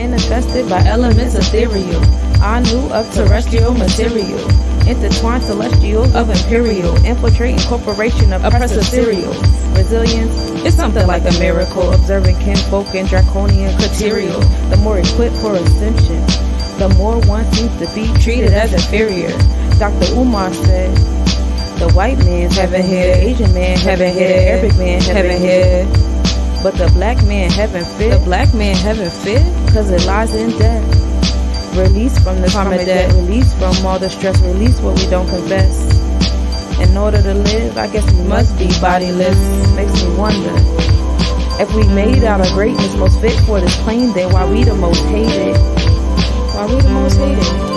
manifested by elements ethereal. I knew of terrestrial material, intertwined celestial of imperial, infiltrating corporation of oppressive cereal. Resilience is something like a miracle, observing kinfolk and draconian material. The more equipped for ascension, the more one seems to be treated as inferior. Dr. Umar said, the white man's heaven here, Asian man heaven here, Arabic man heaven here, but the black man heaven fit. The black man heaven fit, cause it lies in death. Release from the karma debt, release from all the stress, release what we don't confess. In order to live, I guess we must be bodiless. Makes me wonder, if we made out of greatness most fit for this plane, then why we the most hated? Why we the most hated?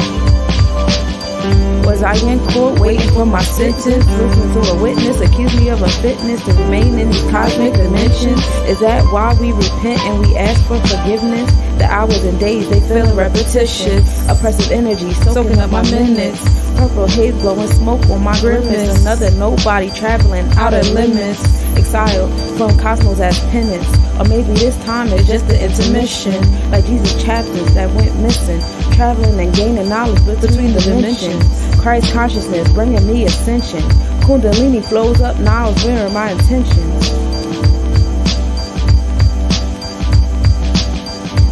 Was I in court waiting for my sentence? Listening to a witness accuse me of unfitness to remain in these cosmic dimensions? Is that why we repent and we ask for forgiveness? The hours and days, they feel repetitious. Oppressive energy soaking up my minutes. Purple haze blowing smoke on my grimace. Another nobody traveling out of limits. Exiled from cosmos as penance. Or maybe this time it's just the intermission. Like Jesus chapters that went missing. Traveling and gaining knowledge between the dimensions. Christ consciousness bringing me ascension. Kundalini flows up now, where are my intentions?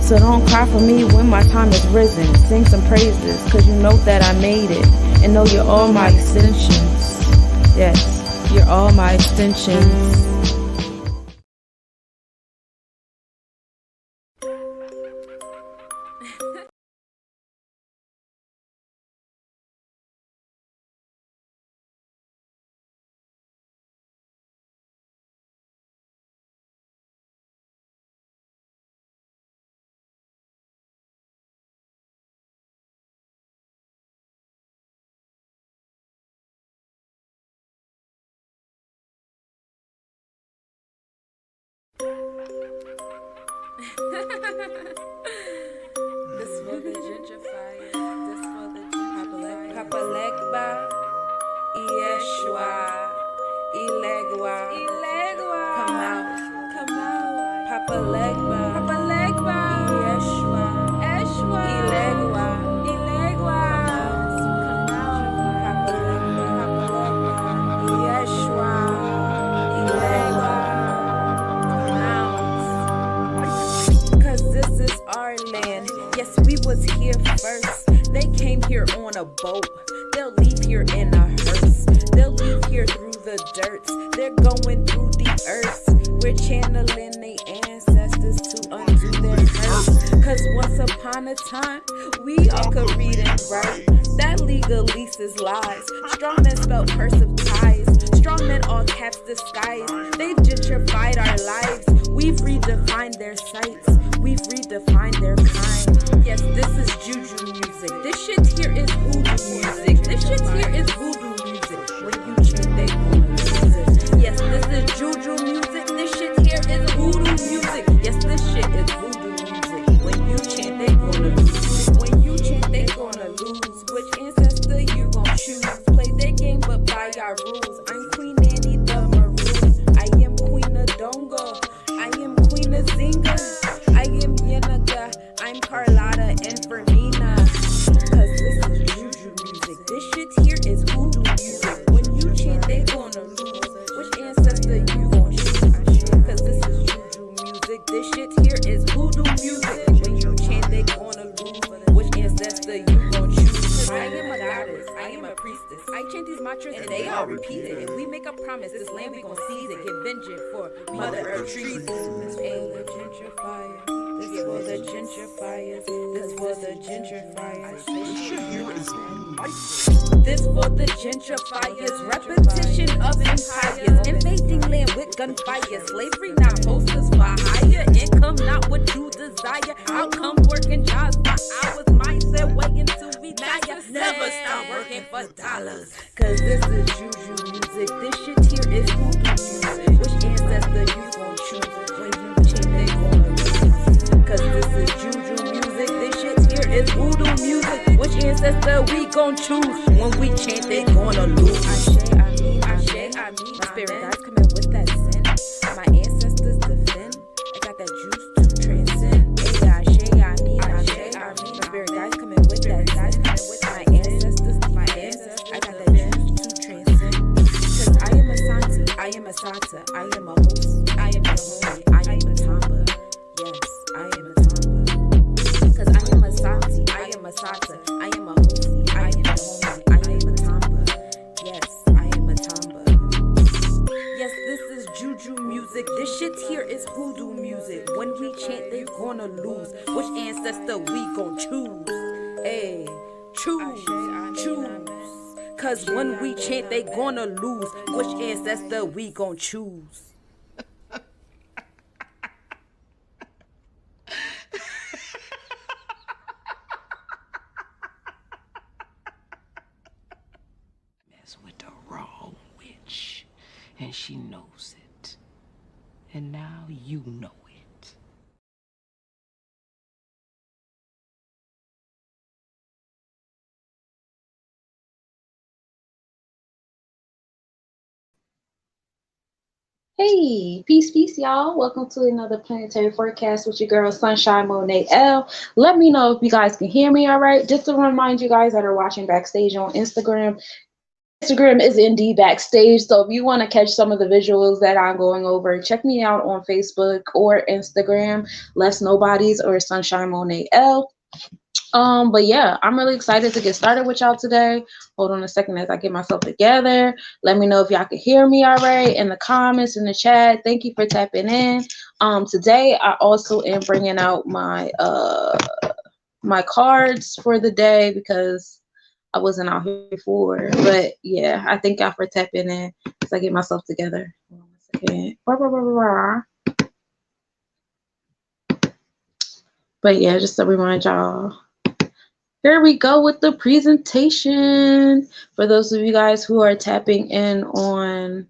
So don't cry for me when my time is risen. Sing some praises, cause you know that I made it. And know you're all my extensions. Yes, you're all my extensions. This for the gentrifiers. This for the gentrifiers. Papa Legba, Yeshua, Ilegua, Ilegua. Come out, come out. Papa Legba, Papa Legba, Yeshua, Yeshua, Ilegua, Ilegua. Come out, Papa Legba, Papa Legba, Yeshua, Ilegua. Our land, yes, we was here first. They came here on a boat, they'll leave here in a hearse. They'll leave here through the dirt, they're going through the earth. We're channeling the ancestors to undo their curse. Cause once upon a time, we all could read and write. That legalese is lies. Strong men spell curse of ties. Strong men all caps disguise. They've gentrified our lives. We've redefined their sights. We've redefined their kind. Yes, this is juju music. This shit here is voodoo music. This shit here is voodoo music. When you chant, they gonna lose it. Yes, this is juju music. This shit here is voodoo music. Yes, this shit is voodoo music. When you chant, they gonna lose it. When you chant, they gonna lose. Which ancestor you gon' choose? Play their game, but by our rules. I'm Queen Annie the Maroon. I am Queen of Dongo. I am Queen of Zinga. I am Yenaga, I'm Carlotta and Fermina. Cause this is juju music. This shit here is voodoo music. When you chant, they gonna lose. Which ancestor you gon' choose? Cause this is juju music. This shit here is voodoo music. When you chant, they gonna lose. Which ancestor you gon' choose? I am a goddess, I am a priestess. I chant these mantras and they all repeat it. If we make a promise, this land we gon' seize it. Get vengeance for Mother Earth treason. Hey, the gentrifier. This for the gentrifiers. This for the gentrifiers. This for the gentrifiers. Repetition of empires. Invading land with gunfire. Slavery not posters for hire. Income not what you desire. Outcome working jobs for hours. Mindset waiting to retire. Never stop working for dollars. Cause this is juju music. This shit here is voodoo music. Which ancestor you gon' choose? When you chant, they gonna lose. Cause this is juju music. This shit here is voodoo music. Which ancestor we gon' choose? When we chant, they gonna lose. Ashe, I mean. My spirit guides coming with that sin. My ancestors defend. I got that juice to transcend. Ashe, I mean. Tata. I am a hosie, I am the homie, I am a Tamba. Yes, I am a Tamba. Yes, this is juju music. This shit here is hoodoo music. When we chant, they gonna lose. Which ancestor we gon' choose? Hey, choose, choose. Cause when we chant, they gonna lose. Which ancestor we gon' choose? Mess with the wrong witch, and she knows it. And now you know it. Hey, peace, y'all. Welcome to another planetary forecast with your girl Sunshine Monet L. Let me know if you guys can hear me all right. Just to remind you guys that are watching backstage on Instagram, Instagram is indeed backstage. So if you want to catch some of the visuals that I'm going over, check me out on Facebook or Instagram, Less Nobodies or Sunshine Monet L. But yeah, I'm really excited to get started with y'all today. Hold on a second as I get myself together. Let me know if y'all can hear me all right in the comments, in the chat. Thank you for tapping in. Today I also am bringing out my my cards for the day because I wasn't out here before. But yeah, I thank y'all for tapping in as I get myself together. Hold on a second. But yeah, just to remind y'all. Here we go with the presentation. For those of you guys who are tapping in on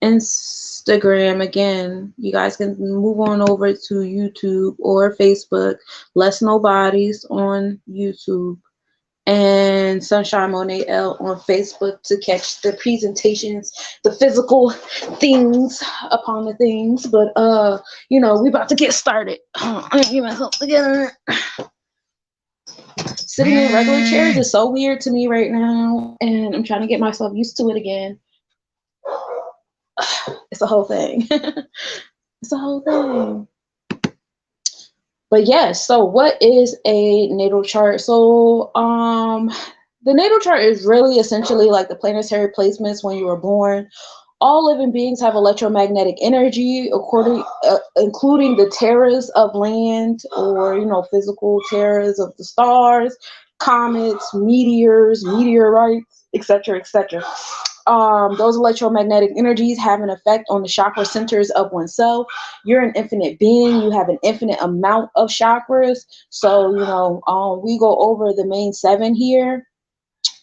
Instagram, again, you guys can move on over to YouTube or Facebook. Less Nobodies on YouTube and Sunshine Monet L on Facebook to catch the presentations, the physical things upon the things. But we about to get started. I'm gonna get myself together. Sitting in regular chairs is so weird to me right now, and I'm trying to get myself used to it again. It's a whole thing. It's a whole thing. But yes, so what is a natal chart? So the natal chart is really essentially like the planetary placements when you were born. All living beings have electromagnetic energy, including the terrors of land or, physical terrors of the stars, comets, meteors, meteorites, etc., etc. Those electromagnetic energies have an effect on the chakra centers of oneself. You're an infinite being. You have an infinite amount of chakras. So, we go over the main 7 here.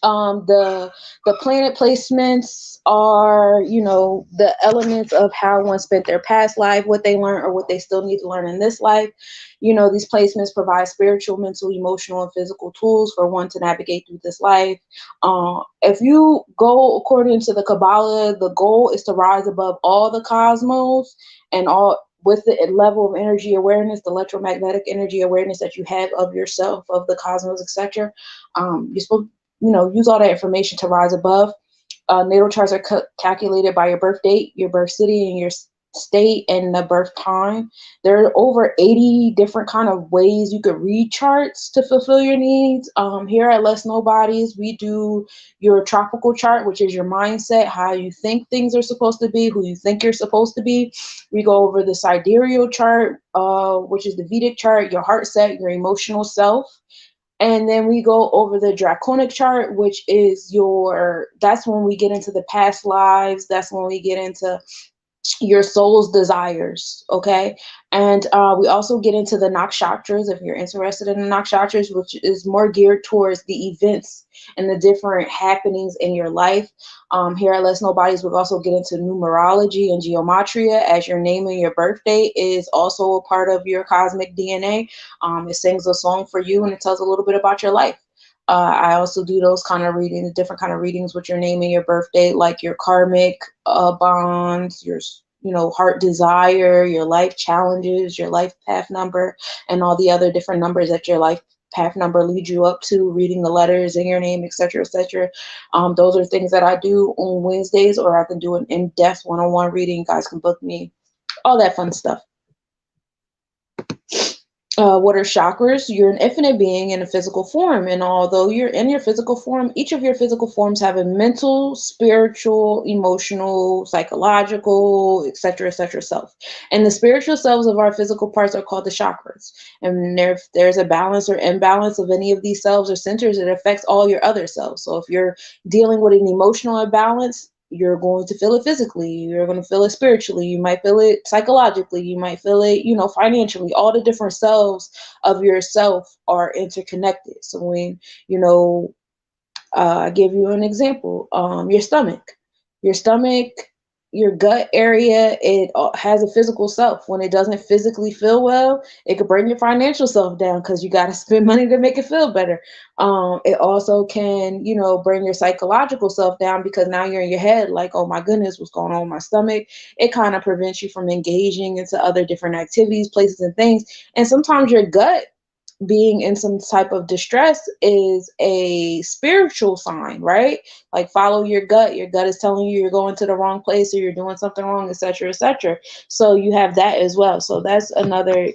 The planet placements are, the elements of how one spent their past life, what they learned or what they still need to learn in this life. These placements provide spiritual, mental, emotional, and physical tools for one to navigate through this life. If you go according to the Kabbalah, the goal is to rise above all the cosmos and all with the level of energy awareness, the electromagnetic energy awareness that you have of yourself, of the cosmos, etc. You're supposed use all that information to rise above. Natal charts are calculated by your birth date, your birth city, and your state, and the birth time. There are over 80 different kind of ways you could read charts to fulfill your needs. Here at Less Nobodies, we do your tropical chart, which is your mindset, how you think things are supposed to be, who you think you're supposed to be. We go over the sidereal chart, which is the Vedic chart, your heart set, your emotional self. And then we go over the draconic chart, which is that's when we get into the past lives. That's when we get into your soul's desires. Okay. And we also get into the nakshatras, if you're interested in the nakshatras, which is more geared towards the events and the different happenings in your life. Here at Less Nobodies, we'll also get into numerology and geometria, as your name and your birthday is also a part of your cosmic DNA. It sings a song for you and it tells a little bit about your life. I also do those kind of readings, different kind of readings with your name and your birthday, like your karmic bonds, your heart desire, your life challenges, your life path number, and all the other different numbers that your life path number leads you up to, reading the letters in your name, etc., etc. Those are things that I do on Wednesdays, or I can do an in-depth one-on-one reading. You guys can book me, all that fun stuff. What are chakras? You're an infinite being in a physical form. And although you're in your physical form, each of your physical forms have a mental, spiritual, emotional, psychological, etc., self. And the spiritual selves of our physical parts are called the chakras. And if there's a balance or imbalance of any of these selves or centers, it affects all your other selves. So if you're dealing with an emotional imbalance, you're going to feel it physically, you're going to feel it spiritually, you might feel it psychologically, you might feel it, financially. All the different selves of yourself are interconnected. So when, you know I give you an example. Your stomach. Your stomach, your gut area, it has a physical self. When it doesn't physically feel well, it could bring your financial self down because you got to spend money to make it feel better. It also can, bring your psychological self down because now you're in your head like, oh my goodness, what's going on with my stomach? It kind of prevents you from engaging into other different activities, places, and things. And sometimes your gut being in some type of distress is a spiritual sign, right? Like follow your gut. Your gut is telling you you're going to the wrong place or you're doing something wrong, etc., etc. So you have that as well. So that's another,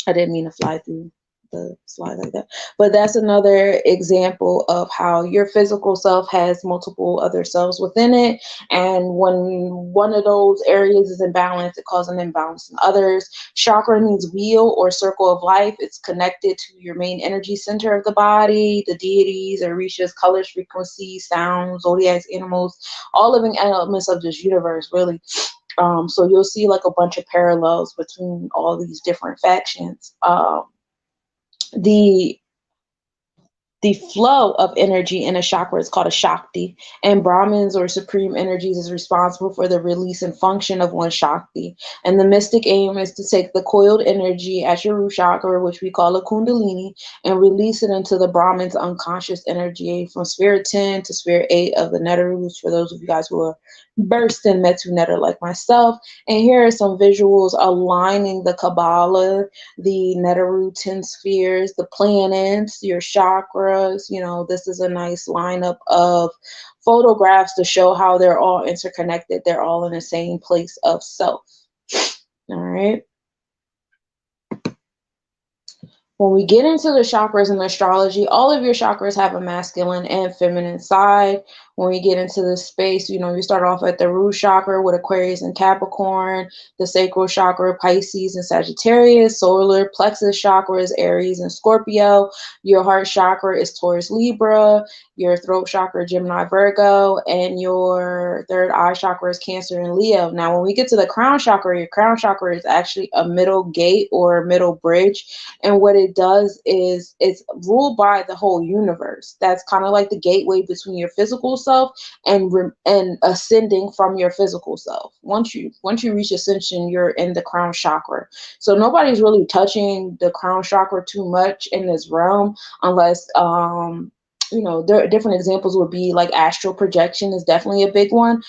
I didn't mean to fly through the slide like that. But that's another example of how your physical self has multiple other selves within it. And when one of those areas is imbalanced, it causes an imbalance in others. Chakra means wheel or circle of life. It's connected to your main energy center of the body, the deities, orishas, colors, frequencies, sounds, zodiacs, animals, all living elements of this universe, really. So you'll see like a bunch of parallels between all these different factions. The the flow of energy in a chakra is called a Shakti, and Brahmins or supreme energies is responsible for the release and function of one Shakti. And the mystic aim is to take the coiled energy at your root chakra, which we call a Kundalini, and release it into the Brahmin's unconscious energy from Spirit 10 to Spirit 8 of the Netarus, for those of you guys who are versed in Metu Netar like myself. And here are some visuals aligning the Kabbalah, the Netaru 10 spheres, the planets, your chakras. This is a nice lineup of photographs to show how they're all interconnected. They're all in the same place of self. All right. When we get into the chakras in astrology, all of your chakras have a masculine and feminine side. When we get into this space, you start off at the root chakra with Aquarius and Capricorn, the sacral chakra, Pisces and Sagittarius, solar plexus chakra is Aries and Scorpio, your heart chakra is Taurus, Libra, your throat chakra, Gemini, Virgo, and your third eye chakra is Cancer and Leo. Now, when we get to the crown chakra, your crown chakra is actually a middle gate or middle bridge. And what it does is it's ruled by the whole universe. That's kind of like the gateway between your physical self and ascending from your physical self. Once you reach ascension, you're in the crown chakra. So nobody's really touching the crown chakra too much in this realm unless there are different examples would be like astral projection is definitely a big one.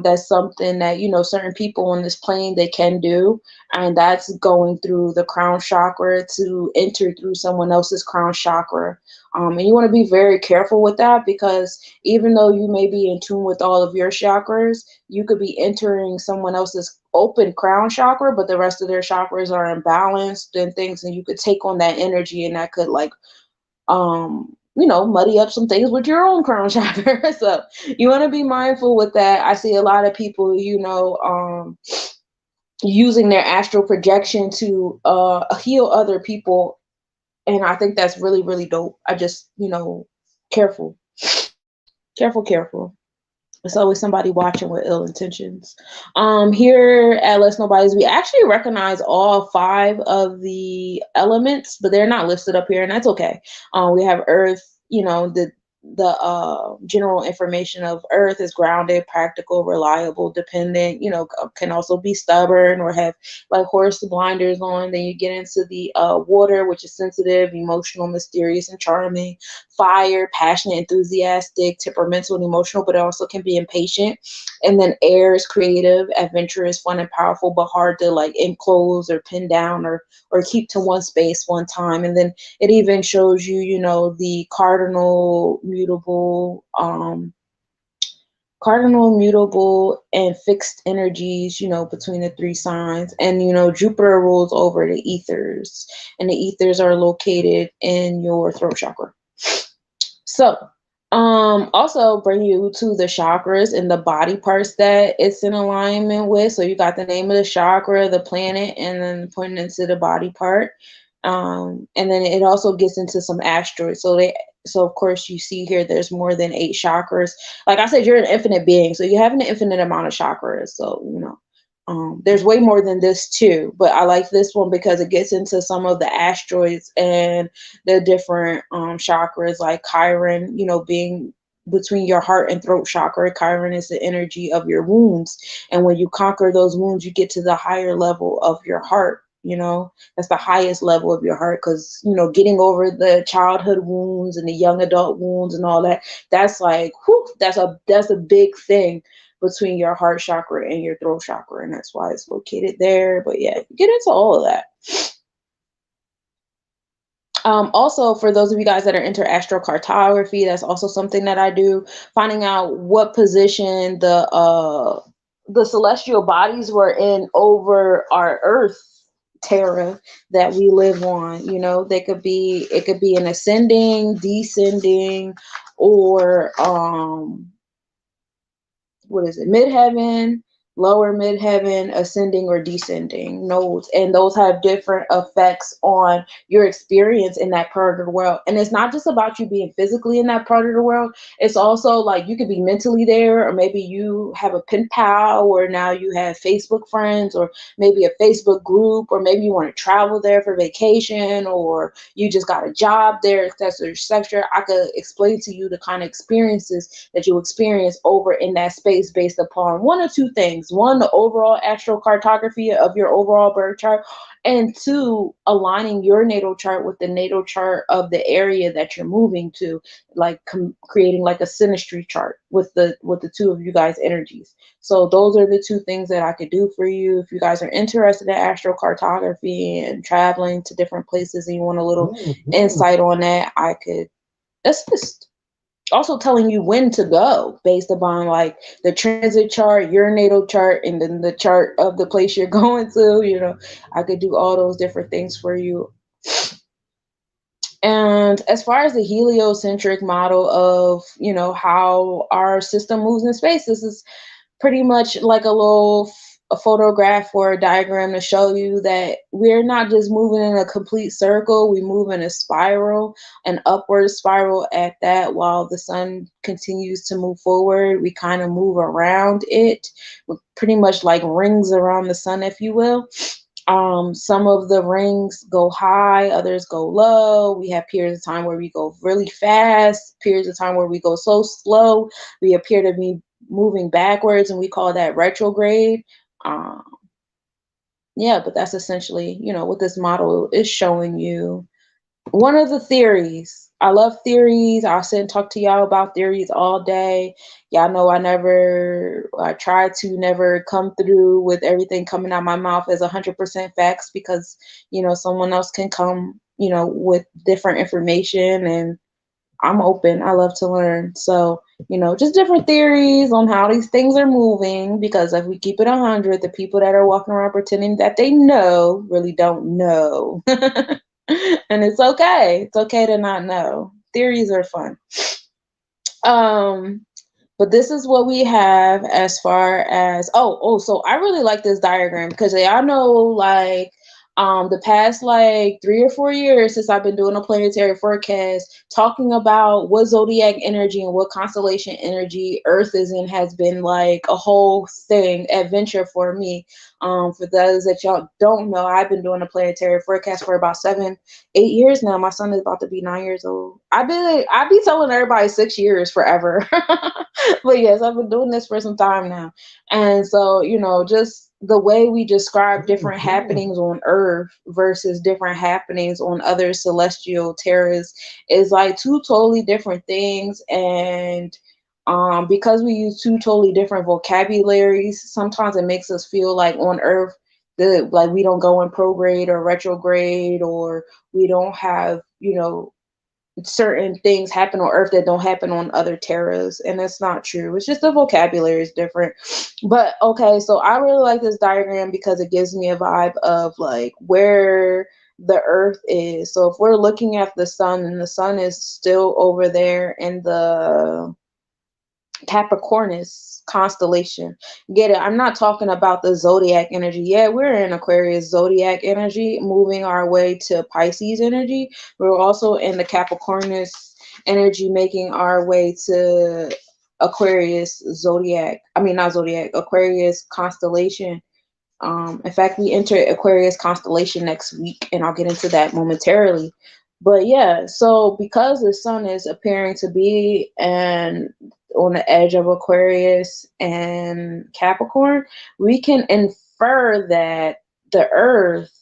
That's something that certain people on this plane they can do, and that's going through the crown chakra to enter through someone else's crown chakra. And you want to be very careful with that because even though you may be in tune with all of your chakras, you could be entering someone else's open crown chakra, but the rest of their chakras are imbalanced and things, and you could take on that energy, and that could muddy up some things with your own crown chakra. So you want to be mindful with that. I see a lot of people, using their astral projection to heal other people. And I think that's really, really dope. I just, careful, careful. There's always somebody watching with ill intentions. Here at Let's Nobody's, we actually recognize all 5 of the elements, but they're not listed up here, and that's okay. We have Earth, the general information of Earth is grounded, practical, reliable, dependent, can also be stubborn or have like horse blinders on. Then you get into the water, which is sensitive, emotional, mysterious, and charming. Fire, passionate, enthusiastic, temperamental, and emotional, but it also can be impatient. And then air is creative, adventurous, fun, and powerful, but hard to like enclose or pin down or keep to one space one time. And then it even shows you, the cardinal, mutable, cardinal, mutable, and fixed energies, between the three signs. And, Jupiter rules over the ethers, and the ethers are located in your throat chakra. So, also bring you to the chakras and the body parts that it's in alignment with. So you got the name of the chakra, the planet, and then pointing into the body part. And then it also gets into some asteroids. So of course you see here there's more than 8 chakras. Like I said, you're an infinite being, so you have an infinite amount of chakras. So there's way more than this too, but I like this one because it gets into some of the asteroids and the different chakras, like Chiron, being between your heart and throat chakra. Chiron is the energy of your wounds, and when you conquer those wounds, you get to the higher level of your heart. That's the highest level of your heart, because getting over the childhood wounds and the young adult wounds and all that, that's like, whew, that's a big thing between your heart chakra and your throat chakra, and that's why it's located there. But yeah, get into all of that. Also, for those of you guys that are into astrocartography, that's also something that I do, finding out what position the celestial bodies were in over our Earth, Terra, that we live on. It could be an ascending, descending, or what is it, midheaven, lower midheaven, ascending or descending nodes, and those have different effects on your experience in that part of the world. And it's not just about you being physically in that part of the world, it's also like you could be mentally there, or maybe you have a pen pal, or now you have Facebook friends, or maybe a Facebook group, or maybe you want to travel there for vacation, or you just got a job there, etc. I could explain to you the kind of experiences that you experience over in that space based upon one or two things. One, the overall astrocartography of your overall birth chart, and two, aligning your natal chart with the natal chart of the area that you're moving to, like creating like a synastry chart with the two of you guys' energies. So those are the two things that I could do for you. If you guys are interested in astrocartography and traveling to different places and you want a little insight on that, I could assist. Also telling you when to go based upon like the transit chart, your natal chart, and then the chart of the place you're going to. I could do all those different things for you. And as far as the heliocentric model of how our system moves in space, this is pretty much like a photograph or a diagram to show you that we're not just moving in a complete circle, we move in a spiral, an upward spiral at that. While the sun continues to move forward, we kind of move around it, pretty much like rings around the sun, if you will. Some of the rings go high, others go low. We have periods of time where we go really fast, periods of time where we go so slow, we appear to be moving backwards, and we call that retrograde. Yeah, but that's essentially, what this model is showing you. One of the theories, I love theories. I'll sit and talk to y'all about theories all day. Y'all know I try to never come through with everything coming out my mouth as 100% facts, because, someone else can come, with different information, and I'm open. I love to learn. So, just different theories on how these things are moving, because if we keep it 100, the people that are walking around pretending that they know really don't know. And it's okay. It's okay to not know. Theories are fun. But this is what we have as far as, so I really like this diagram, because y'all know, like, the past like 3 or 4 years since I've been doing a planetary forecast, talking about what zodiac energy and what constellation energy Earth is in has been like a whole thing, adventure for me. For those that y'all don't know, I've been doing a planetary forecast for about 7-8 years now. My son is about to be 9 years old. I be telling everybody 6 years forever. But yes, I've been doing this for some time now. And so, just the way we describe different happenings on Earth versus different happenings on other celestial terras is like two totally different things. And because we use two totally different vocabularies, sometimes it makes us feel like on Earth, like we don't go in prograde or retrograde, or we don't have, certain things happen on Earth that don't happen on other terras, and that's not true. It's just the vocabulary is different. But okay, so I really like this diagram because it gives me a vibe of like where the Earth is. So if we're looking at the sun, and the sun is still over there in the Capricornus constellation. Get it? I'm not talking about the zodiac energy. Yeah, we're in Aquarius zodiac energy, moving our way to Pisces energy. We're also in the Capricornus energy, making our way to Aquarius zodiac. I mean, not zodiac, Aquarius constellation. In fact, we enter Aquarius constellation next week, and I'll get into that momentarily. But yeah, so because the sun is appearing to be and on the edge of Aquarius and Capricorn, we can infer that the Earth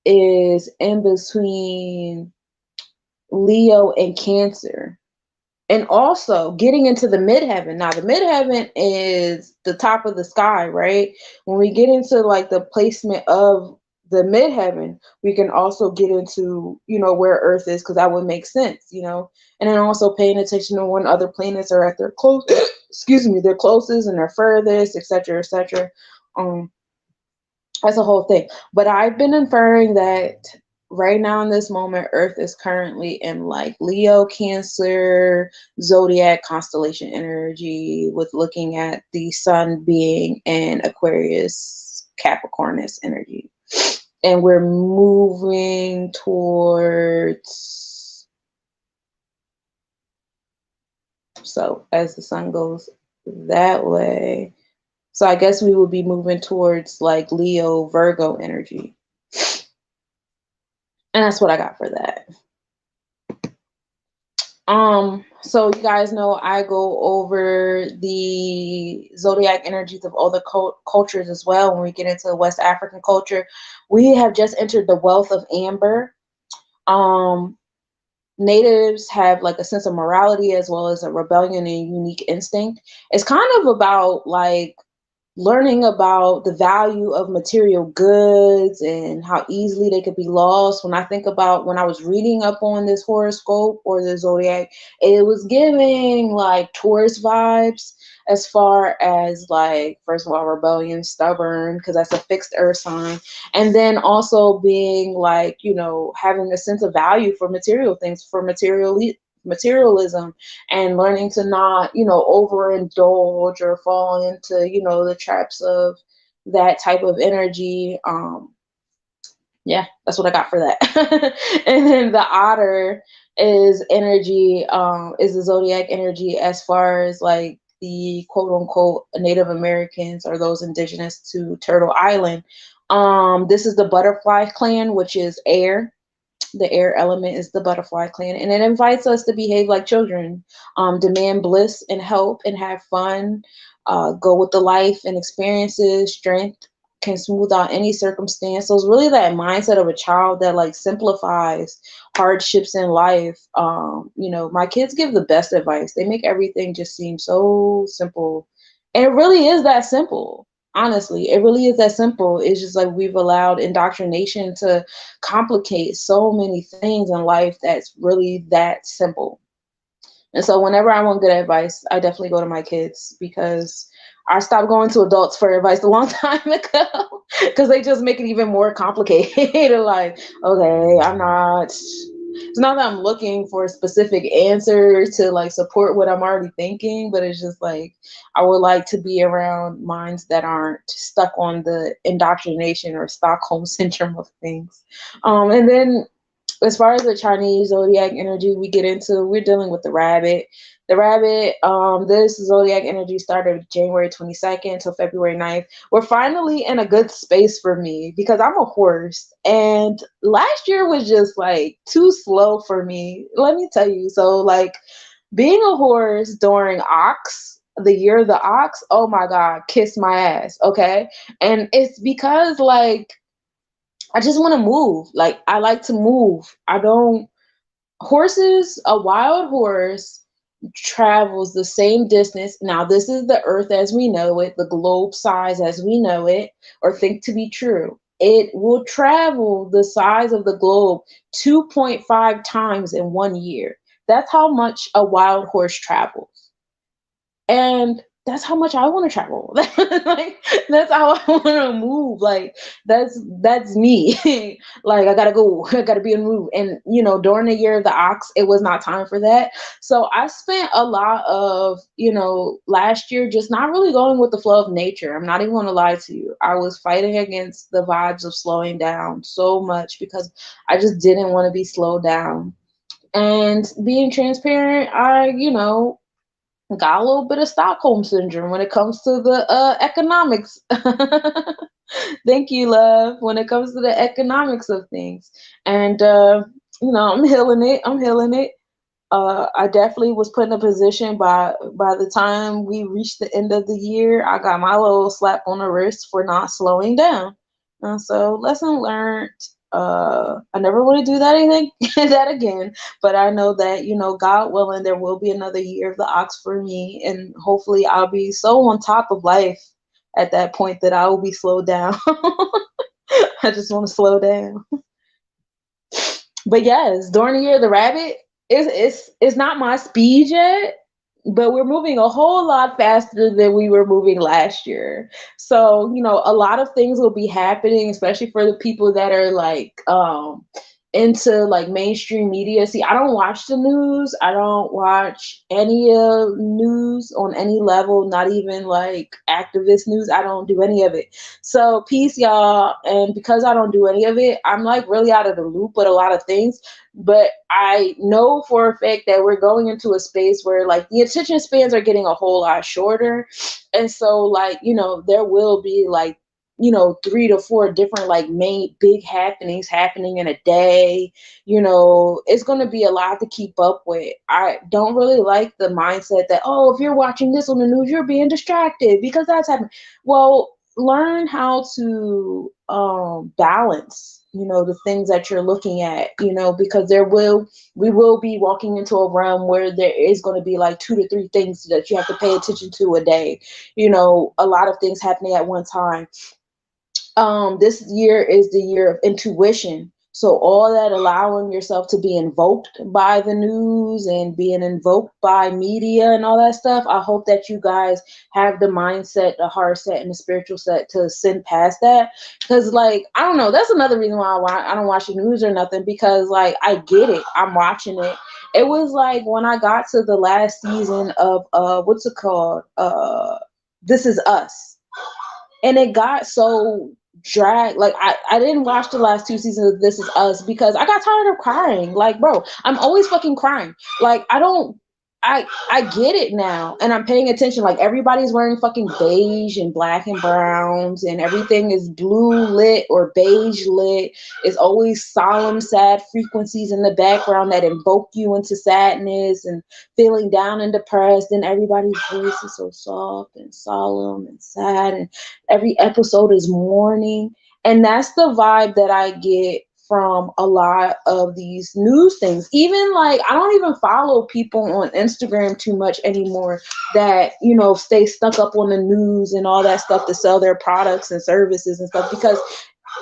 is in between Leo and Cancer. And also getting into the midheaven. Now, the midheaven is the top of the sky, right? When we get into like the placement of the midheaven, we can also get into, where Earth is, because that would make sense. And then also paying attention to when other planets are at their close, excuse me, their closest and their furthest, etc., etc. That's a whole thing. But I've been inferring that right now in this moment, Earth is currently in like Leo, Cancer, zodiac constellation energy, with looking at the sun being in Aquarius, Capricornus energy. And we're moving towards, so as the sun goes that way, so I guess we would be moving towards like Leo, Virgo energy. And that's what I got for that. So you guys know I go over the zodiac energies of all the cultures as well. When we get into the West African culture, we have just entered the wealth of amber. Natives have like a sense of morality as well as a rebellion and unique instinct. It's kind of about like learning about the value of material goods and how easily they could be lost. When I think about when I was reading up on this horoscope or the zodiac, it was giving like Taurus vibes, as far as like, first of all, rebellion, stubborn, because that's a fixed earth sign. And then also being like, having a sense of value for material things, for materialism, and learning to not, overindulge or fall into, the traps of that type of energy. Yeah, that's what I got for that. And then the otter is energy, is the zodiac energy as far as like the quote unquote Native Americans or those indigenous to Turtle Island. This is the butterfly clan, which is air. The air element is the butterfly clan, and it invites us to behave like children, demand bliss and help and have fun, go with the life and experiences. Strength can smooth out any circumstance. So it's really that mindset of a child that like simplifies hardships in life. My kids give the best advice. They make everything just seem so simple, and it really is that simple. Honestly, it really is that simple. It's just like we've allowed indoctrination to complicate so many things in life that's really that simple. And so whenever I want good advice, I definitely go to my kids, because I stopped going to adults for advice a long time ago, because they just make it even more complicated. Like, okay, it's not that I'm looking for a specific answer to like support what I'm already thinking, but it's just like I would like to be around minds that aren't stuck on the indoctrination or Stockholm syndrome of things. And then as far as the Chinese zodiac energy, we're dealing with the rabbit. The rabbit, this zodiac energy started January 22nd till February 9th. We're finally in a good space for me because I'm a horse. And last year was just like too slow for me. Let me tell you. So like being a horse during ox, the year of the ox, oh my God, kiss my ass. Okay. And it's because like I just want to move. Like I like to move. Horses, a wild horse travels the same distance. Now, this is the earth as we know it, the globe size as we know it, or think to be true. it will travel the size of the globe 2.5 times in 1 year. That's how much a wild horse travels. And that's how much I want to travel. Like, that's how I want to move. Like, that's me. Like, I gotta go. I gotta be in move. And during the year of the ox, it was not time for that. So I spent a lot of last year just not really going with the flow of nature. I'm not even gonna lie to you. I was fighting against the vibes of slowing down so much because I just didn't want to be slowed down. And being transparent, I got a little bit of Stockholm syndrome when it comes to the economics. Thank you, love. When it comes to the economics of things, and I'm healing it. I'm healing it. I definitely was put in a position by the time we reached the end of the year, I got my little slap on the wrist for not slowing down. So lesson learned. I never want to do that again. But I know that God willing, there will be another year of the ox for me, and hopefully I'll be so on top of life at that point that I will be slowed down. I just want to slow down. But yes, during the year of the rabbit, it's not my speed yet, but we're moving a whole lot faster than we were moving last year. So, a lot of things will be happening, especially for the people that are like into like mainstream media. See, I don't watch the news. I don't watch any news on any level, not even like activist news. I don't do any of it. So peace, y'all. And because I don't do any of it, I'm like really out of the loop with a lot of things. But I know for a fact that we're going into a space where like the attention spans are getting a whole lot shorter. And so like, there will be like 3 to 4 different like main big happenings happening in a day. It's going to be a lot to keep up with. I don't really like the mindset that, oh, if you're watching this on the news, you're being distracted because that's happening. Well, learn how to balance the things that you're looking at, because we will be walking into a realm where there is going to be like 2 to 3 things that you have to pay attention to a day, a lot of things happening at one time. This year is the year of intuition. So all that allowing yourself to be invoked by the news and being invoked by media and all that stuff, I hope that you guys have the mindset, the heart set, and the spiritual set to send past that. Because like, I don't know, that's another reason why I don't watch the news or nothing, because like, I get it. I'm watching it. It was like when I got to the last season of what's it called? This Is Us. And it got so drag. Like I didn't watch the last 2 seasons of This Is Us because I got tired of crying. Like, bro, I'm always fucking crying. Like, I get it now, and I'm paying attention. Like, everybody's wearing fucking beige and black and browns, and everything is blue lit or beige lit. It's always solemn, sad frequencies in the background that invoke you into sadness and feeling down and depressed. And everybody's voice is so soft and solemn and sad, and every episode is mourning. And that's the vibe that I get from a lot of these news things. Even like, I don't even follow people on Instagram too much anymore that, stay stuck up on the news and all that stuff to sell their products and services and stuff, because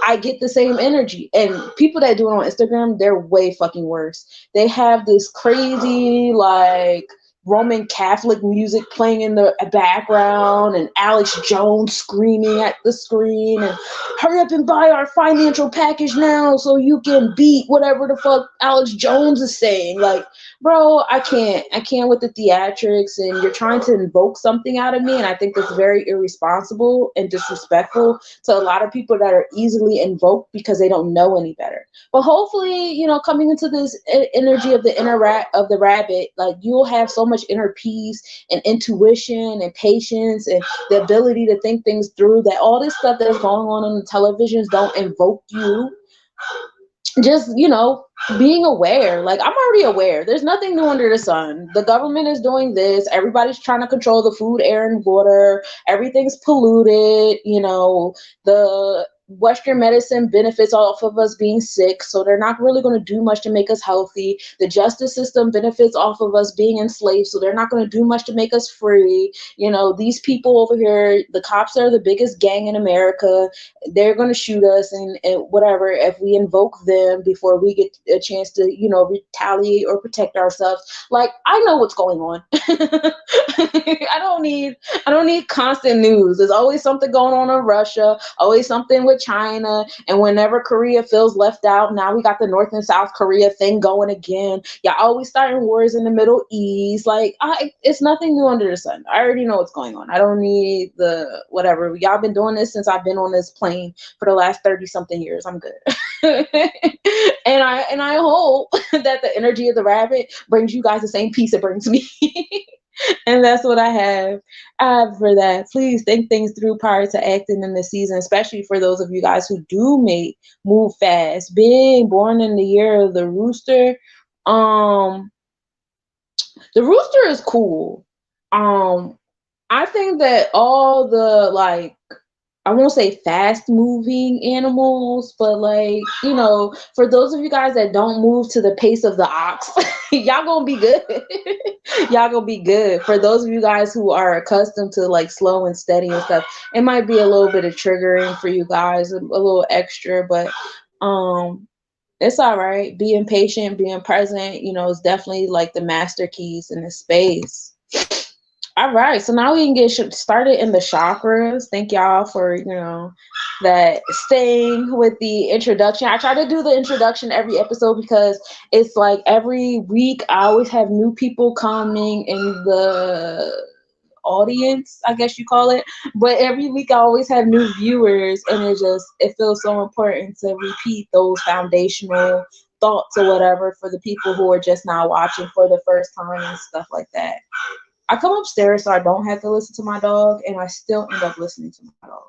I get the same energy. And people that do it on Instagram, they're way fucking worse. They have this crazy like Roman Catholic music playing in the background and Alex Jones screaming at the screen and hurry up and buy our financial package now so you can beat whatever the fuck Alex Jones is saying. Like, bro, I can't with the theatrics, and you're trying to invoke something out of me, and I think that's very irresponsible and disrespectful to a lot of people that are easily invoked because they don't know any better. But hopefully, coming into this energy of the of the rabbit, like, you'll have so much inner peace and intuition and patience and the ability to think things through, that all this stuff that's going on the televisions don't invoke you. Just, being aware. Like, I'm already aware. There's nothing new under the sun. The government is doing this. Everybody's trying to control the food, air, and water. Everything's polluted. The Western medicine benefits off of us being sick, so they're not really going to do much to make us healthy. The justice system benefits off of us being enslaved, so they're not going to do much to make us free. These people over here, the cops are the biggest gang in America. They're going to shoot us and whatever if we invoke them before we get a chance to, retaliate or protect ourselves. Like, I know what's going on. I don't need constant news. There's always something going on in Russia, always something with China, and whenever Korea feels left out, now we got the North and South Korea thing going again. Y'all always starting wars in the Middle East. Like, it's nothing new under the sun. I already know what's going on. I don't need the whatever. Y'all been doing this since I've been on this plane for the last 30 something years. I'm good. and I hope that the energy of the rabbit brings you guys the same peace it brings me. And that's what I have for that. Please think things through prior to acting in the season, especially for those of you guys who do move fast. Being born in the year of the rooster, the rooster is cool. I think that all the, like, I won't say fast moving animals, but for those of you guys that don't move to the pace of the ox, y'all gonna be good. Y'all gonna be good. For those of you guys who are accustomed to like slow and steady and stuff, it might be a little bit of triggering for you guys, a little extra, but it's all right. Being patient, being present, is definitely like the master keys in this space. All right, so now we can get started in the chakras. Thank y'all for, that staying with the introduction. I try to do the introduction every episode because it's like every week I always have new people coming in the audience, I guess you call it. But every week I always have new viewers, and it feels so important to repeat those foundational thoughts or whatever for the people who are just now watching for the first time and stuff like that. I come upstairs so I don't have to listen to my dog, and I still end up listening to my dog.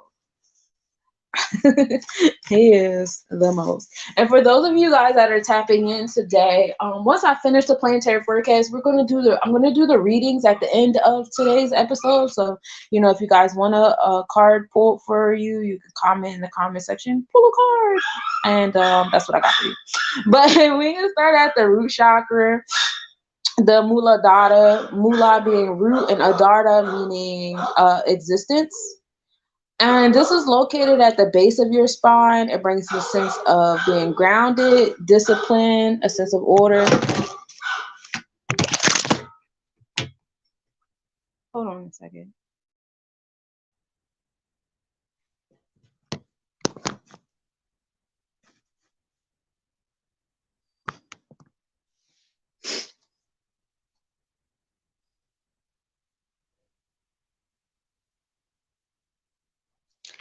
He is the most. And for those of you guys that are tapping in today, once I finish the planetary forecast, I'm gonna do the readings at the end of today's episode. So, if you guys want a card pulled for you, you can comment in the comment section, pull a card, and that's what I got for you. But we're gonna start at the root chakra. The mula being root and adara meaning existence. And this is located at the base of your spine. It brings a sense of being grounded, discipline, a sense of order. Hold on a second.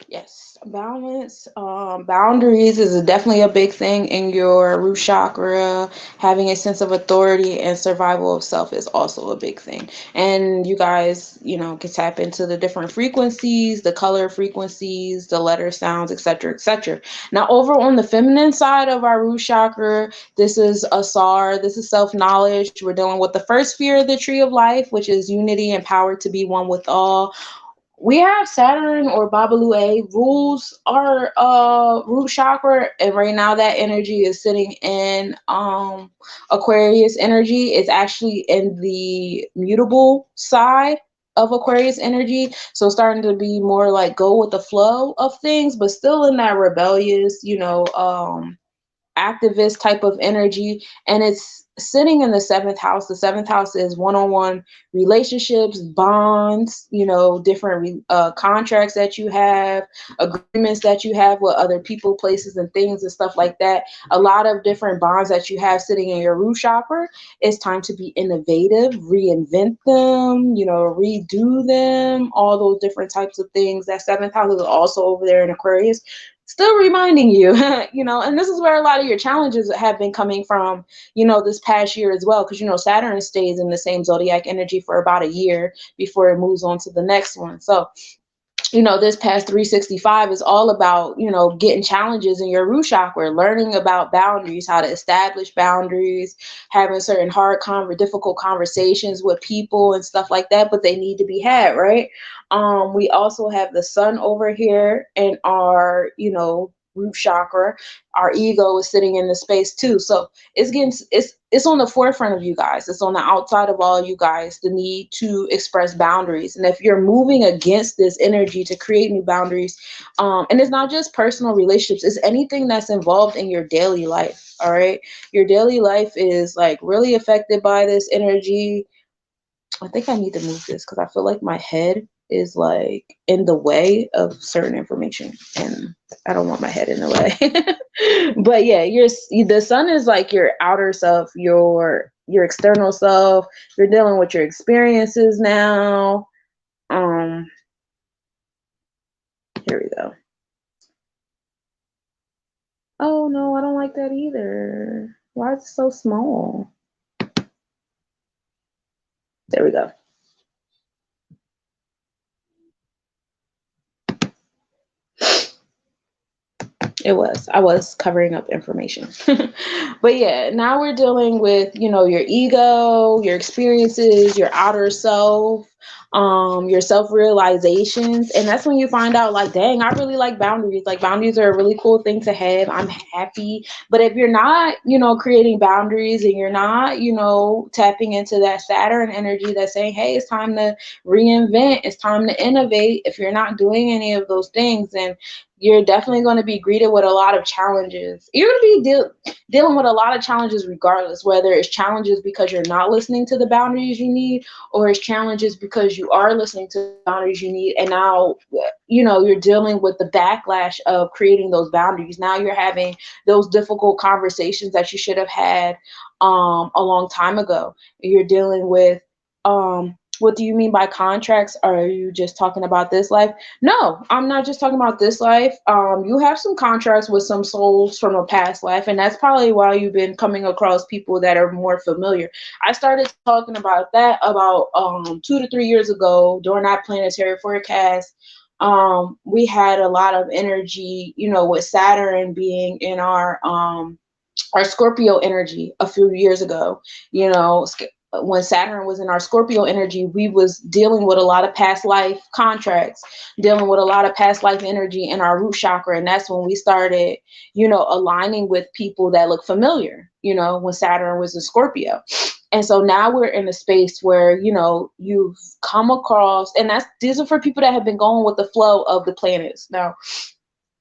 Yes, balance. Boundaries is definitely a big thing in your root chakra. Having a sense of authority and survival of self is also a big thing. And you guys, can tap into the different frequencies, the color frequencies, the letter sounds, etc., etc. Now, over on the feminine side of our root chakra, this is Asar. This is self-knowledge. We're dealing with the first sphere of the tree of life, which is unity and power to be one with all. We have Saturn or Babalu A rules our root chakra, and right now that energy is sitting in Aquarius energy. It's actually in the mutable side of Aquarius energy, so starting to be more like go with the flow of things, but still in that rebellious, activist type of energy. And it's sitting in the seventh house. The seventh house is one-on-one relationships, bonds, different contracts that you have, agreements that you have with other people, places, and things and stuff like that. A lot of different bonds that you have sitting in your root chakra. It's time to be innovative, reinvent them, redo them, all those different types of things. That seventh house is also over there in Aquarius, still reminding you, and this is where a lot of your challenges have been coming from, this past year as well, because, Saturn stays in the same zodiac energy for about a year before it moves on to the next one. So this past 365 is all about, getting challenges in your root chakra, learning about boundaries, how to establish boundaries, having certain difficult conversations with people and stuff like that, but they need to be had, right? We also have the sun over here in our, root chakra. Our ego is sitting in the space too. So it's on the forefront of you guys. It's on the outside of all you guys, the need to express boundaries. And if you're moving against this energy to create new boundaries, and it's not just personal relationships, it's anything that's involved in your daily life. All right. Your daily life is like really affected by this energy. I think I need to move this because I feel like my head is like in the way of certain information, and I don't want my head in the way. But yeah, the sun is like your outer self, your external self. You're dealing with your experiences now. Here we go. Oh no, I don't like that either. Why is it so small? There we go. I was covering up information. But yeah, now we're dealing with, your ego, your experiences, your outer self, your self-realizations. And that's when you find out like, dang, I really like boundaries. Like boundaries are a really cool thing to have. I'm happy. But if you're not, creating boundaries and you're not, tapping into that Saturn energy that's saying, hey, it's time to reinvent, it's time to innovate. If you're not doing any of those things, then you're definitely going to be greeted with a lot of challenges. You're going to be dealing with a lot of challenges regardless, whether it's challenges because you're not listening to the boundaries you need, or it's challenges because you are listening to the boundaries you need. And now, you're dealing with the backlash of creating those boundaries. Now you're having those difficult conversations that you should have had a long time ago. You're dealing with what do you mean by contracts? Are you just talking about this life? No, I'm not just talking about this life. You have some contracts with some souls from a past life, and that's probably why you've been coming across people that are more familiar. I started talking about that about 2 to 3 years ago during that planetary forecast. We had a lot of energy, with Saturn being in our Scorpio energy a few years ago. When Saturn was in our Scorpio energy, we was dealing with a lot of past life contracts, dealing with a lot of past life energy in our root chakra. And that's when we started, aligning with people that look familiar, when Saturn was in Scorpio. And so now we're in a space where, you've come across, and these are for people that have been going with the flow of the planets. Now,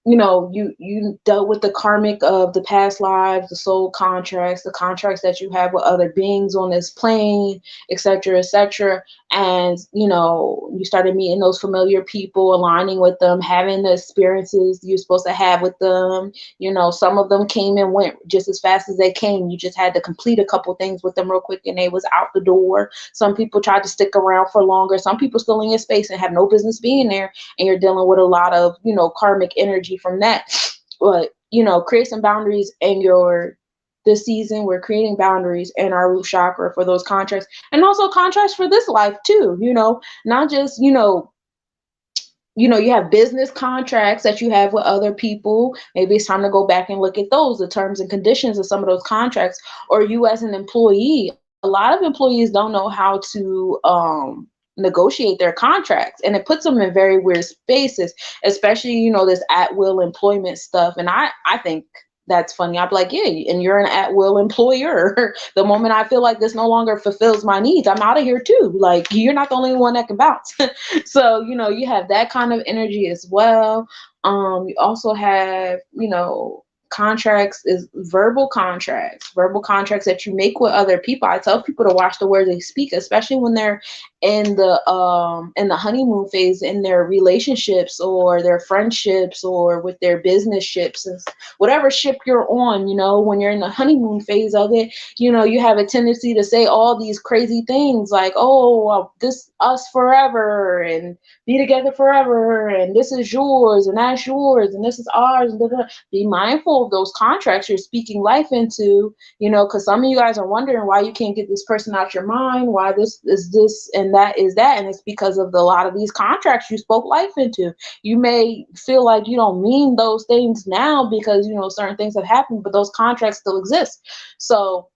you dealt with the karmic of the past lives, the soul contracts, the contracts that you have with other beings on this plane, etc., etc. And, you started meeting those familiar people, aligning with them, having the experiences you're supposed to have with them. Some of them came and went just as fast as they came. You just had to complete a couple things with them real quick and they was out the door. Some people tried to stick around for longer. Some people still in your space and have no business being there. And you're dealing with a lot of, karmic energy from that. But, create some boundaries in this season. We're creating boundaries in our root chakra for those contracts, and also contracts for this life too. Not just, you have business contracts that you have with other people. Maybe it's time to go back and look at those, the terms and conditions of some of those contracts. Or you as an employee, a lot of employees don't know how to negotiate their contracts, and it puts them in very weird spaces, especially, this at-will employment stuff. And I think that's funny. I'd be like, yeah, and you're an at-will employer. The moment I feel like this no longer fulfills my needs, I'm out of here too. Like, you're not the only one that can bounce. So, you have that kind of energy as well. You also have, contracts is verbal contracts that you make with other people. I tell people to watch the words they speak, especially when they're in the honeymoon phase in their relationships or their friendships or with their business ships, and whatever ship you're on. When you're in the honeymoon phase of it, you have a tendency to say all these crazy things like, oh, this us forever and be together forever, and this is yours and that's yours and this is ours, and blah, blah. Be mindful of those contracts you're speaking life into, because some of you guys are wondering why you can't get this person out your mind, why this is this and and that is that. And it's because of a lot of these contracts you spoke life into. You may feel like you don't mean those things now because, you know, certain things have happened, but those contracts still exist. So,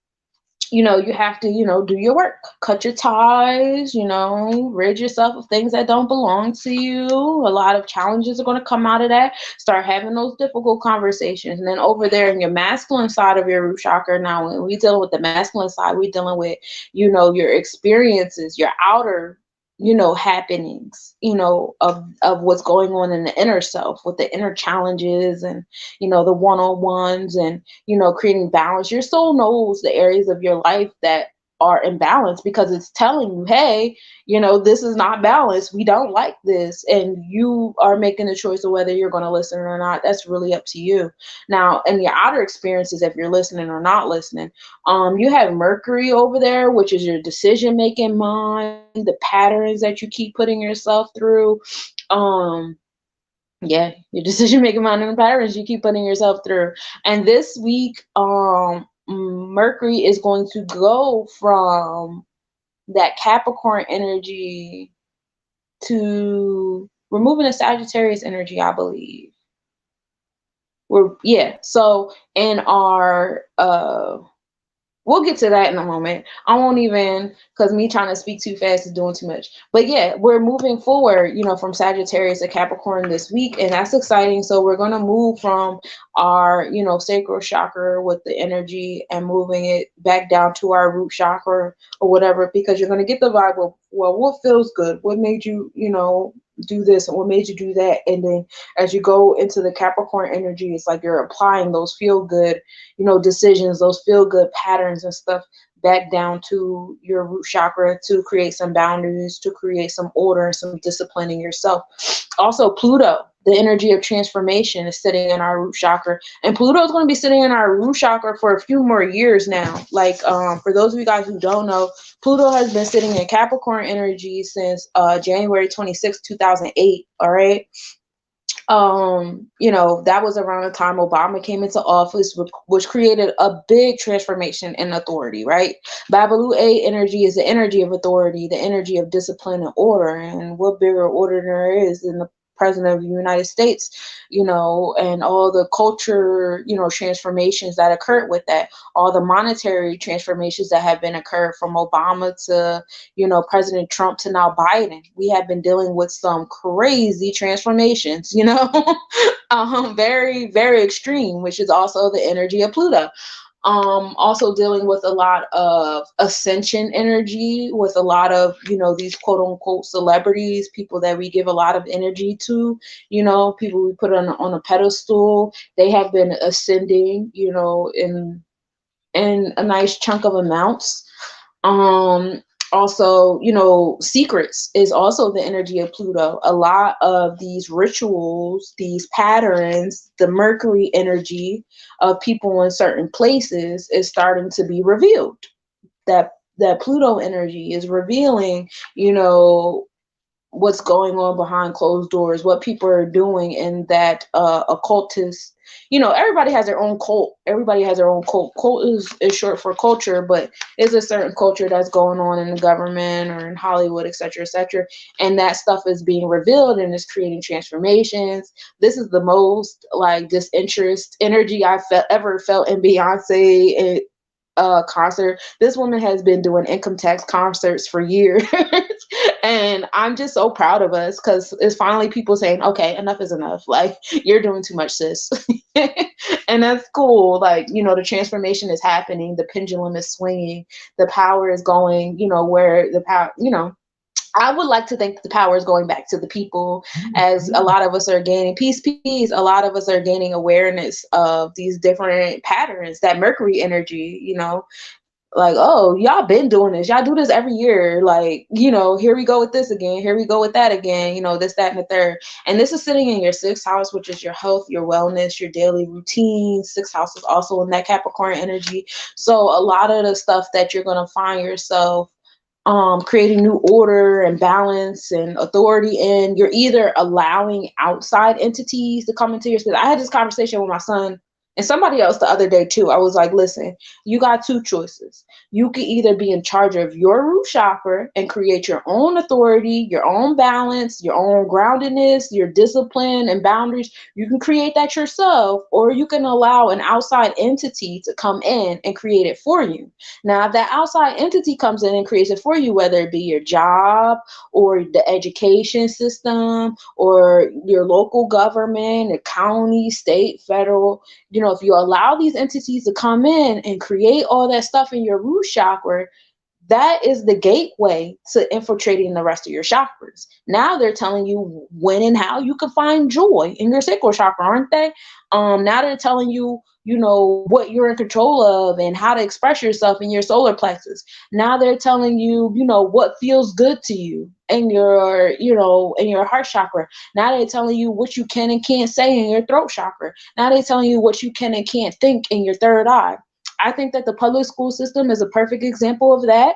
you know, you have to, you know, do your work, cut your ties, you know, rid yourself of things that don't belong to you. A lot of challenges are going to come out of that. Start having those difficult conversations. And then over there in your masculine side of your root chakra, now when we dealing with the masculine side, we dealing with, you know, your experiences, your outer, you know, happenings, you know, of what's going on in the inner self with the inner challenges and, you know, the one-on-ones and, you know, creating balance. Your soul knows the areas of your life that are imbalanced because it's telling you, hey, you know, this is not balanced. We don't like this. And you are making the choice of whether you're going to listen or not. That's really up to you. Now, in your outer experiences, if you're listening or not listening, you have Mercury over there, which is your decision-making mind, the patterns that you keep putting yourself through. Yeah, your decision-making mind and the patterns you keep putting yourself through. And this week, Mercury is going to go from that Capricorn energy to we're moving to Sagittarius energy, I believe. So in our we'll get to that in a moment. I won't even, because me trying to speak too fast is doing too much. But yeah, we're moving forward, you know, from Sagittarius to Capricorn this week, and that's exciting. So we're going to move from our, you know, sacral chakra with the energy and moving it back down to our root chakra or whatever, because you're going to get the vibe of, well, what feels good? What made you, you know, do this and what made you do that? And then as you go into the Capricorn energy, it's like you're applying those feel good, you know, decisions, those feel good patterns and stuff back down to your root chakra to create some boundaries, to create some order and some discipline in yourself. Also, Pluto, the energy of transformation, is sitting in our root chakra, and Pluto is going to be sitting in our root chakra for a few more years now. Like, for those of you guys who don't know, Pluto has been sitting in Capricorn energy since January 26, 2008. All right. You know, that was around the time Obama came into office, which created a big transformation in authority, right? Babalu A energy is the energy of authority, the energy of discipline and order. And what bigger order there is than the president of the United States, you know, and all the culture, you know, transformations that occurred with that, all the monetary transformations that have been occurred from Obama to, you know, President Trump to now Biden. We have been dealing with some crazy transformations, you know, very, very extreme, which is also the energy of Pluto. Also dealing with a lot of ascension energy, with a lot of, you know, these quote unquote celebrities, people that we give a lot of energy to, you know, people we put on a pedestal. They have been ascending, you know, in a nice chunk of amounts. Also, you know, secrets is also the energy of Pluto. A lot of these rituals, these patterns, the Mercury energy of people in certain places is starting to be revealed. That Pluto energy is revealing, you know, what's going on behind closed doors, what people are doing in that occultist, you know, everybody has their own cult. Everybody has their own cult. Cult is short for culture, but it's a certain culture that's going on in the government or in Hollywood, et cetera, et cetera. And that stuff is being revealed and is creating transformations. This is the most like disinterest energy I've ever felt in Beyonce concert. This woman has been doing income tax concerts for years. And I'm just so proud of us because it's finally people saying, okay, enough is enough. Like, you're doing too much, sis. And that's cool. Like, you know, the transformation is happening. The pendulum is swinging. The power is going, you know, where the power, you know, I would like to think the power is going back to the people as a lot of us are gaining peace. A lot of us are gaining awareness of these different patterns, that Mercury energy, you know, like, oh, y'all been doing this. Y'all do this every year. Like, you know, here we go with this again. Here we go with that again. You know, this, that, and the third. And this is sitting in your sixth house, which is your health, your wellness, your daily routine. Sixth house is also in that Capricorn energy. So a lot of the stuff that you're going to find yourself creating new order and balance and authority in, you're either allowing outside entities to come into your space. I had this conversation with my son And somebody else the other day too, I was like, listen, you got two choices. You can either be in charge of your root chakra and create your own authority, your own balance, your own groundedness, your discipline and boundaries. You can create that yourself, or you can allow an outside entity to come in and create it for you. Now, if that outside entity comes in and creates it for you, whether it be your job or the education system or your local government, the county, state, federal, if you allow these entities to come in and create all that stuff in your root chakra, that is the gateway to infiltrating the rest of your chakras. Now they're telling you when and how you can find joy in your sacral chakra, aren't they? Now they're telling you, what you're in control of and how to express yourself in your solar plexus. Now they're telling you, what feels good to you in your, in your heart chakra. Now they're telling you what you can and can't say in your throat chakra. Now they're telling you what you can and can't think in your third eye. I think that the public school system is a perfect example of that.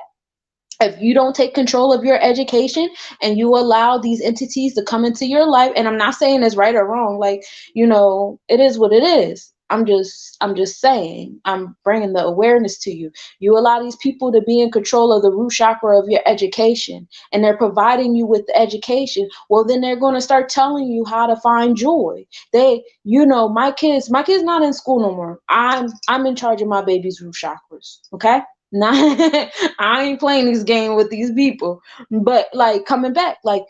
If you don't take control of your education and you allow these entities to come into your life, and I'm not saying it's right or wrong, like, it is what it is. I'm just saying, I'm bringing the awareness to you. You allow these people to be in control of the root chakra of your education, and they're providing you with the education. Well, then they're going to start telling you how to find joy. My kid's not in school no more. I'm in charge of my baby's root chakras. Okay. Nah, I ain't playing this game with these people. But like coming back, like,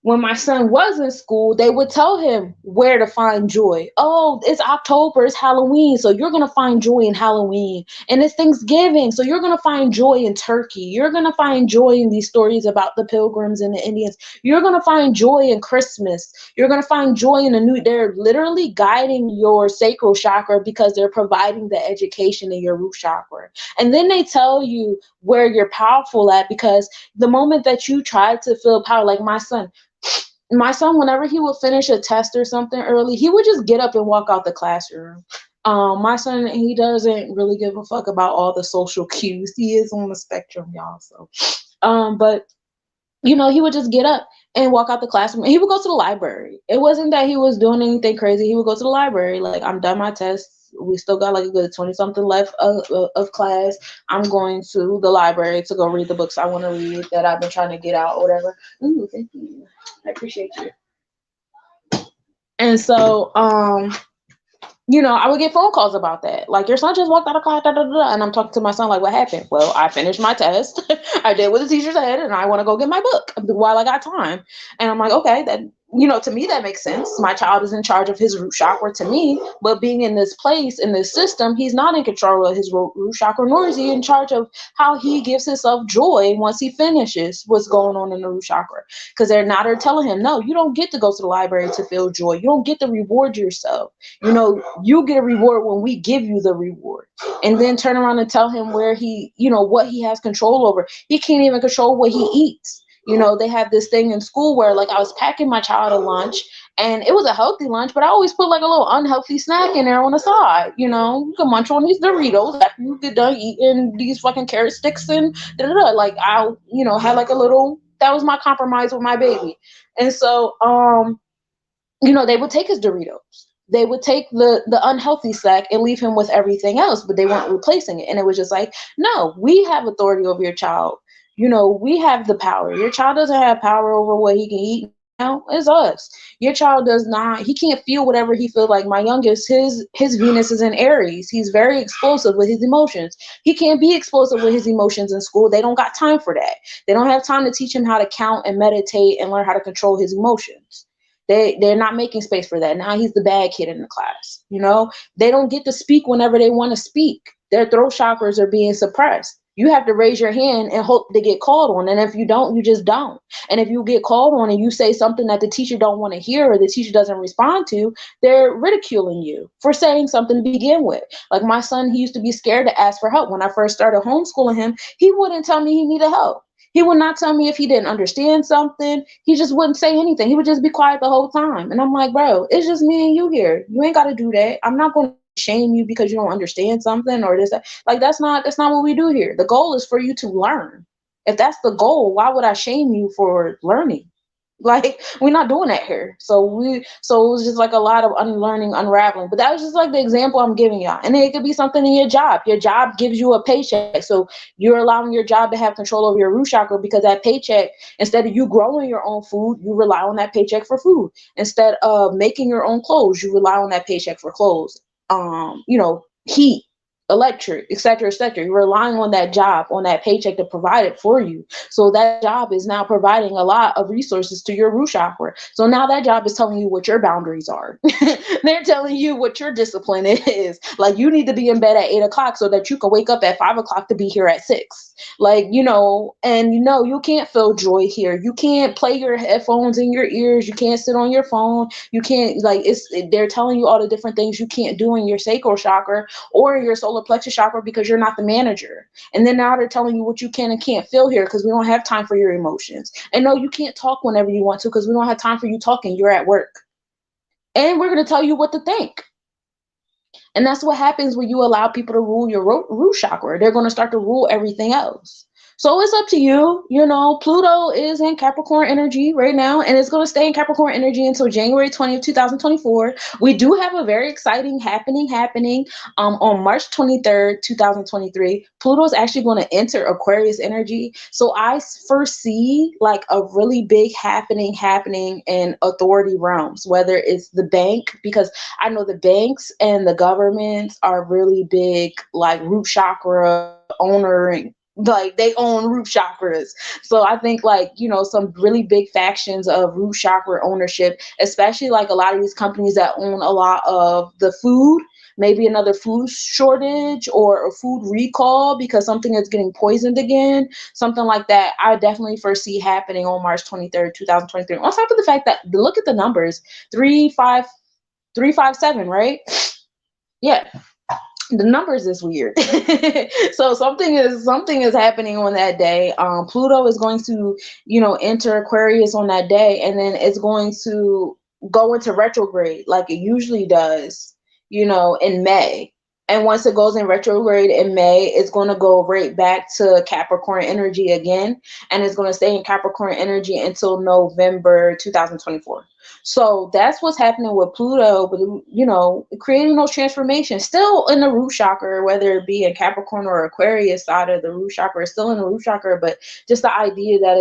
when my son was in school, they would tell him where to find joy. Oh, it's October, it's Halloween, so you're going to find joy in Halloween. And it's Thanksgiving, so you're going to find joy in turkey. You're going to find joy in these stories about the pilgrims and the Indians. You're going to find joy in Christmas. You're going to find joy in they're literally guiding your sacral chakra because they're providing the education in your root chakra. And then they tell you where you're powerful at, because the moment that you try to feel power, like my son, whenever he would finish a test or something early, he would just get up and walk out the classroom. My son, he doesn't really give a fuck about all the social cues. He is on the spectrum, y'all. So, but he would just get up and walk out the classroom. He would go to the library. It wasn't that he was doing anything crazy. He would go to the library. Like, I'm done my tests. We still got like a good 20 something left of class. I'm going to the library to go read the books I want to read that I've been trying to get out or whatever. Ooh, thank you. I appreciate you. And so, I would get phone calls about that. Like, your son just walked out of class, and I'm talking to my son like, what happened? Well, I finished my test. I did what the teacher said, and I want to go get my book while I got time. And I'm like, okay, that, to me, that makes sense. My child is in charge of his root chakra to me, but being in this place, in this system, he's not in control of his root chakra, nor is he in charge of how he gives himself joy once he finishes what's going on in the root chakra. Because they're telling him, no, you don't get to go to the library to feel joy. You don't get to reward yourself. You get a reward when we give you the reward. And then turn around and tell him where he, what he has control over. He can't even control what he eats. They have this thing in school where, like, I was packing my child a lunch, and it was a healthy lunch, but I always put like a little unhealthy snack in there on the side. You can munch on these Doritos after you get done eating these fucking carrot sticks and da-da-da. Like, I, had like a little, that was my compromise with my baby. And so, they would take his Doritos. They would take the unhealthy snack and leave him with everything else, but they weren't replacing it. And it was just like, no, we have authority over your child. We have the power. Your child doesn't have power over what he can eat. Now it's us. Your child does not. He can't feel whatever he feels like. My youngest, his Venus is in Aries. He's very explosive with his emotions. He can't be explosive with his emotions in school. They don't got time for that. They don't have time to teach him how to count and meditate and learn how to control his emotions. They're not making space for that. Now he's the bad kid in the class. They don't get to speak whenever they want to speak. Their throat chakras are being suppressed. You have to raise your hand and hope to get called on. And if you don't, you just don't. And if you get called on and you say something that the teacher don't want to hear or the teacher doesn't respond to, they're ridiculing you for saying something to begin with. Like my son, he used to be scared to ask for help. When I first started homeschooling him, he wouldn't tell me he needed help. He would not tell me if he didn't understand something. He just wouldn't say anything. He would just be quiet the whole time. And I'm like, bro, it's just me and you here. You ain't got to do that. I'm not going to shame you because you don't understand something or this. Like, that's not what we do here. The goal is for you to learn. If that's the goal, why would I shame you for learning? Like, we're not doing that here. So it was just like a lot of unlearning, unraveling. But that was just like the example I'm giving y'all. And then it could be something in your job. Your job gives you a paycheck. So you're allowing your job to have control over your root chakra, because that paycheck, instead of you growing your own food, you rely on that paycheck for food. Instead of making your own clothes, you rely on that paycheck for clothes. Heat, electric, etc., etc. You're relying on that job, on that paycheck to provide it for you. So that job is now providing a lot of resources to your root chakra. So now that job is telling you what your boundaries are. They're telling you what your discipline is. Like, you need to be in bed at 8 o'clock so that you can wake up at 5 o'clock to be here at 6. Like, and you can't feel joy here. You can't play your headphones in your ears. You can't sit on your phone. You can't, like, they're telling you all the different things you can't do in your sacral chakra or your solar plexus chakra, because you're not the manager. And then now they're telling you what you can and can't feel here, because we don't have time for your emotions. And no, you can't talk whenever you want to, because we don't have time for you talking. You're at work. And we're going to tell you what to think. And that's what happens when you allow people to rule your root chakra. They're going to start to rule everything else. So it's up to you. Pluto is in Capricorn energy right now, and it's going to stay in Capricorn energy until January 20th, 2024. We do have a very exciting happening on March 23rd, 2023. Pluto is actually going to enter Aquarius energy. So I foresee like a really big happening in authority realms, whether it's the bank, because I know the banks and the governments are really big, like root chakra owning. Like, they own root chakras. So I think, like, some really big factions of root chakra ownership, especially like a lot of these companies that own a lot of the food, maybe another food shortage or a food recall because something is getting poisoned again, something like that. I definitely foresee happening on March 23rd, 2023. On top of the fact that, look at the numbers, 357, right? Yeah. The numbers is weird. So something is happening on that day. Pluto is going to enter Aquarius on that day, and then it's going to go into retrograde like it usually does in May. And once it goes in retrograde in May, it's going to go right back to Capricorn energy again, and it's going to stay in Capricorn energy until November 2024. So that's what's happening with Pluto, but creating those transformations still in the root chakra, whether it be in Capricorn or Aquarius side of the root chakra, is still in the root chakra, but just the idea that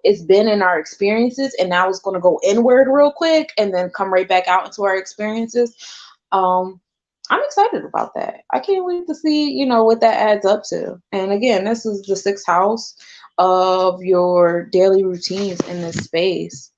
it's been in our experiences, and now it's going to go inward real quick and then come right back out into our experiences. I'm excited about that. I can't wait to see, what that adds up to. And again, this is the 6th house of your daily routines in this space.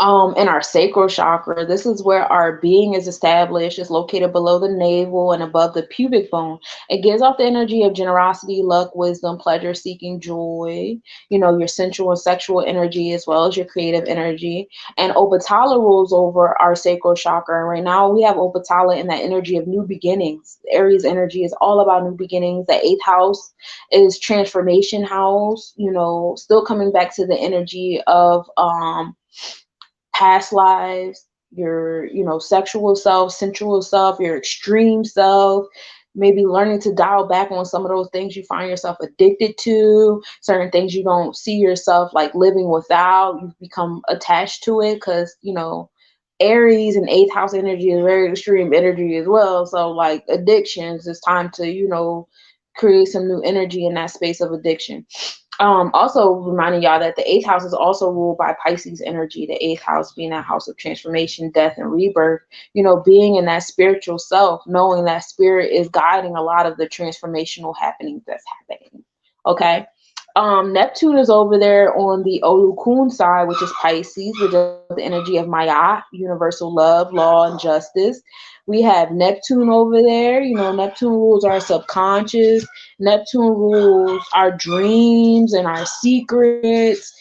In our sacral chakra, this is where our being is established. It's located below the navel and above the pubic bone. It gives off the energy of generosity, luck, wisdom, pleasure seeking, joy, your sensual and sexual energy, as well as your creative energy. And Obatala rules over our sacral chakra. And right now we have Obatala in that energy of new beginnings. Aries energy is all about new beginnings. The 8th house is transformation house, still coming back to the energy of past lives, your sexual self, sensual self, your extreme self, maybe learning to dial back on some of those things you find yourself addicted to, certain things you don't see yourself like living without. You've become attached to it because Aries and 8th house energy is very extreme energy as well. So like addictions, it's time to create some new energy in that space of addiction. Also reminding y'all that the 8th house is also ruled by Pisces energy, the 8th house being that house of transformation, death, and rebirth, being in that spiritual self, knowing that spirit is guiding a lot of the transformational happenings that's happening. Okay. Neptune is over there on the Olukun side, which is Pisces, which is the energy of Maya, universal love, law, and justice. We have Neptune over there. Neptune rules our subconscious. Neptune rules our dreams and our secrets.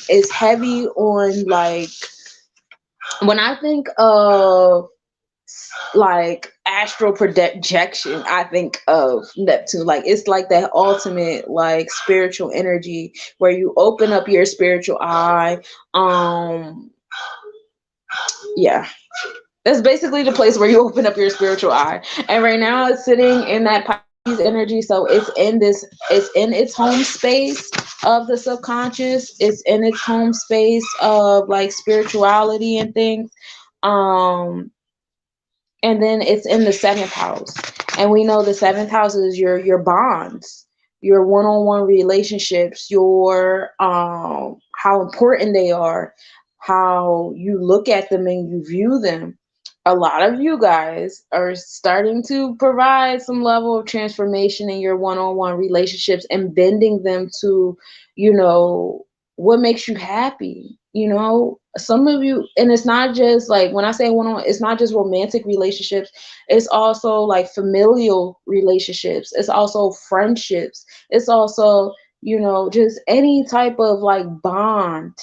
It's heavy on, like, when I think of like astral projection, I think of Neptune. Like, it's like that ultimate like spiritual energy where you open up your spiritual eye. Yeah, that's basically the place where you open up your spiritual eye. And right now it's sitting in that Pisces energy, so it's in its home space. of the subconscious. It's in its home space of like spirituality and things. Um, and then it's in the seventh house, and we know the seventh house is your bonds, your one-on-one relationships, your how important they are, how you look at them and you view them. A lot of you guys are starting to provide some level of transformation in your one-on-one relationships and bending them to, you know, what makes you happy. You know, some of you, and it's not just like when I say one on, it's not just romantic relationships, it's also like familial relationships, it's also friendships, it's also, you know, just any type of like bond.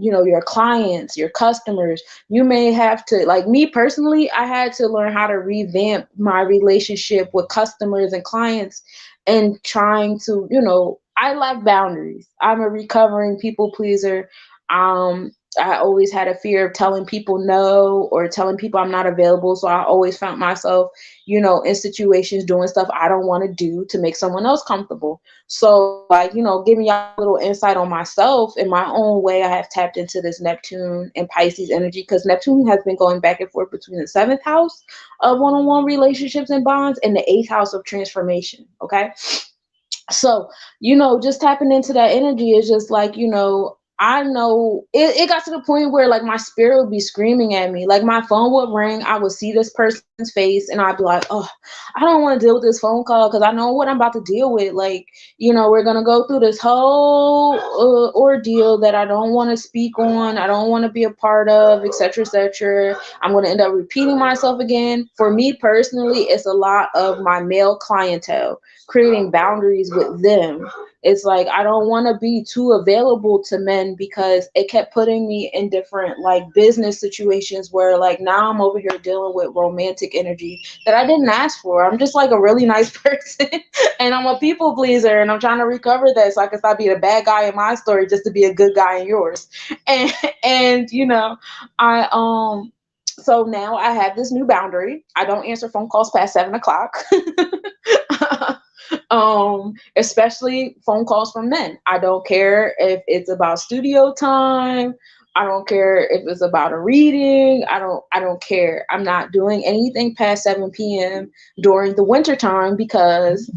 You know, your clients, your customers, you may have to, like me personally, I had to learn how to revamp my relationship with customers and clients, and trying to, you know, I like boundaries. I'm a recovering people pleaser. I always had a fear of telling people no or telling people I'm not available. So I always found myself, you know, in situations doing stuff I don't want to do to make someone else comfortable. So, like, you know, giving y'all a little insight on myself in my own way, I have tapped into this Neptune and Pisces energy, because Neptune has been going back and forth between the seventh house of one on one relationships and bonds and the eighth house of transformation. Okay. So, you know, just tapping into that energy is just like, you know, I know it got to the point where like my spirit would be screaming at me. Like my phone would ring, I would see this person's face, and I'd be like, oh, I don't want to deal with this phone call because I know what I'm about to deal with. Like, you know, we're going to go through this whole ordeal that I don't want to speak on, I don't want to be a part of, etc., etc. I'm going to end up repeating myself again. For me personally, it's a lot of my male clientele, creating boundaries with them. It's like I don't want to be too available to men because it kept putting me in different like business situations where like now I'm over here dealing with romantic energy that I didn't ask for. I'm just like a really nice person and I'm a people pleaser, and I'm trying to recover that so I can stop being a bad guy in my story just to be a good guy in yours. And you know, I so now I have this new boundary. I don't answer phone calls past 7 o'clock. Especially phone calls from men. I don't care if it's about studio time. I don't care if it's about a reading. I don't care. I'm not doing anything past 7 p.m. during the winter time, because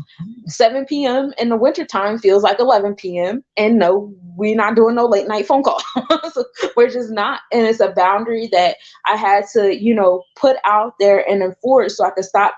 7 p.m. in the winter time feels like 11 p.m. And no, we're not doing no late night phone calls. We're just not. And it's a boundary that I had to, you know, put out there and enforce so I could stop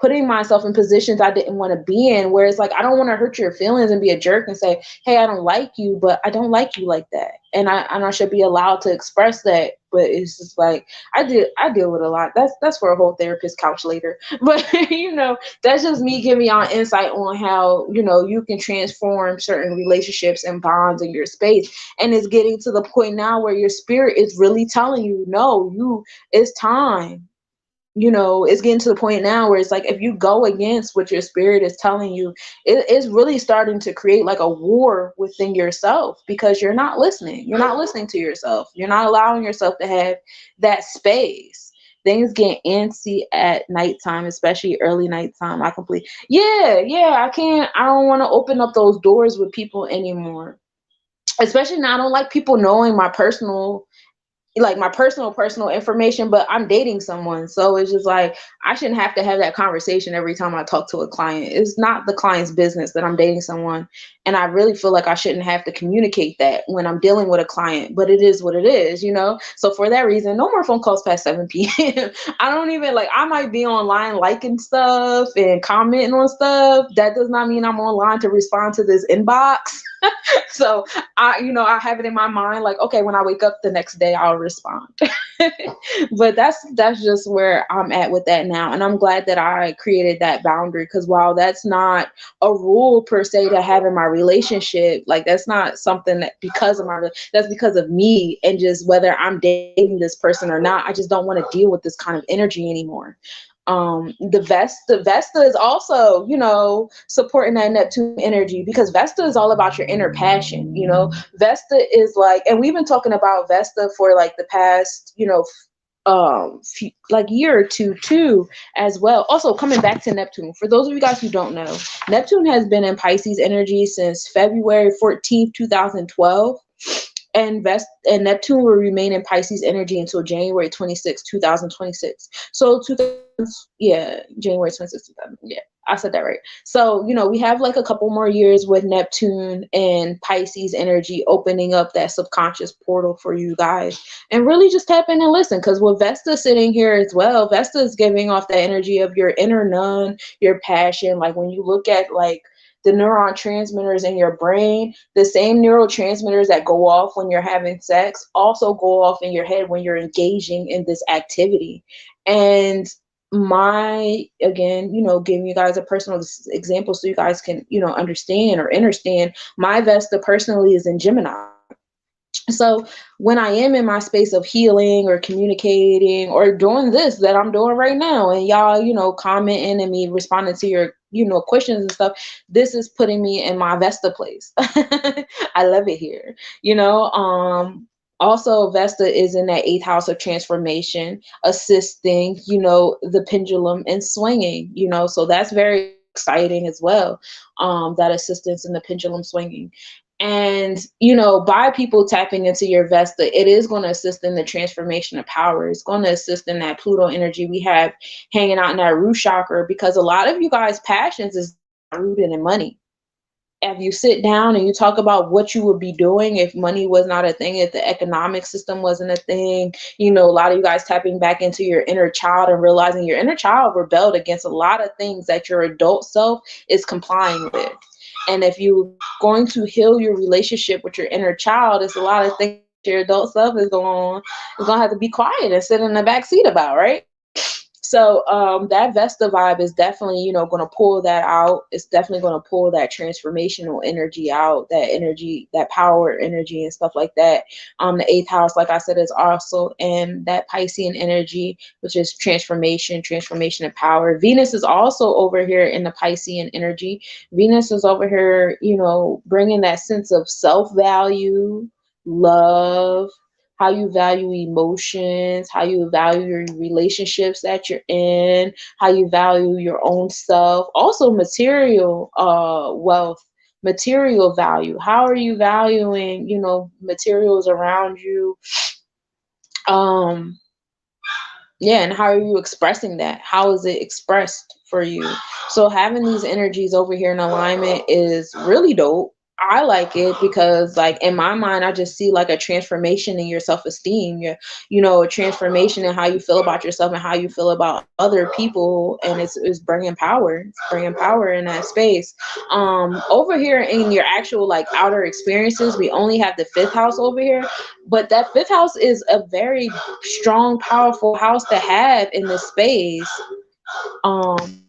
putting myself in positions I didn't want to be in, where it's like I don't want to hurt your feelings and be a jerk and say, hey, I don't like you, but I don't like you like that. And I should be allowed to express that. But it's just like I deal with a lot. That's for a whole therapist couch later. But you know, that's just me giving y'all insight on how, you know, you can transform certain relationships and bonds in your space. And it's getting to the point now where your spirit is really telling you, no, it's time. You know, it's getting to the point now where it's like if you go against what your spirit is telling you, it's really starting to create like a war within yourself, because you're not listening to yourself, you're not allowing yourself to have that space. Things get antsy at nighttime, especially early nighttime. I don't want to open up those doors with people anymore, especially now. I don't like people knowing my personal information, but I'm dating someone. So it's just like, I shouldn't have to have that conversation every time I talk to a client. It's not the client's business that I'm dating someone. And I really feel like I shouldn't have to communicate that when I'm dealing with a client, but it is what it is, you know? So for that reason, no more phone calls past 7 p.m. I don't even I might be online liking stuff and commenting on stuff. That does not mean I'm online to respond to this inbox. So I have it in my mind, like, okay, when I wake up the next day, I'll respond. But that's just where I'm at with that now. And I'm glad that I created that boundary, because while that's not a rule per se to have in my relationship, like that's not something that that's because of me, and just whether I'm dating this person or not, I just don't want to deal with this kind of energy anymore. The Vesta is also, you know, supporting that Neptune energy, because Vesta is all about your inner passion. You know, Vesta is like, and we've been talking about Vesta for like the past, you know, like year or two too as well. Also, coming back to Neptune, for those of you guys who don't know, Neptune has been in Pisces energy since February 14th, 2012. And Neptune will remain in Pisces energy until January 26, 2026. So yeah, January 26, 2000, yeah, I said that right. So, we have like a couple more years with Neptune and Pisces energy opening up that subconscious portal for you guys, and really just tap in and listen. Because with Vesta sitting here as well, Vesta is giving off the energy of your inner nun, your passion. Like when you look at like the neuron transmitters in your brain, the same neurotransmitters that go off when you're having sex also go off in your head when you're engaging in this activity. And again, giving you guys a personal example so you guys can, understand or understand, my Vesta personally is in Gemini. So when I am in my space of healing or communicating or doing this that I'm doing right now, and y'all, commenting and me responding to your, questions and stuff, this is putting me in my Vesta place. I love it here. Also, Vesta is in that 8th house of transformation, assisting, the pendulum and swinging, so that's very exciting as well. That assistance in the pendulum swinging. And, by people tapping into your Vesta, it is going to assist in the transformation of power. It's going to assist in that Pluto energy we have hanging out in that root chakra, because a lot of you guys' passions is rooted in money. If you sit down and you talk about what you would be doing if money was not a thing, if the economic system wasn't a thing, a lot of you guys tapping back into your inner child and realizing your inner child rebelled against a lot of things that your adult self is complying with. And if you're going to heal your relationship with your inner child, it's a lot of things your adult self is going to have to be quiet and sit in the back seat about, right? So that Vesta vibe is definitely, going to pull that out. It's definitely going to pull that transformational energy out, that energy, that power energy and stuff like that. The 8th house, like I said, is also in that Piscean energy, which is transformation and power. Venus is also over here in the Piscean energy. Venus is over here, bringing that sense of self-value, love, how you value emotions, how you value your relationships that you're in, how you value your own self. Also material wealth, material value. How are you valuing, materials around you? Yeah, and how are you expressing that? How is it expressed for you? So having these energies over here in alignment is really dope. I like it because, like, in my mind, I just see like a transformation in your self-esteem, a transformation in how you feel about yourself and how you feel about other people, and it's bringing power. It's bringing power in that space. Over here in your actual like outer experiences, we only have the 5th house over here, but that 5th house is a very strong, powerful house to have in this space. Um,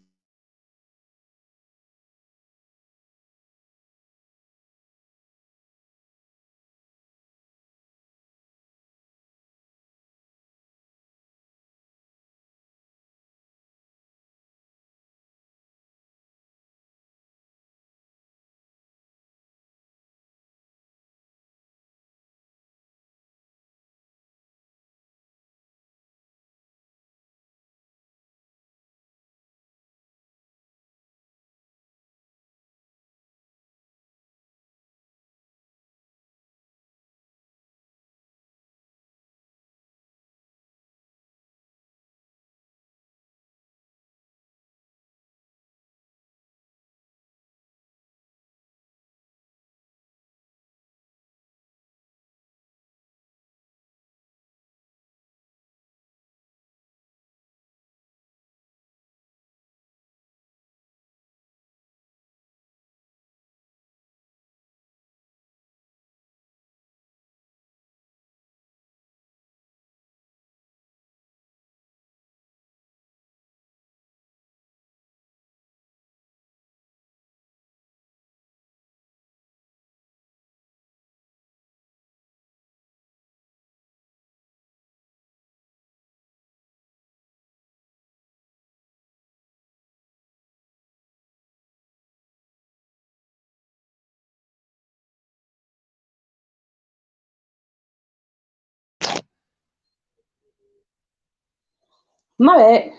My bad.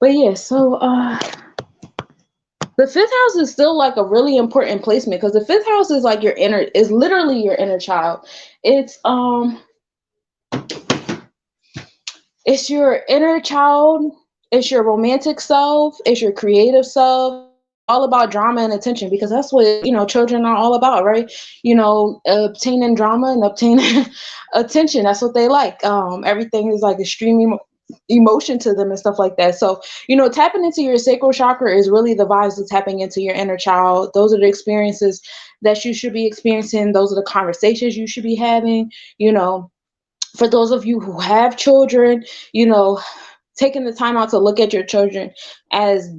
But yeah, so the fifth house is still like a really important placement because the fifth house is like your inner, is literally your inner child. It's it's your inner child, it's your romantic self, it's your creative self. It's all about drama and attention because that's what, children are all about, right? Obtaining drama and obtaining attention. That's what they like. Everything is like extreme emotion to them and stuff like that. So, tapping into your sacral chakra is really the vibes of tapping into your inner child. Those are the experiences that you should be experiencing. Those are the conversations you should be having. You know, for those of you who have children, taking the time out to look at your children as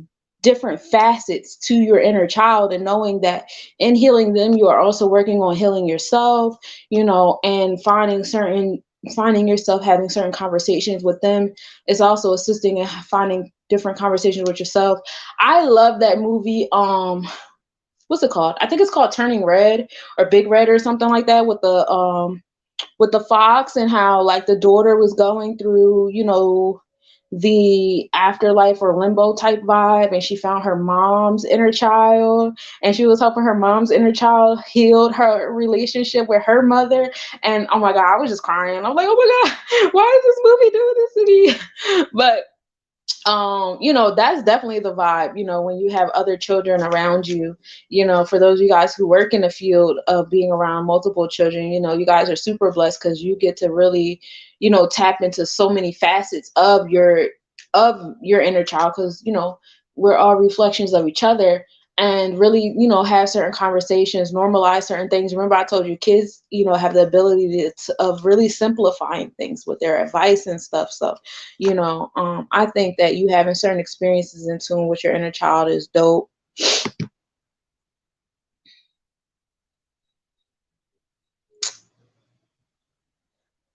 different facets to your inner child and knowing that in healing them, you are also working on healing yourself, and finding yourself having certain conversations with them is also assisting in finding different conversations with yourself. I love that movie. What's it called? I think it's called Turning Red or Big Red or something like that, with the fox, and how like the daughter was going through, the afterlife or limbo type vibe, and she found her mom's inner child, and she was helping her mom's inner child heal her relationship with her mother. And oh my god, I was just crying. I'm like, oh my god, why is this movie doing this to me? But that's definitely the vibe, when you have other children around you. For those of you guys who work in the field of being around multiple children, you guys are super blessed because you get to really, tap into so many facets of your inner child, because we're all reflections of each other, and really, have certain conversations, normalize certain things. Remember, I told you kids, have the ability of really simplifying things with their advice and stuff. So, I think that you having certain experiences in tune with your inner child is dope.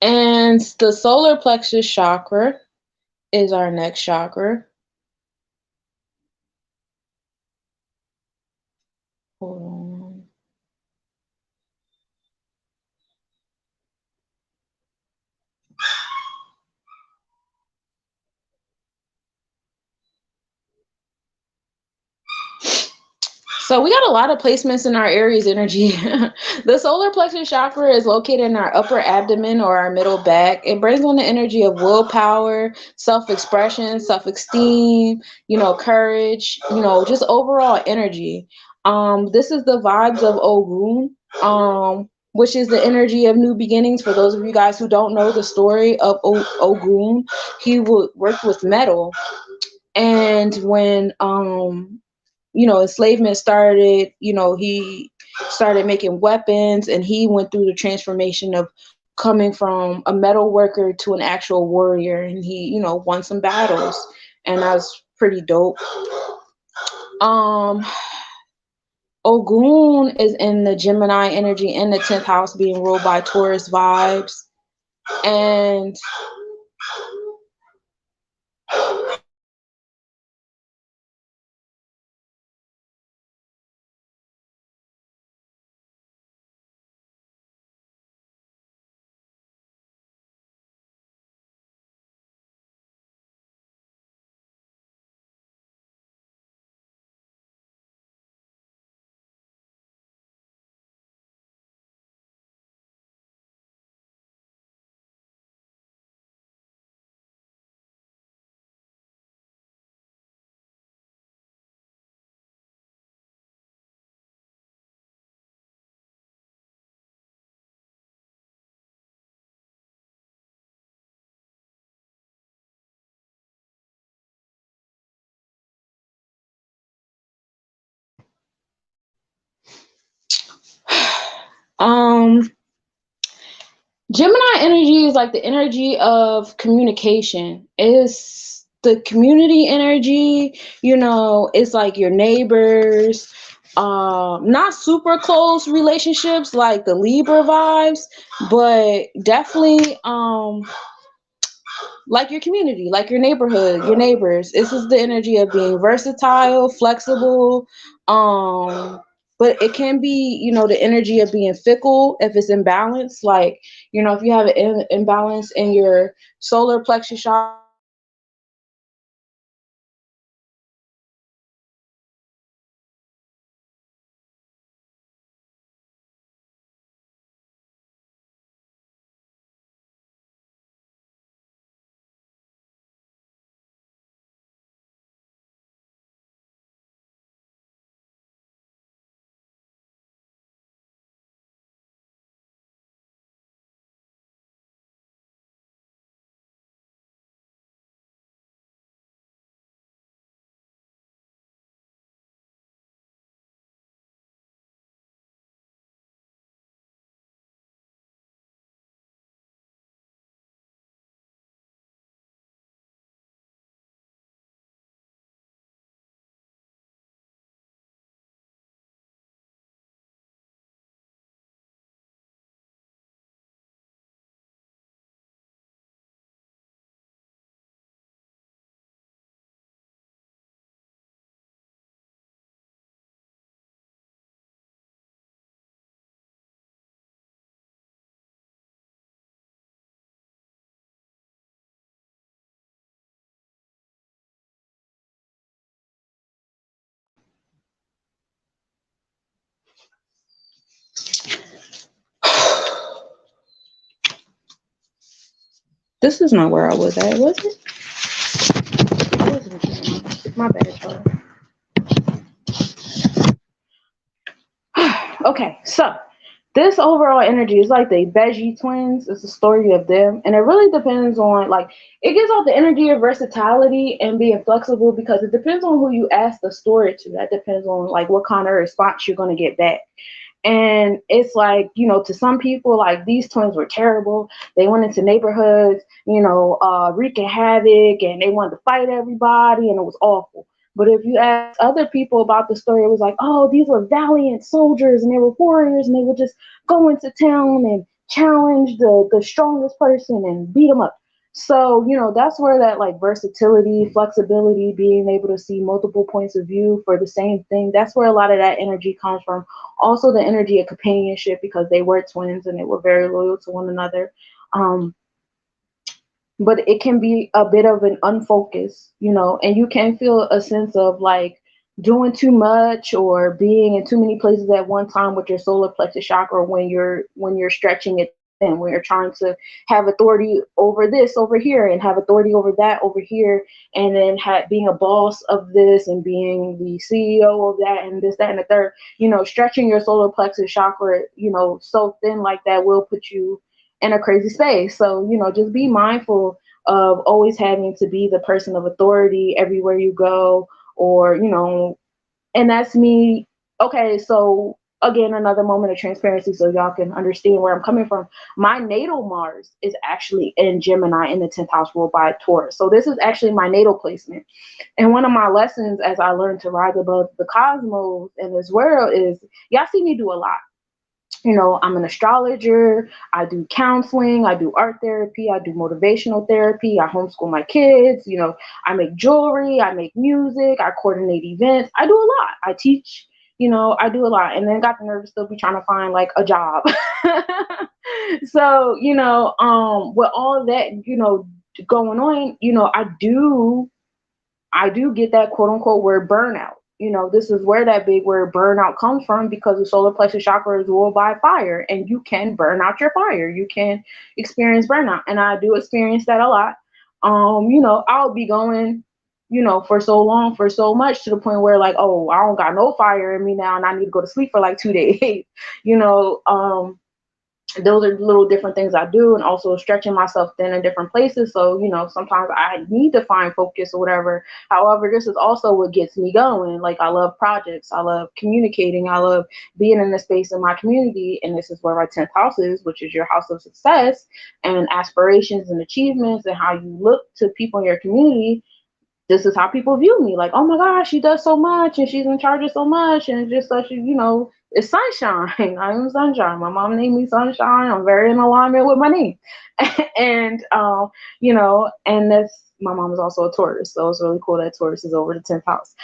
And the solar plexus chakra is our next chakra. Hold on. So we got a lot of placements in our Aries energy. The solar plexus chakra is located in our upper abdomen or our middle back. It brings on the energy of willpower, self-expression, self-esteem, courage, just overall energy. This is the vibes of Ogun, which is the energy of new beginnings. For those of you guys who don't know the story of Ogun, he would work with metal. And when enslavement started, he started making weapons, and he went through the transformation of coming from a metal worker to an actual warrior, and he, won some battles, and that was pretty dope. Ogun is in the Gemini energy in the 10th house, being ruled by Taurus vibes. And um Gemini energy is like the energy of communication. It's the community energy, it's like your neighbors, not super close relationships like the Libra vibes, but definitely like your community, like your neighborhood, your neighbors. This is the energy of being versatile, flexible, but it can be, the energy of being fickle if it's imbalanced. Like, if you have an imbalance in your solar plexus chakra, This is not where I was at, was it? I wasn't Gemini. My bad, y'all. Okay, so this overall energy is like the Beji twins. It's a story of them, and it really depends on like it gives off the energy of versatility and being flexible because it depends on who you ask the story to. That depends on like what kind of response you're gonna get back. And it's like, to some people, like these twins were terrible. They went into neighborhoods, wreaking havoc, and they wanted to fight everybody, and it was awful. But if you ask other people about the story, it was like, oh, these were valiant soldiers and they were warriors and they would just go into town and challenge the strongest person and beat them up. So, that's where that like versatility, flexibility, being able to see multiple points of view for the same thing, that's where a lot of that energy comes from. Also, the energy of companionship because they were twins and they were very loyal to one another. Um, but it can be a bit of an unfocus, and you can feel a sense of like doing too much or being in too many places at one time with your solar plexus chakra when you're stretching it thin, when you're trying to have authority over this over here and have authority over that over here, and then being a boss of this and being the CEO of that and this, that, and the third. Stretching your solar plexus chakra, so thin like that will put you in a crazy space. So, just be mindful of always having to be the person of authority everywhere you go, or, and that's me. Okay, so again, another moment of transparency so y'all can understand where I'm coming from. My natal Mars is actually in Gemini in the 10th house ruled by Taurus. So this is actually my natal placement. And one of my lessons as I learned to rise above the cosmos in this world is y'all see me do a lot. I'm an astrologer, I do counseling, I do art therapy, I do motivational therapy, I homeschool my kids, I make jewelry, I make music, I coordinate events, I do a lot. I teach, I do a lot. And then got the nerve to still be trying to find like a job. So, with all of that, going on, I do get that quote unquote word burnout. This is where that big word burnout comes from because the solar plexus chakra is ruled by fire and you can burn out your fire. You can experience burnout. And I do experience that a lot. I'll be going, for so long, for so much to the point where like, oh, I don't got no fire in me now and I need to go to sleep for like 2 days. you know, um, those are little different things I do, and also stretching myself thin in different places. So, sometimes I need to find focus or whatever. However, this is also what gets me going. Like, I love projects, I love communicating, I love being in the space in my community. And this is where my 10th house is, which is your house of success and aspirations and achievements and how you look to people in your community. This is how people view me. Like, oh my gosh, she does so much and she's in charge of so much and just such a, it's sunshine. I am sunshine. My mom named me Sunshine. I'm very in alignment with my name. And and that's my mom is also a Taurus, so it's really cool that Taurus is over the 10th house.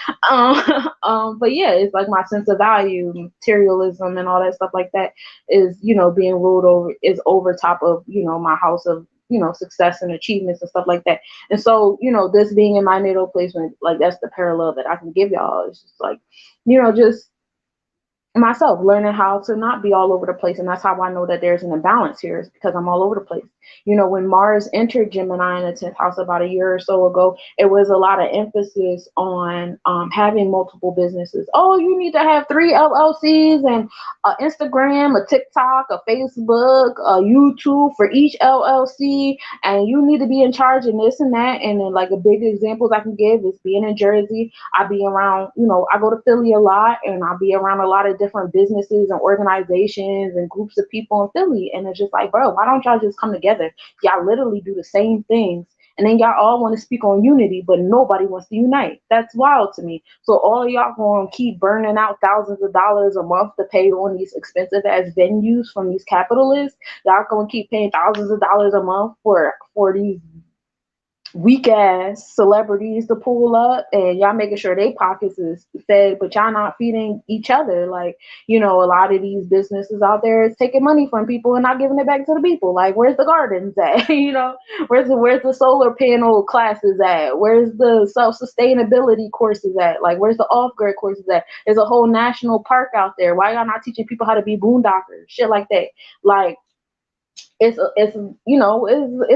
But yeah, it's like my sense of value, materialism, and all that stuff like that is being ruled over is over top of my house of success and achievements and stuff like that. And so, this being in my natal placement, like that's the parallel that I can give y'all. It's just like, just myself learning how to not be all over the place. And that's how I know that there's an imbalance here, is because I'm all over the place. When Mars entered Gemini in the 10th house about a year or so ago, it was a lot of emphasis on having multiple businesses. Oh, you need to have 3 LLCs and Instagram, a TikTok, a Facebook, a YouTube for each LLC, and you need to be in charge of this and that. And then like a big examples I can give is being in Jersey. I be around, I go to Philly a lot, and I'll be around a lot of different businesses and organizations and groups of people in Philly. And it's just like, bro, why don't y'all just come together? Y'all literally do the same things. And then y'all all want to speak on unity, but nobody wants to unite. That's wild to me. So all of y'all going to keep burning out thousands of dollars a month to pay on these expensive ass venues from these capitalists. Y'all going to keep paying thousands of dollars a month for these weak ass celebrities to pull up, and y'all making sure they pockets is fed, but y'all not feeding each other. Like, a lot of these businesses out there is taking money from people and not giving it back to the people. Like, where's the gardens at? Where's the solar panel classes at? Where's the self-sustainability courses at? Like, where's the off-grid courses at? There's a whole national park out there. Why y'all not teaching people how to be boondockers? Shit like that. Like, it's it's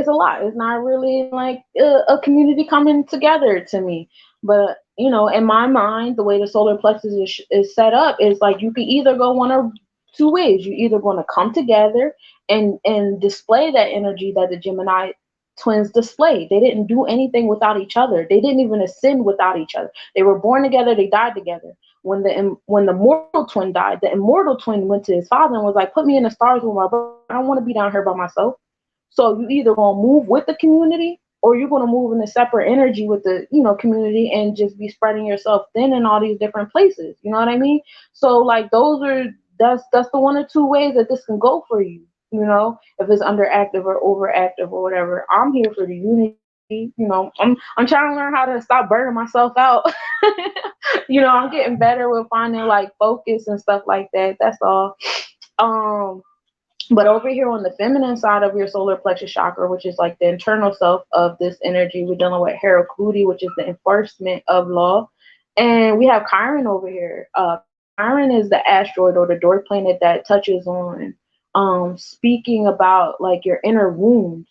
a lot. It's not really like a community coming together to me. But in my mind, the way the solar plexus is set up is like you can either go one or two ways. You're either going to come together and display that energy that the Gemini twins displayed. They didn't do anything without each other. They didn't even ascend without each other. They were born together. They died together. When the mortal twin died, the immortal twin went to his father and was like, "Put me in the stars with my brother. I don't want to be down here by myself." So you either gonna move with the community or you're gonna move in a separate energy with the community and just be spreading yourself thin in all these different places. You know what I mean? So like that's the one or two ways that this can go for you. If it's underactive or overactive or whatever. I'm here for the unity. I'm trying to learn how to stop burning myself out. I'm getting better with finding like focus and stuff like that. That's all. Um, but over here on the feminine side of your solar plexus chakra, which is like the internal self of this energy, we're dealing with Herakuti, which is the enforcement of law. And we have Chiron over here. Chiron is the asteroid or the dwarf planet that touches on speaking about like your inner wounds,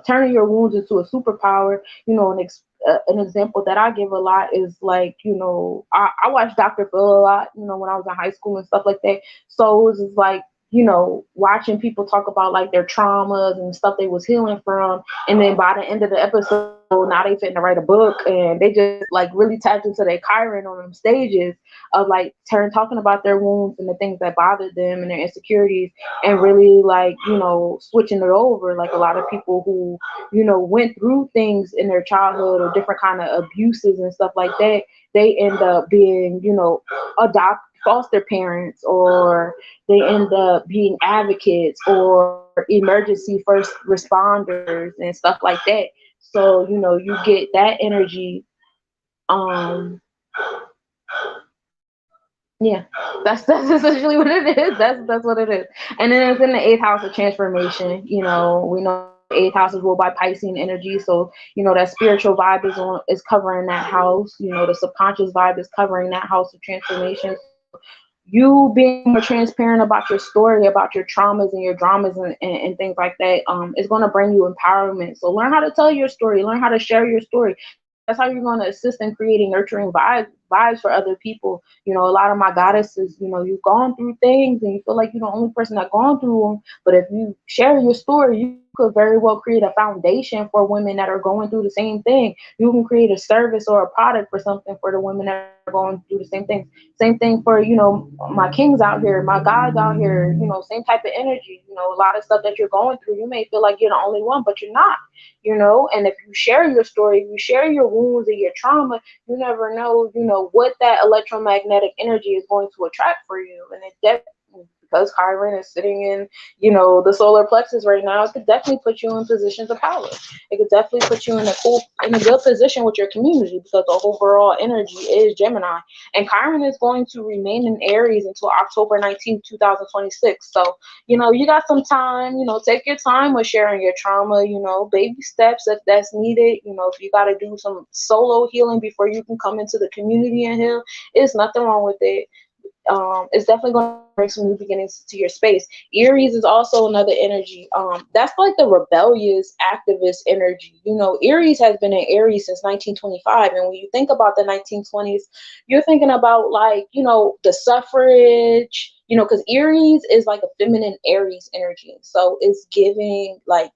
turning your wounds into a superpower. An example that I give a lot is like, I watched Dr. Phil a lot, when I was in high school and stuff like that. So it was just like, watching people talk about like their traumas and stuff they was healing from. And then by the end of the episode, now they fitting to write a book and they just like really tapped into their Chiron on them stages of like talking about their wounds and the things that bothered them and their insecurities and really like, switching it over. Like a lot of people who, went through things in their childhood or different kind of abuses and stuff like that, they end up being, adopt foster parents, or they end up being advocates or emergency first responders and stuff like that. So, you get that energy. Yeah, that's essentially what it is. That's what it is. And then it's in the eighth house of transformation. We know the eighth house is ruled by Piscean energy. So, that spiritual vibe is covering that house. The subconscious vibe is covering that house of transformation. You being more transparent about your story, about your traumas and your dramas and things like that, is going to bring you empowerment. So learn how to tell your story, learn how to share your story. That's how you're going to assist in creating nurturing vibes for other people. A lot of my goddesses, you've gone through things and you feel like you're the only person that gone through them. But if you share your story, you could very well create a foundation for women that are going through the same thing. You can create a service or a product for something for the women that are going through the same thing. Same thing for, my kings out here, my gods out here, same type of energy. A lot of stuff that you're going through, you may feel like you're the only one, but you're not. And if you share your story, you share your wounds and your trauma, you never know, what that electromagnetic energy is going to attract for you. And because Chiron is sitting in, the solar plexus right now, it could definitely put you in positions of power. It could definitely put you in a good position with your community because the overall energy is Gemini. And Chiron is going to remain in Aries until October 19th, 2026. So, you got some time, take your time with sharing your trauma, baby steps if that's needed. If you got to do some solo healing before you can come into the community and heal, there's nothing wrong with it. It's definitely going to bring some new beginnings to your space. Aries is also another energy. That's like the rebellious activist energy. Aries has been in Aries since 1925. And when you think about the 1920s, you're thinking about like, the suffrage, because Aries is like a feminine Aries energy. So it's giving like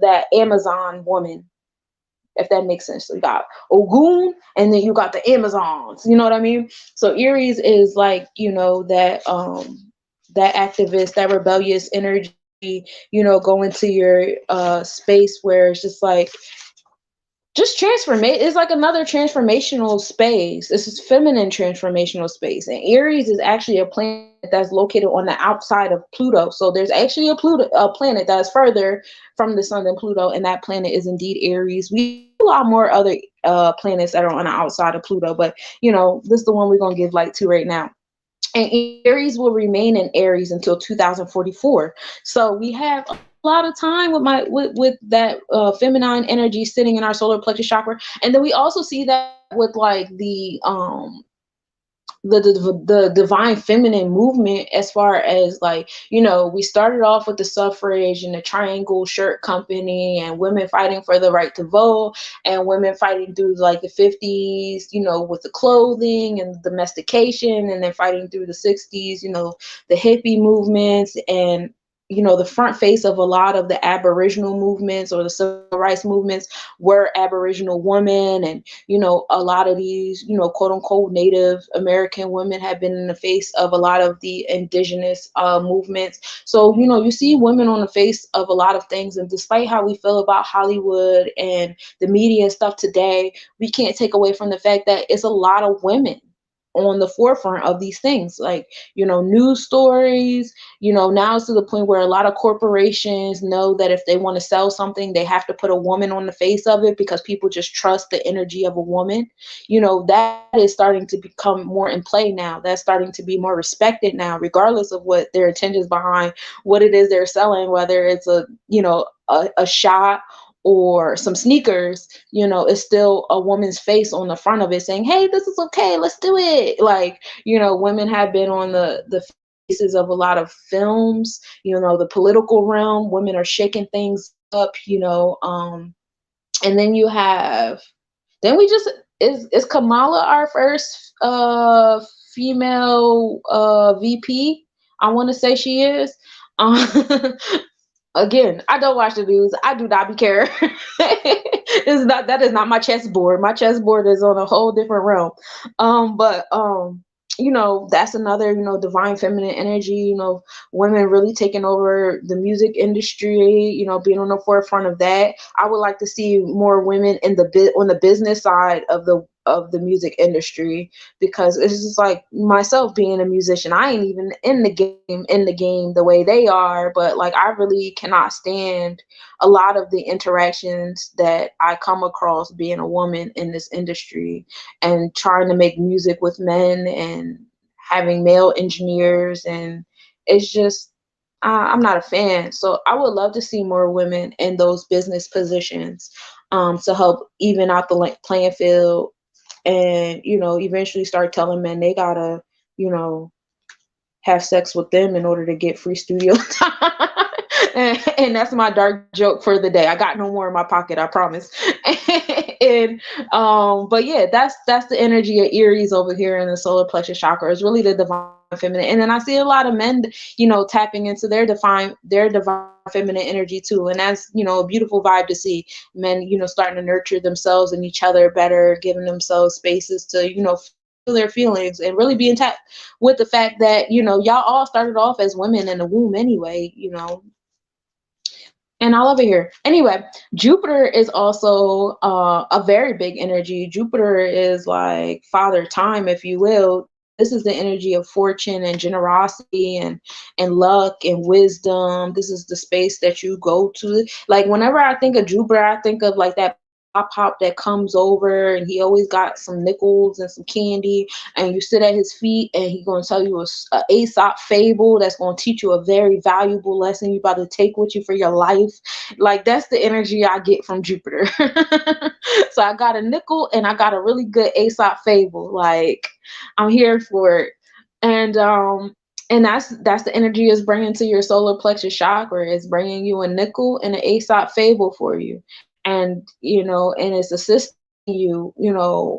that Amazon woman, if that makes sense. So you got Ogun and then you got the Amazons, you know what I mean? So Aries is like, that that activist, that rebellious energy, go into your space where it's just like just transformate. It's like another transformational space. This is feminine transformational space. And Aries is actually a planet that's located on the outside of Pluto. So there's actually a planet that's further from the sun than Pluto, and that planet is indeed Aries. We have a lot more other planets that are on the outside of Pluto, but this is the one we're gonna give light to right now. And Aries will remain in Aries until 2044. So we have a lot of time with that feminine energy sitting in our solar plexus chakra. And then we also see that with like the the divine feminine movement, as far as like, we started off with the suffrage and the triangle shirt company and women fighting for the right to vote, and women fighting through like the 50s, with the clothing and domestication, and then fighting through the 60s, the hippie movements, and the front face of a lot of the aboriginal movements or the civil rights movements were aboriginal women. And a lot of these, quote unquote Native American women have been in the face of a lot of the indigenous movements. So you see women on the face of a lot of things, and despite how we feel about Hollywood and the media and stuff today, we can't take away from the fact that it's a lot of women on the forefront of these things, like news stories. Now it's to the point where a lot of corporations know that if they want to sell something, they have to put a woman on the face of it, because people just trust the energy of a woman. That is starting to become more in play now. That's starting to be more respected now, regardless of what their intentions behind what it is they're selling, whether it's a shot or some sneakers. It's still a woman's face on the front of it saying, hey, this is okay, let's do it. Like, women have been on the faces of a lot of films, the political realm. Women are shaking things up, and then you have, then we just, is Kamala our first female VP? I want to say she is. Um, Again, I don't watch the news. I do not be care. That is not my chessboard. My chessboard is on a whole different realm. But that's another, divine feminine energy, women really taking over the music industry, being on the forefront of that. I would like to see more women in on the business side of the music industry, because it's just like myself being a musician. I ain't even in the game the way they are, but like I really cannot stand a lot of the interactions that I come across being a woman in this industry and trying to make music with men and having male engineers. And it's just, I'm not a fan. So I would love to see more women in those business positions, to help even out the playing field, and eventually start telling men they gotta you know have sex with them in order to get free studio time. And that's my dark joke for the day. I got no more in my pocket, I promise. And but yeah, that's the energy of Aries over here in the solar plexus chakra. It's really the divine feminine. And then I see a lot of men, tapping into their divine feminine energy too. And that's, a beautiful vibe to see. Men, starting to nurture themselves and each other better, giving themselves spaces to, feel their feelings, and really be in touch with the fact that, y'all all started off as women in the womb anyway, and I love it here. Anyway, Jupiter is also a very big energy. Jupiter is like father time, if you will. This is the energy of fortune and generosity and luck and wisdom. This is the space that you go to. Like whenever I think of Jupiter, I think of like that pop that comes over, and he always got some nickels and some candy, and you sit at his feet, and he's going to tell you a Aesop fable that's going to teach you a very valuable lesson you about to take with you for your life. Like that's the energy I get from Jupiter. So I got a nickel and I got a really good Aesop fable. Like I'm here for it. And that's the energy is bringing to your solar plexus chakra. It's bringing you a nickel and an Aesop fable for you. And and it's assisting you,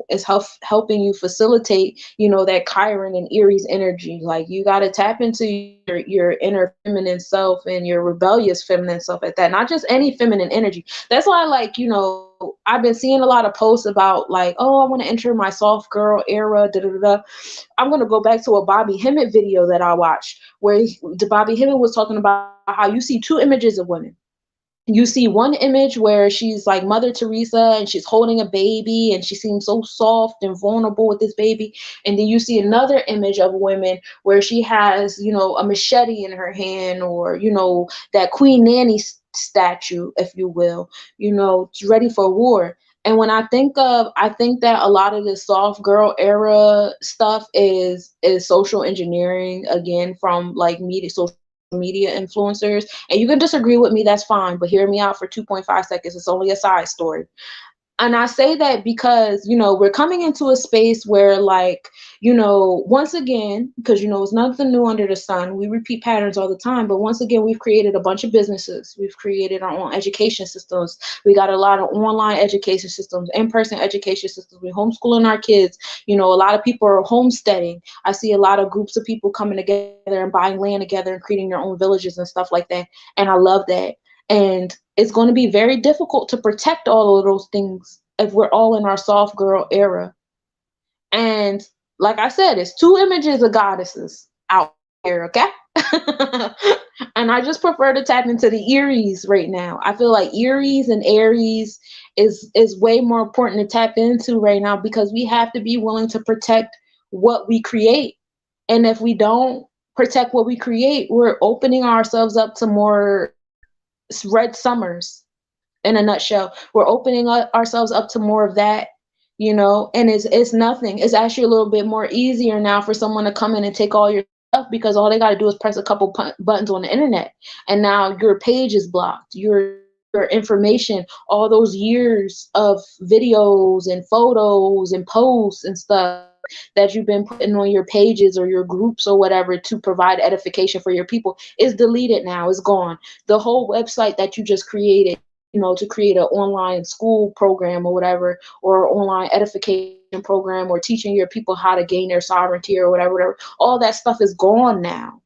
it's helping you facilitate, that Chiron and Aries energy. Like you got to tap into your inner feminine self and your rebellious feminine self at that, not just any feminine energy. That's why, like, I've been seeing a lot of posts about like, oh, I want to enter my soft girl era, da da da. I'm going to go back to a Bobby Hemmett video that I watched, where the Bobby Hemmett was talking about how you see two images of women. You see one image where she's like Mother Teresa and she's holding a baby and she seems so soft and vulnerable with this baby. And then you see another image of women where she has, a machete in her hand, or, that Queen Nanny statue, if you will, ready for war. And when I think that a lot of the soft girl era stuff is social engineering, again, from like social media influencers. And you can disagree with me, that's fine, but hear me out for 2.5 seconds. It's only a side story. And I say that because, we're coming into a space where, like, once again, because, it's nothing new under the sun. We repeat patterns all the time. But once again, we've created a bunch of businesses. We've created our own education systems. We got a lot of online education systems, in-person education systems. We're homeschooling our kids. A lot of people are homesteading. I see a lot of groups of people coming together and buying land together and creating their own villages and stuff like that. And I love that. And it's going to be very difficult to protect all of those things if we're all in our soft girl era. And like I said, it's two images of goddesses out here, okay? And I just prefer to tap into the Aries right now. I feel like Aries and Aries is way more important to tap into right now, because we have to be willing to protect what we create. And if we don't protect what we create, we're opening ourselves up to more red summers. In a nutshell, we're opening ourselves up to more of that, and it's nothing. It's actually a little bit more easier now for someone to come in and take all your stuff, because all they got to do is press a couple buttons on the internet, and now your page is blocked. Your information, all those years of videos and photos and posts and stuff that you've been putting on your pages or your groups or whatever to provide edification for your people, is deleted now. It's gone. The whole website that you just created, to create an online school program or whatever, or online edification program, or teaching your people how to gain their sovereignty or whatever, all that stuff is gone now.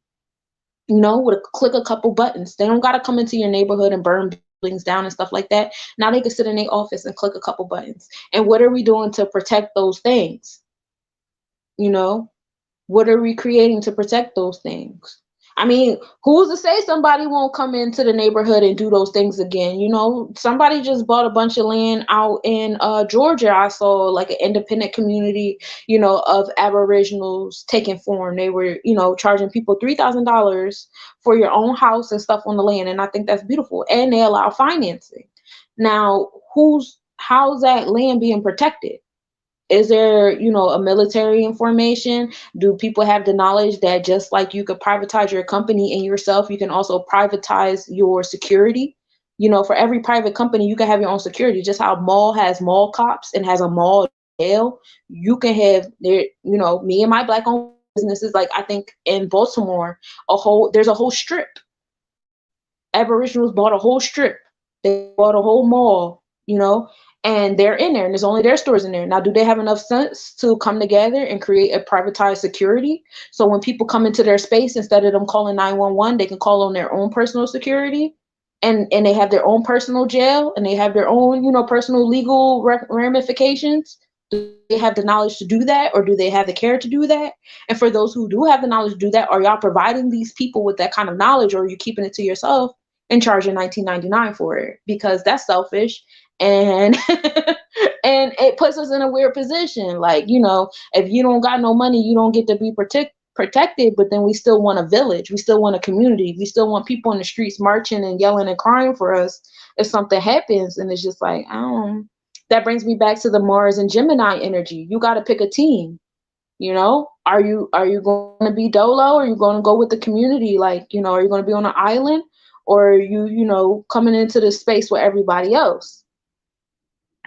With a click a couple buttons. They don't got to come into your neighborhood and burn buildings down and stuff like that. Now they can sit in their office and click a couple buttons. And what are we doing to protect those things? What are we creating to protect those things? I mean, who's to say somebody won't come into the neighborhood and do those things again? Somebody just bought a bunch of land out in Georgia. I saw like an independent community, of Aboriginals taking form. They were, charging people $3,000 for your own house and stuff on the land. And I think that's beautiful. And they allow financing. Now, how's that land being protected? Is there, a military information? Do people have the knowledge that just like you could privatize your company and yourself, you can also privatize your security? For every private company, you can have your own security. Just how mall has mall cops and has a mall jail, you can have there, me and my black owned businesses. Like I think in Baltimore, there's a whole strip. Aboriginals bought a whole strip. They bought a whole mall, and they're in there, and there's only their stores in there. Now, do they have enough sense to come together and create a privatized security? So when people come into their space, instead of them calling 911, they can call on their own personal security, and they have their own personal jail, and they have their own, personal legal ramifications. Do they have the knowledge to do that, or do they have the care to do that? And for those who do have the knowledge to do that, are y'all providing these people with that kind of knowledge, or are you keeping it to yourself and charging $19.99 for it? Because that's selfish. And and it puts us in a weird position. Like, if you don't got no money, you don't get to be protected, but then we still want a village. We still want a community. We still want people in the streets marching and yelling and crying for us if something happens. And it's just like, that brings me back to the Mars and Gemini energy. You got to pick a team. Are you going to be dolo, or are you going to go with the community? Like, are you going to be on an island, or are you, coming into the space with everybody else?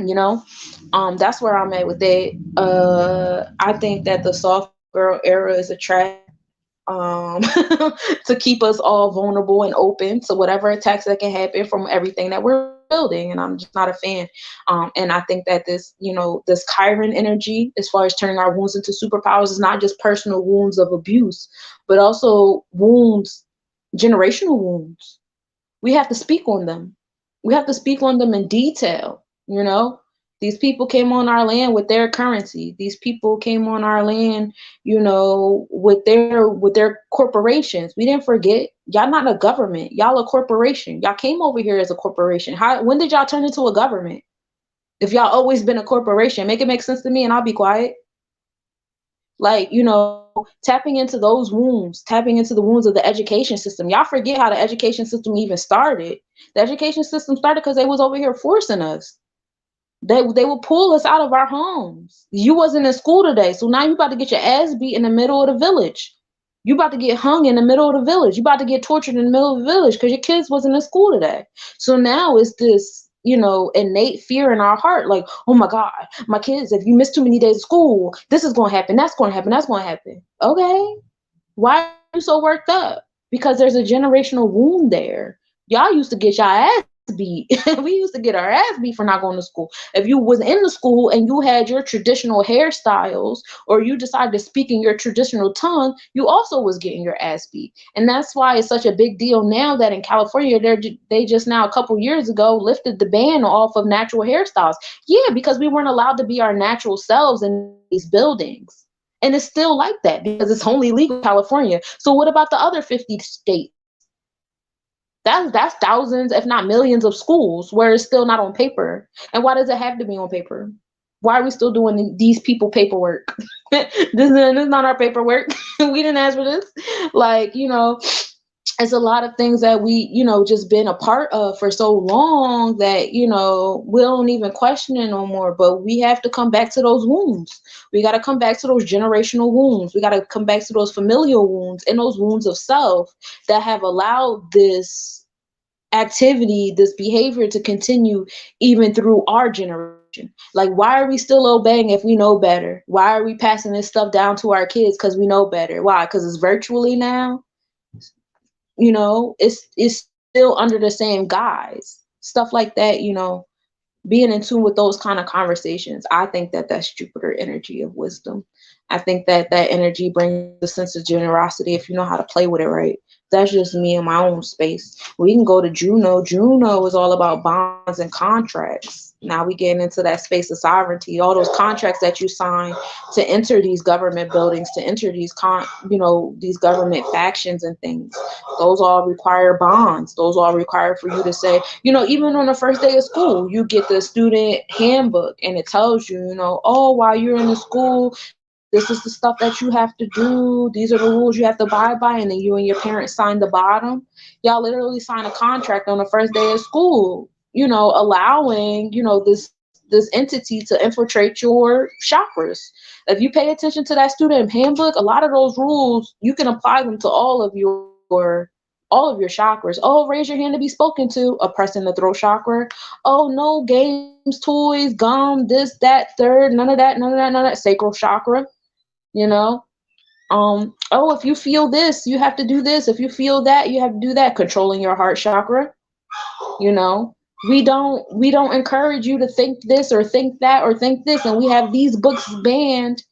That's where I'm at with it. I think that the soft girl era is a trap, to keep us all vulnerable and open to whatever attacks that can happen from everything that we're building. And I'm just not a fan. And I think that this Chiron energy, as far as turning our wounds into superpowers, is not just personal wounds of abuse, but also wounds, generational wounds. We have to speak on them. We have to speak on them in detail. These people came on our land with their currency. These people came on our land, with their corporations. We didn't forget. Y'all not a government. Y'all a corporation. Y'all came over here as a corporation. When did y'all turn into a government? If y'all always been a corporation, make it make sense to me, and I'll be quiet. Like, tapping into those wounds, tapping into the wounds of the education system. Y'all forget how the education system even started. The education system started because they was over here forcing us. They will pull us out of our homes. You wasn't in school today, so now you about to get your ass beat in the middle of the village. You about to get hung in the middle of the village. You about to get tortured in the middle of the village because your kids wasn't in school today. So now it's this innate fear in our heart, like, oh my God, my kids, if you miss too many days of school, this is going to happen, that's going to happen, that's going to happen. Okay, why are you so worked up? Because there's a generational wound there. Y'all used to get your ass beat. We used to get our ass beat for not going to school. If you was in the school and you had your traditional hairstyles, or you decided to speak in your traditional tongue, you also was getting your ass beat. And that's why it's such a big deal now that in California, they just now a couple years ago lifted the ban off of natural hairstyles. Yeah, because we weren't allowed to be our natural selves in these buildings. And it's still like that because it's only legal in California. So what about the other 50 states? That's thousands, if not millions, of schools where it's still not on paper. And why does it have to be on paper? Why are we still doing these people paperwork? this is not our paperwork. We didn't ask for this. Like, it's a lot of things that we, just been a part of for so long that, we don't even question it no more. But we have to come back to those wounds. We got to come back to those generational wounds. We got to come back to those familial wounds and those wounds of self that have allowed this activity, this behavior to continue even through our generation. Like, why are we still obeying if we know better? Why are we passing this stuff down to our kids? Because we know better. Why? Because it's virtually now. It's still under the same guise. Stuff like that, being in tune with those kind of conversations. I think that that's Jupiter energy of wisdom. I think that that energy brings a sense of generosity if you know how to play with it right. That's just me in my own space. We can go to Juno. Juno is all about bonds and contracts. Now we getting into that space of sovereignty. All those contracts that you sign to enter these government buildings, to enter these these government factions and things. Those all require bonds. Those all require for you to say, even on the first day of school, you get the student handbook and it tells you, oh, while you're in the school, this is the stuff that you have to do. These are the rules you have to abide by. And then you and your parents sign the bottom. Y'all literally sign a contract on the first day of school, allowing, this entity to infiltrate your chakras. If you pay attention to that student handbook, a lot of those rules, you can apply them to all of your chakras. Oh, raise your hand to be spoken to, a press in the throat chakra. Oh, no games, toys, gum, this, that, third, none of that, sacral chakra. Oh, if you feel this, you have to do this. If you feel that, you have to do that. Controlling your heart chakra. We don't encourage you to think this or think that or think this, and we have these books banned.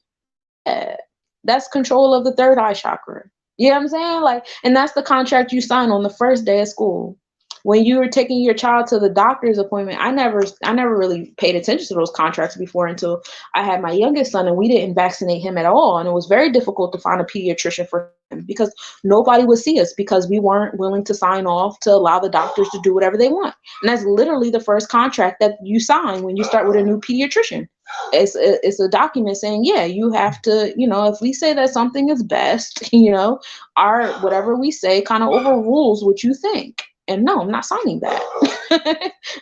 That's control of the third eye chakra. You know what I'm saying? Like, and that's the contract you sign on the first day of school. When you were taking your child to the doctor's appointment, I never really paid attention to those contracts before until I had my youngest son, and we didn't vaccinate him at all. And it was very difficult to find a pediatrician for him because nobody would see us because we weren't willing to sign off to allow the doctors to do whatever they want. And that's literally the first contract that you sign when you start with a new pediatrician. It's a document saying, yeah, you have to, if we say that something is best, our whatever we say kind of overrules what you think. And no, I'm not signing that.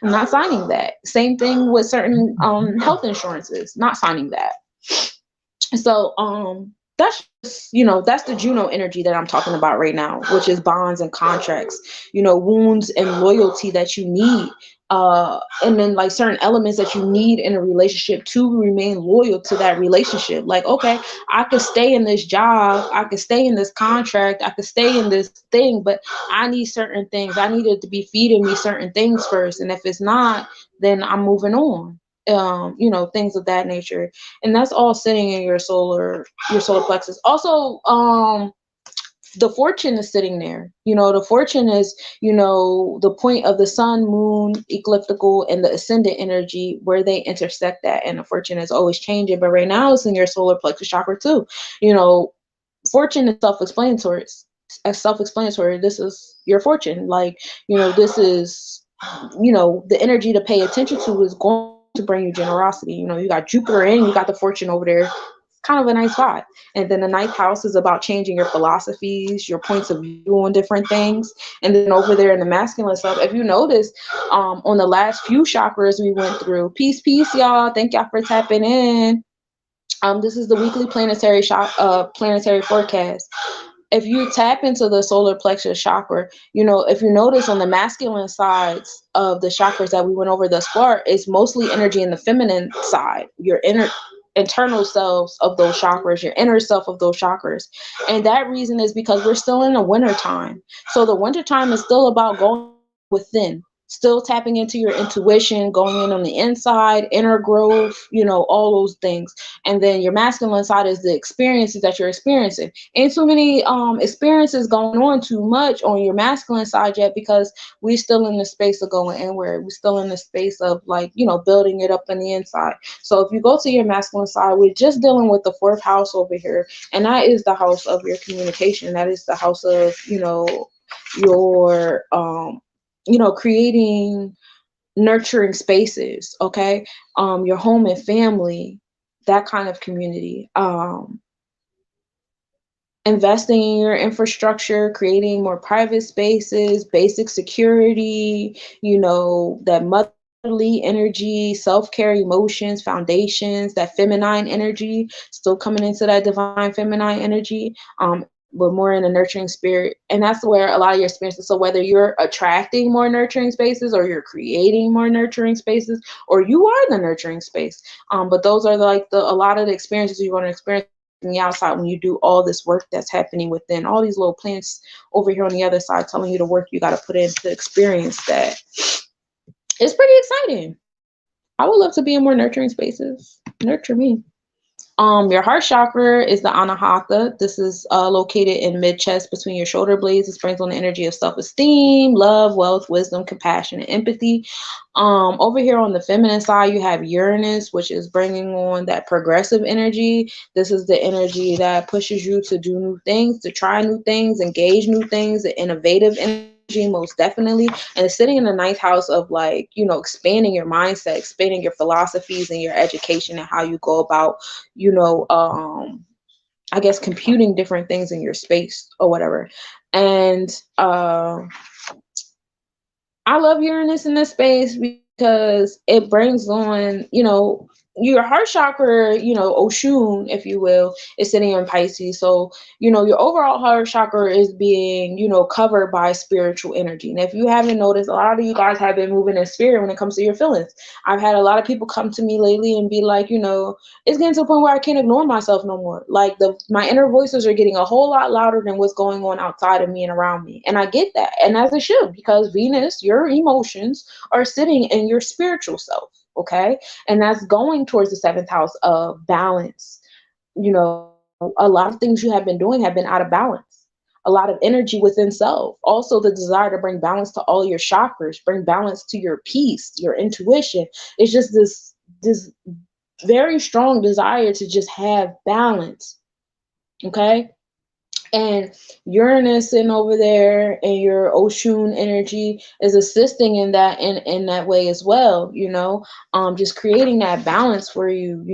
I'm not signing that. Same thing with certain health insurances, not signing that. So that's just, that's the Juno energy that I'm talking about right now, which is bonds and contracts, wounds and loyalty that you need. And then like certain elements that you need in a relationship to remain loyal to that relationship. Like, okay, I could stay in this job, I could stay in this contract, I could stay in this thing, but I need certain things. I need it to be feeding me certain things first. And if it's not, then I'm moving on. Things of that nature. And that's all sitting in your solar plexus. Also, the fortune is sitting there. The fortune is, the point of the sun, moon, ecliptical, and the ascendant energy where they intersect that. And the fortune is always changing. But right now it's in your solar plexus chakra too. Fortune is self-explanatory. This is your fortune. Like, this is, the energy to pay attention to is going to bring you generosity. You got Jupiter and you got the fortune over there. Kind of a nice vibe. And then the ninth house is about changing your philosophies, your points of view on different things. And then over there in the masculine stuff, if you notice, on the last few chakras we went through, peace, y'all. Thank y'all for tapping in. This is the weekly planetary forecast. if you tap into the solar plexus chakra, if you notice on the masculine sides of the chakras that we went over thus far, it's mostly energy in the feminine side, your internal selves of those chakras, your inner self of those chakras. And that reason is because we're still in the winter time. So the winter time is still about going within, still tapping into your intuition, going in on the inside, inner growth, all those things. And then your masculine side is the experiences that you're experiencing. Ain't too many experiences going on too much on your masculine side yet, because we still in the space of going inward. We're still in the space of building it up on the inside. So if you go to your masculine side, we're just dealing with the fourth house over here, and that is the house of your communication. That is the house of your creating nurturing spaces, okay? Your home and family, that kind of community. Investing in your infrastructure, creating more private spaces, basic security, that motherly energy, self-care emotions, foundations, that feminine energy, still coming into that divine feminine energy, but more in a nurturing spirit. And that's where a lot of your experiences, so whether you're attracting more nurturing spaces or you're creating more nurturing spaces, or you are the nurturing space, but those are a lot of the experiences you're going to experience on the outside when you do all this work that's happening within. All these little plants over here on the other side telling you the work you got to put in to experience that. It's pretty exciting. I would love to be in more nurturing spaces. Nurture me. Your heart chakra is the anahata. This is located in mid chest between your shoulder blades. This brings on the energy of self-esteem, love, wealth, wisdom, compassion, and empathy. Over here on the feminine side, you have Uranus, which is bringing on that progressive energy. This is the energy that pushes you to do new things, to try new things, engage new things, the innovative energy, most definitely. And it's sitting in the ninth house of expanding your mindset, expanding your philosophies and your education, and how you go about I guess computing different things in your space or whatever. And I love Uranus in this space because it brings on, your heart chakra, Oshun, if you will, is sitting in Pisces. So, your overall heart chakra is being, covered by spiritual energy. And if you haven't noticed, a lot of you guys have been moving in spirit when it comes to your feelings. I've had a lot of people come to me lately and be like, it's getting to the point where I can't ignore myself no more. Like my inner voices are getting a whole lot louder than what's going on outside of me and around me. And I get that. And as it should, because Venus, your emotions are sitting in your spiritual self. Okay. And that's going towards the seventh house of balance. A lot of things you have been doing have been out of balance. A lot of energy within self. Also, the desire to bring balance to all your chakras, bring balance to your peace, your intuition. It's just this very strong desire to just have balance. Okay. And Uranus sitting over there and your Oshun energy is assisting in that way as well, just creating that balance for you,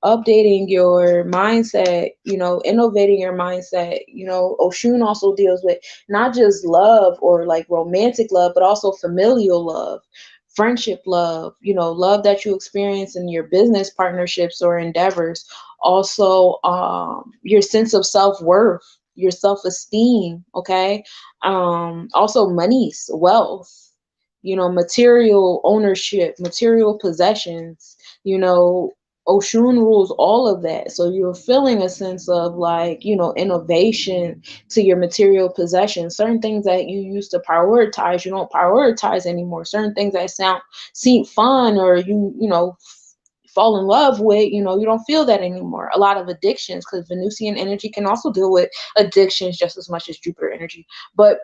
updating your mindset, innovating your mindset. Oshun also deals with not just love or like romantic love, but also familial love, friendship love, love that you experience in your business partnerships or endeavors. Also, your sense of self-worth, your self-esteem, okay? Also monies, wealth, material ownership, material possessions, Oshun rules all of that. So you're feeling a sense of innovation to your material possessions. Certain things that you used to prioritize, you don't prioritize anymore. Certain things that seem fun or fall in love with, you don't feel that anymore. A lot of addictions, because Venusian energy can also deal with addictions just as much as Jupiter energy. But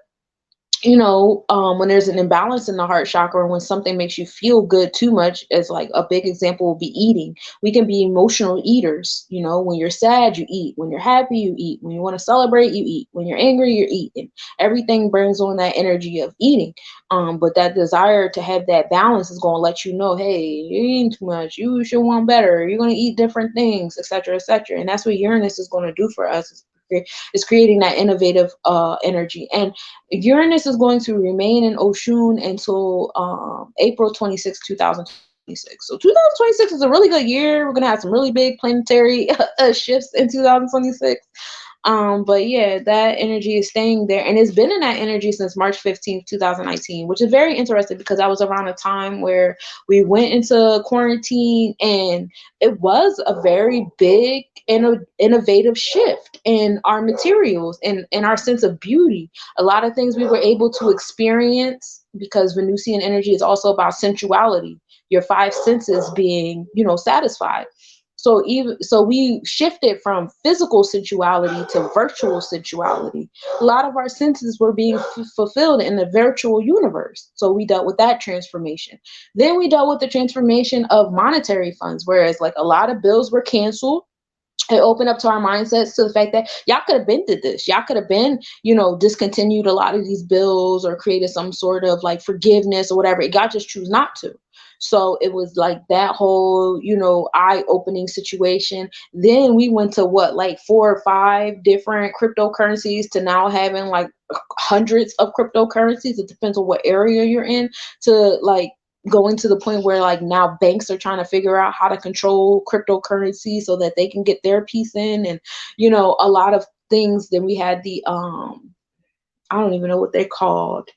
when there's an imbalance in the heart chakra, when something makes you feel good too much, as like a big example will be eating. We can be emotional eaters. When you're sad, you eat. When you're happy, you eat. When you want to celebrate, you eat. When you're angry, you're eating. Everything brings on that energy of eating. But that desire to have that balance is going to let you know, hey, you're eating too much. You should want better. You're going to eat different things, etc., etc. And that's what Uranus is going to do for us. Is creating that innovative energy. And Uranus is going to remain in Oshun until April 26, 2026. So 2026 is a really good year. We're going to have some really big planetary shifts in 2026. But yeah, that energy is staying there, and it's been in that energy since March 15th, 2019, which is very interesting because that was around a time where we went into quarantine, and it was a very big and innovative shift in our materials and our sense of beauty. A lot of things we were able to experience because Venusian energy is also about sensuality, your five senses being, satisfied. So we shifted from physical sensuality to virtual sensuality. A lot of our senses were being fulfilled in the virtual universe. So we dealt with that transformation. Then we dealt with the transformation of monetary funds, whereas like a lot of bills were canceled. It opened up to our mindsets to the fact that y'all could have been did this. Y'all could have been, discontinued a lot of these bills or created some sort of like forgiveness or whatever. God just choose not to. So it was like that whole, eye-opening situation. Then we went to what, like 4 or 5 different cryptocurrencies to now having like hundreds of cryptocurrencies. It depends on what area you're in, to like going to the point where like now banks are trying to figure out how to control cryptocurrency so that they can get their piece in, and a lot of things. Then we had the I don't even know what they're called,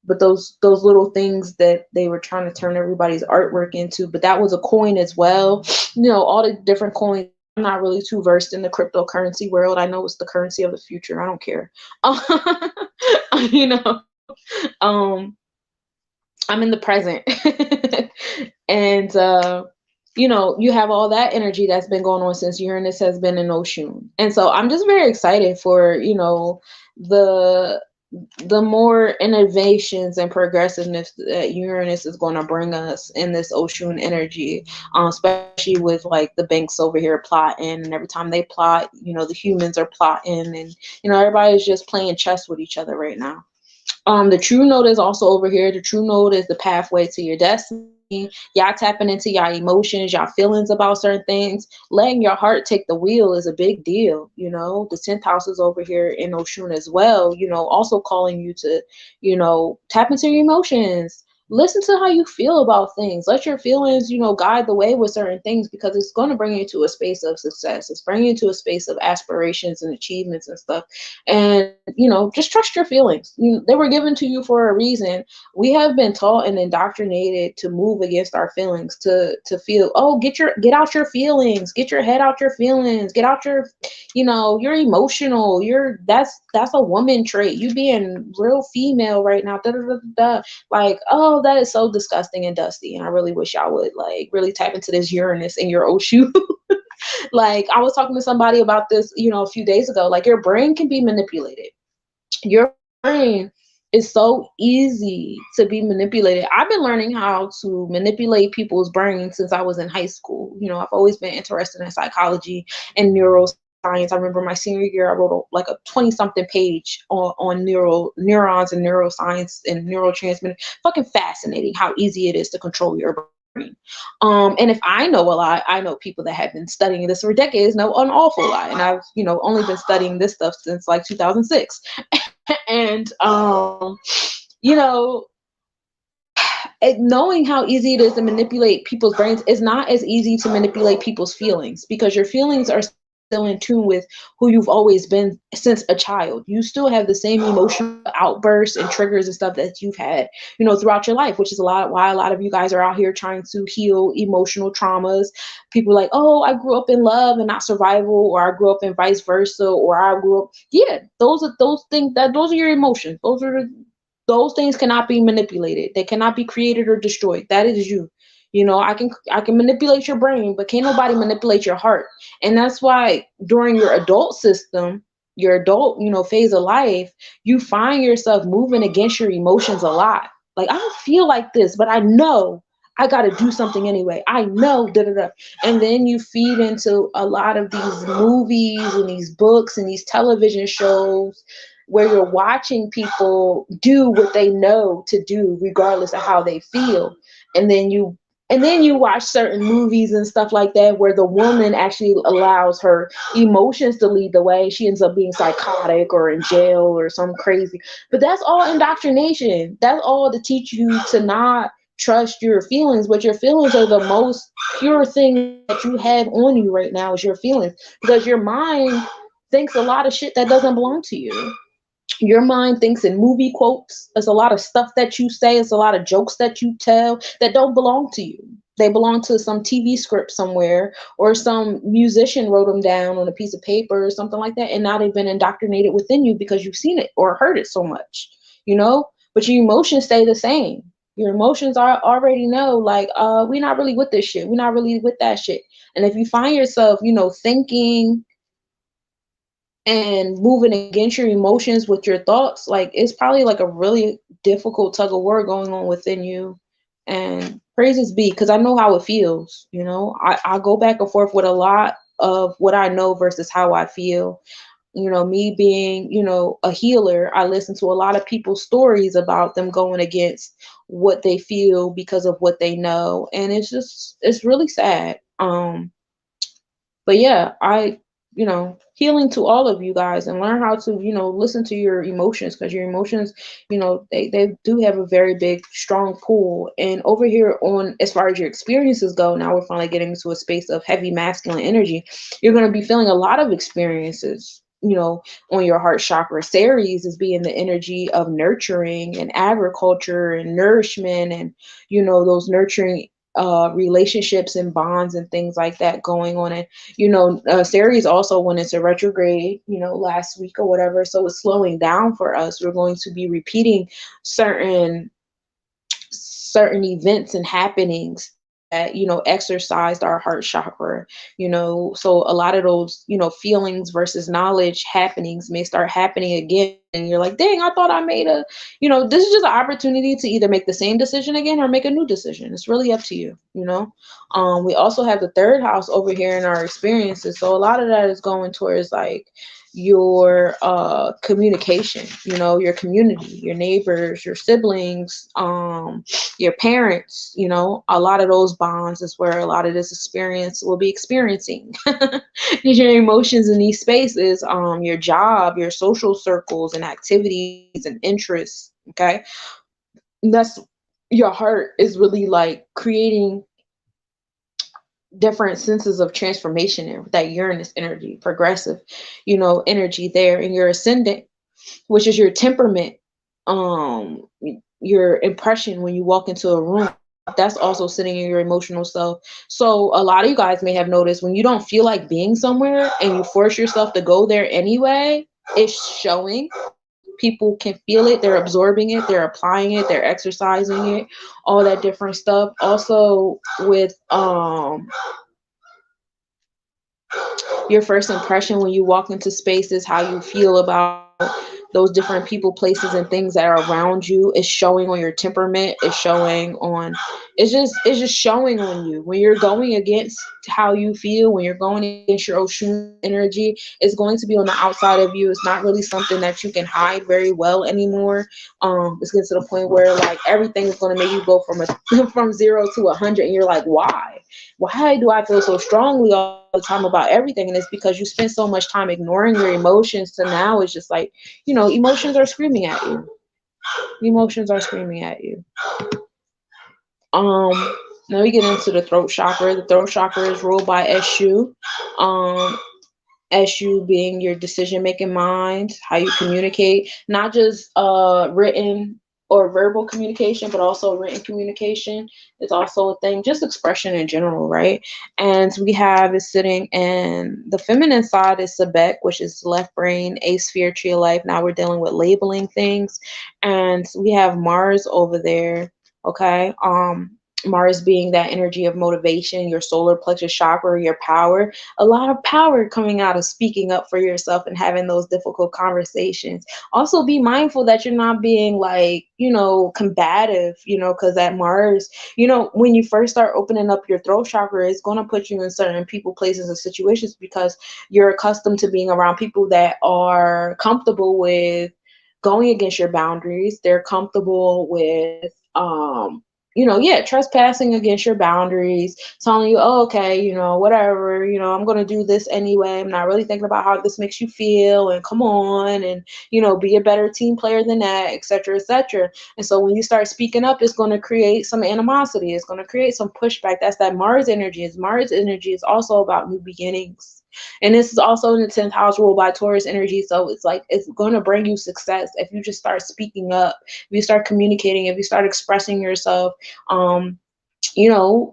but those little things that they were trying to turn everybody's artwork into, but that was a coin as well. All the different coins. I'm not really too versed in the cryptocurrency world. I know it's the currency of the future. I don't care. you know um I'm in the present. And you have all that energy that's been going on since Uranus has been in Oshun. And so I'm just very excited for, the more innovations and progressiveness that Uranus is going to bring us in this Oshun energy, especially with like the banks over here plotting, and every time they plot, the humans are plotting, and everybody's just playing chess with each other right now. The true note is also over here. The true note is the pathway to your destiny. Y'all tapping into y'all emotions, y'all feelings about certain things. Letting your heart take the wheel is a big deal. The 10th house is over here in Oshun as well, also calling you to, tap into your emotions. Listen to how you feel about things. Let your feelings, guide the way with certain things, because it's going to bring you to a space of success. It's bringing you to a space of aspirations and achievements and stuff. And, just trust your feelings. They were given to you for a reason. We have been taught and indoctrinated to move against our feelings, to feel, oh, get out your feelings, get your head out your feelings, get out your, you're emotional. That's a woman trait. You being real female right now. Da, da, da, da. Like, oh, that is so disgusting and dusty. And I really wish I would like really tap into this Uranus in your Oshu. Like, I was talking to somebody about this, a few days ago. Like, your brain can be manipulated. Your brain is so easy to be manipulated. I've been learning how to manipulate people's brains since I was in high school. I've always been interested in psychology and neuroscience. I remember my senior year, I wrote like a 20-something page on neurons and neuroscience and neurotransmitter. Fucking fascinating how easy it is to control your brain. And if I know a lot, I know people that have been studying this for decades know an awful lot. And I've, only been studying this stuff since like 2006. And, knowing how easy it is to manipulate people's brains is not as easy to manipulate people's feelings, because your feelings are still in tune with who you've always been since a child. You still have the same emotional outbursts and triggers and stuff that you've had, throughout your life, which is why a lot of you guys are out here trying to heal emotional traumas. People are like, oh, I grew up in love and not survival, or I grew up in vice versa, or I grew up. Yeah, those are your emotions. Those things cannot be manipulated. They cannot be created or destroyed. That is you. I can manipulate your brain, but can't nobody manipulate your heart. And that's why during your adult phase of life, you find yourself moving against your emotions a lot. Like, I don't feel like this, but I know I got to do something anyway. I know, da da da. And then you feed into a lot of these movies and these books and these television shows where you're watching people do what they know to do, regardless of how they feel. And then you watch certain movies and stuff like that where the woman actually allows her emotions to lead the way. She ends up being psychotic or in jail or some crazy. But that's all indoctrination. That's all to teach you to not trust your feelings. But your feelings are the most pure thing that you have on you right now, is your feelings. Because your mind thinks a lot of shit that doesn't belong to you. Your mind thinks in movie quotes. There's a lot of stuff that you say. It's a lot of jokes that you tell that don't belong to you. They belong to some TV script somewhere, or some musician wrote them down on a piece of paper or something like that. And now they've been indoctrinated within you because you've seen it or heard it so much, you know? But your emotions stay the same. Your emotions are already know, like, we're not really with this shit. We're not really with that shit. And if you find yourself, thinking and moving against your emotions with your thoughts, like, it's probably like a really difficult tug of war going on within you. And praises be, because I know how it feels. I go back and forth with a lot of what I know versus how I feel. Me being, a healer, I listen to a lot of people's stories about them going against what they feel because of what they know. And it's really sad. But yeah, healing to all of you guys, and learn how to, listen to your emotions, because your emotions, they do have a very big, strong pull. And over here, on as far as your experiences go, now we're finally getting into a space of heavy masculine energy. You're going to be feeling a lot of experiences, on your heart chakra. Ceres is being the energy of nurturing and agriculture and nourishment, and, those nurturing relationships and bonds and things like that going on. And Ceres also went into retrograde last week or whatever, so it's slowing down for us. We're going to be repeating certain events and happenings that exercised our heart chakra. So a lot of those feelings versus knowledge happenings may start happening again, and you're like, dang, I thought I made this is just an opportunity to either make the same decision again or make a new decision. It's really up to you. We also have the third house over here in our experiences, so a lot of that is going towards like your communication, your community, your neighbors, your siblings, your parents. A lot of those bonds is where a lot of this experience will be experiencing. Your emotions in these spaces, your job, your social circles and activities and interests. Okay, and that's, your heart is really like creating different senses of transformation in that Uranus energy, progressive, energy there. In your ascendant, which is your temperament, your impression when you walk into a room, that's also sitting in your emotional self. So a lot of you guys may have noticed, when you don't feel like being somewhere and you force yourself to go there anyway, it's showing. People can feel it, they're absorbing it, they're applying it, they're exercising it, all that different stuff. Also with your first impression when you walk into spaces, how you feel about those different people, places, and things that are around you, is showing on your temperament. It's showing on, it's just showing on you. When you're going against how you feel, when you're going against your ocean energy, it's going to be on the outside of you. It's not really something that you can hide very well anymore. It's getting to the point where like everything is going to make you go from 0 to 100, and you're like, why do I feel so strongly all the time about everything? And it's because you spend so much time ignoring your emotions, to now it's just like, emotions are screaming at you. Emotions are screaming at you. Now we get into the throat chakra. The throat chakra is ruled by Eshu. Eshu being your decision-making mind, how you communicate, not just written or verbal communication, but also written communication is also a thing, just expression in general, right? And we have is sitting in the feminine side is Sebek, which is left brain, sphere, tree of life. Now we're dealing with labeling things. And we have Mars over there, okay? Mars being that energy of motivation, your solar plexus chakra, your power, a lot of power coming out of speaking up for yourself and having those difficult conversations. Also be mindful that you're not being like, combative, because that Mars, when you first start opening up your throat chakra, it's going to put you in certain people, places, and situations because you're accustomed to being around people that are comfortable with going against your boundaries. They're comfortable with, trespassing against your boundaries, telling you, oh, okay, whatever, I'm going to do this anyway. I'm not really thinking about how this makes you feel, and come on, and, be a better team player than that, etc., etc. And so when you start speaking up, it's going to create some animosity. It's going to create some pushback. That's that Mars energy. Mars energy is also about new beginnings. And this is also in the 10th house ruled by Taurus energy. So it's like, it's going to bring you success if you just start speaking up, if you start communicating, if you start expressing yourself.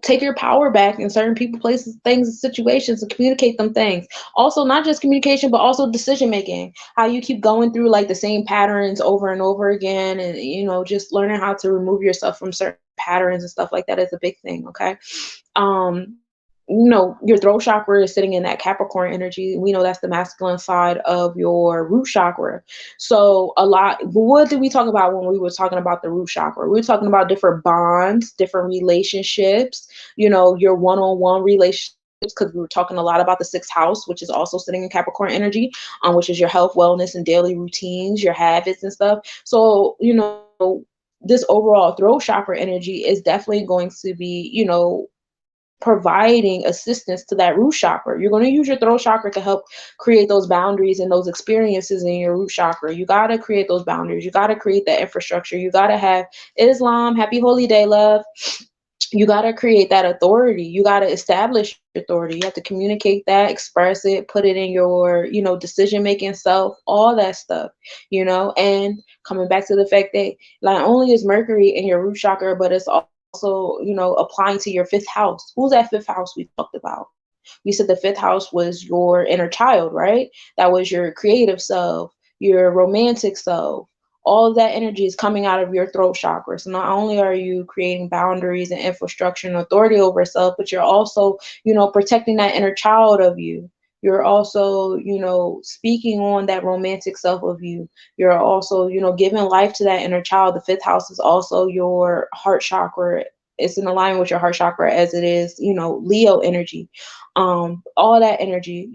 Take your power back in certain people, places, things, and situations, and communicate them things. Also, not just communication, but also decision making. How you keep going through like the same patterns over and over again, and just learning how to remove yourself from certain patterns and stuff like that is a big thing. Okay. Your throat chakra is sitting in that Capricorn energy. We know that's the masculine side of your root chakra. So what did we talk about when we were talking about the root chakra? We were talking about different bonds, different relationships, your one-on-one relationships, because we were talking a lot about the 6th house, which is also sitting in Capricorn energy, which is your health, wellness, and daily routines, your habits and stuff. So, this overall throat chakra energy is definitely going to be, providing assistance to that root chakra. You're going to use your throat chakra to help create those boundaries and those experiences in your root chakra. You got to create those boundaries. You got to create that infrastructure. You got to have Islam. Happy holy day, love. You got to create that authority. You got to establish authority. You have to communicate that, express it, put it in your, decision-making self, all that stuff, and coming back to the fact that not only is Mercury in your root chakra, but it's also, applying to your 5th house. Who's that 5th house we talked about? We said the 5th house was your inner child, right? That was your creative self, your romantic self. All of that energy is coming out of your throat chakra. So not only are you creating boundaries and infrastructure and authority over yourself, but you're also, protecting that inner child of you. You're also, speaking on that romantic self of you. You're also, giving life to that inner child. The 5th house is also your heart chakra. It's in alignment with your heart chakra as it is, Leo energy. All that energy,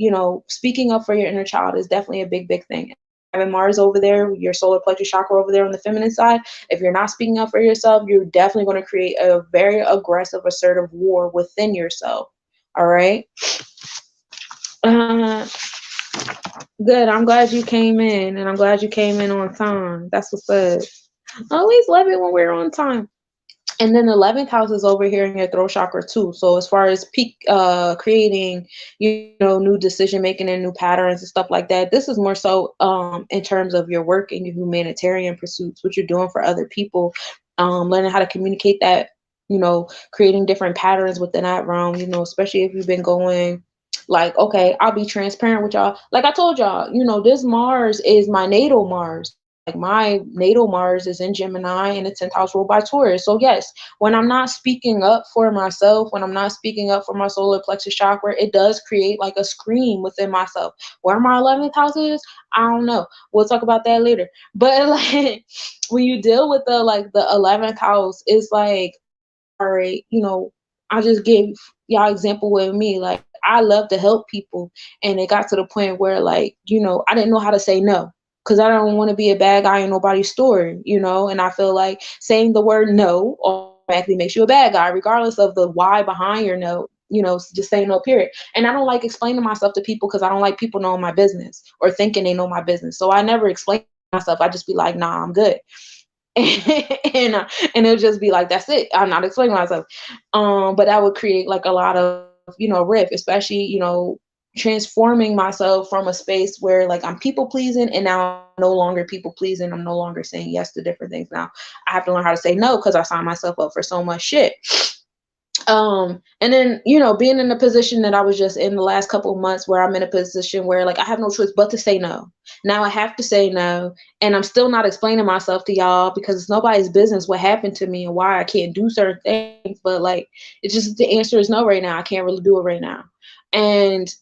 speaking up for your inner child is definitely a big, big thing. Having Mars over there, your solar plexus chakra over there on the feminine side, if you're not speaking up for yourself, you're definitely going to create a very aggressive, assertive war within yourself. All right. Good. I'm glad you came in, and I'm glad you came in on time. That's what's up. I always love it when we're on time. And then the 11th house is over here in your throat chakra too. So as far as creating, new decision making and new patterns and stuff like that, this is more so in terms of your work and your humanitarian pursuits, what you're doing for other people, learning how to communicate that, creating different patterns within that realm, especially if you've been going like, okay, I'll be transparent with y'all. Like I told y'all, this Mars is my natal Mars. Like my natal Mars is in Gemini and the 10th house ruled by Taurus. So yes, when I'm not speaking up for myself, when I'm not speaking up for my solar plexus chakra, it does create like a scream within myself. Where my 11th house is, I don't know. We'll talk about that later. But like when you deal with the 11th house, it's like, all right, I just gave y'all example with me. Like I love to help people, and it got to the point where I didn't know how to say no. Because I don't want to be a bad guy in nobody's story, and I feel like saying the word no automatically makes you a bad guy, regardless of the why behind your no, just saying no, period. And I don't like explaining myself to people because I don't like people knowing my business or thinking they know my business. So I never explain myself. I just be like, nah, I'm good. and it'll just be like, that's it. I'm not explaining myself. But that would create like a lot of, rift, especially, transforming myself from a space where like I'm people pleasing and now I'm no longer people pleasing. I'm no longer saying yes to different things. Now I have to learn how to say no because I signed myself up for so much shit. And then, being in the position that I was just in the last couple of months where I'm in a position where like I have no choice but to say no. Now I have to say no, and I'm still not explaining myself to y'all because it's nobody's business what happened to me and why I can't do certain things. But like, it's just the answer is no right now. I can't really do it right now. And,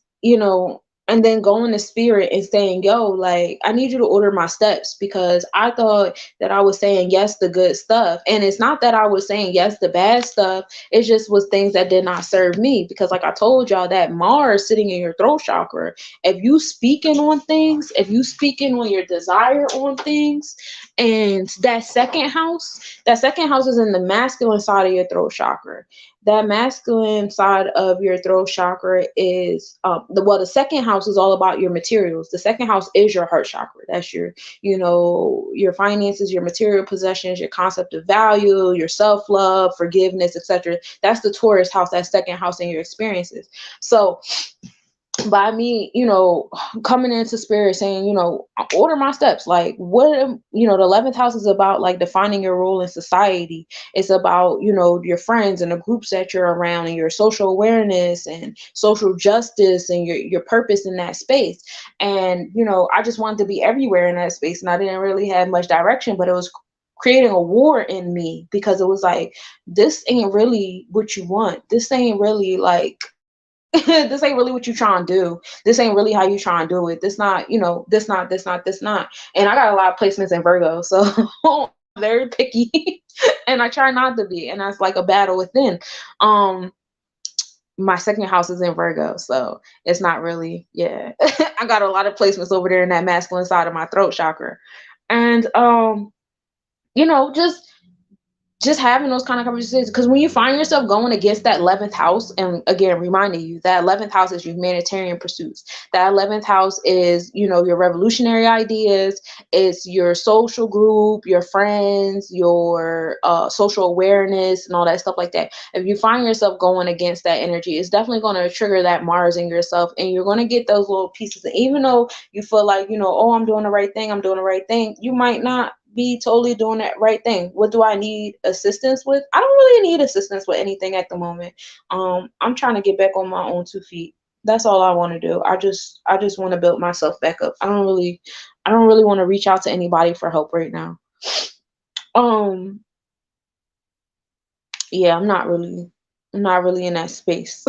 and then going to spirit and saying, yo, like, I need you to order my steps because I thought that I was saying yes to good stuff. And it's not that I was saying yes to bad stuff. It just was things that did not serve me. Because like I told y'all, that Mars sitting in your throat chakra, if you speaking on things, if you speaking on your desire on things, and that second house is in the masculine side of your throat chakra. That masculine side of your throat chakra is the second house is all about your materials. The second house is your heart chakra. That's your, your finances, your material possessions, your concept of value, your self-love, forgiveness, etc. That's the Taurus house, that second house in your experiences. So by me, coming into spirit saying, order my steps. Like, the 11th house is about like defining your role in society. It's about, your friends and the groups that you're around and your social awareness and social justice and your purpose in that space. And, I just wanted to be everywhere in that space. And I didn't really have much direction, but it was creating a war in me because it was like, this ain't really what you want. This ain't really like, this ain't really what you trying to do. This ain't really how you trying to do it. This not, this not. And I got a lot of placements in Virgo, so I'm very picky, and I try not to be. And that's like a battle within. Um, my second house is in Virgo, so it's not really, yeah. I got a lot of placements over there in that masculine side of my throat chakra, and you know, just having those kind of conversations, because when you find yourself going against that 11th house, and again reminding you that 11th house is humanitarian pursuits, that 11th house is, your revolutionary ideas, it's your social group, your friends, your social awareness and all that stuff like that. If you find yourself going against that energy, it's definitely going to trigger that Mars in yourself, and you're going to get those little pieces. And even though you feel like, oh, I'm doing the right thing, you might not be totally doing that right thing. What do I need assistance with? I don't really need assistance with anything at the moment. I'm trying to get back on my own 2 feet. That's all I want to do. I just want to build myself back up. I don't really want to reach out to anybody for help right now. Um, yeah, I'm not really in that space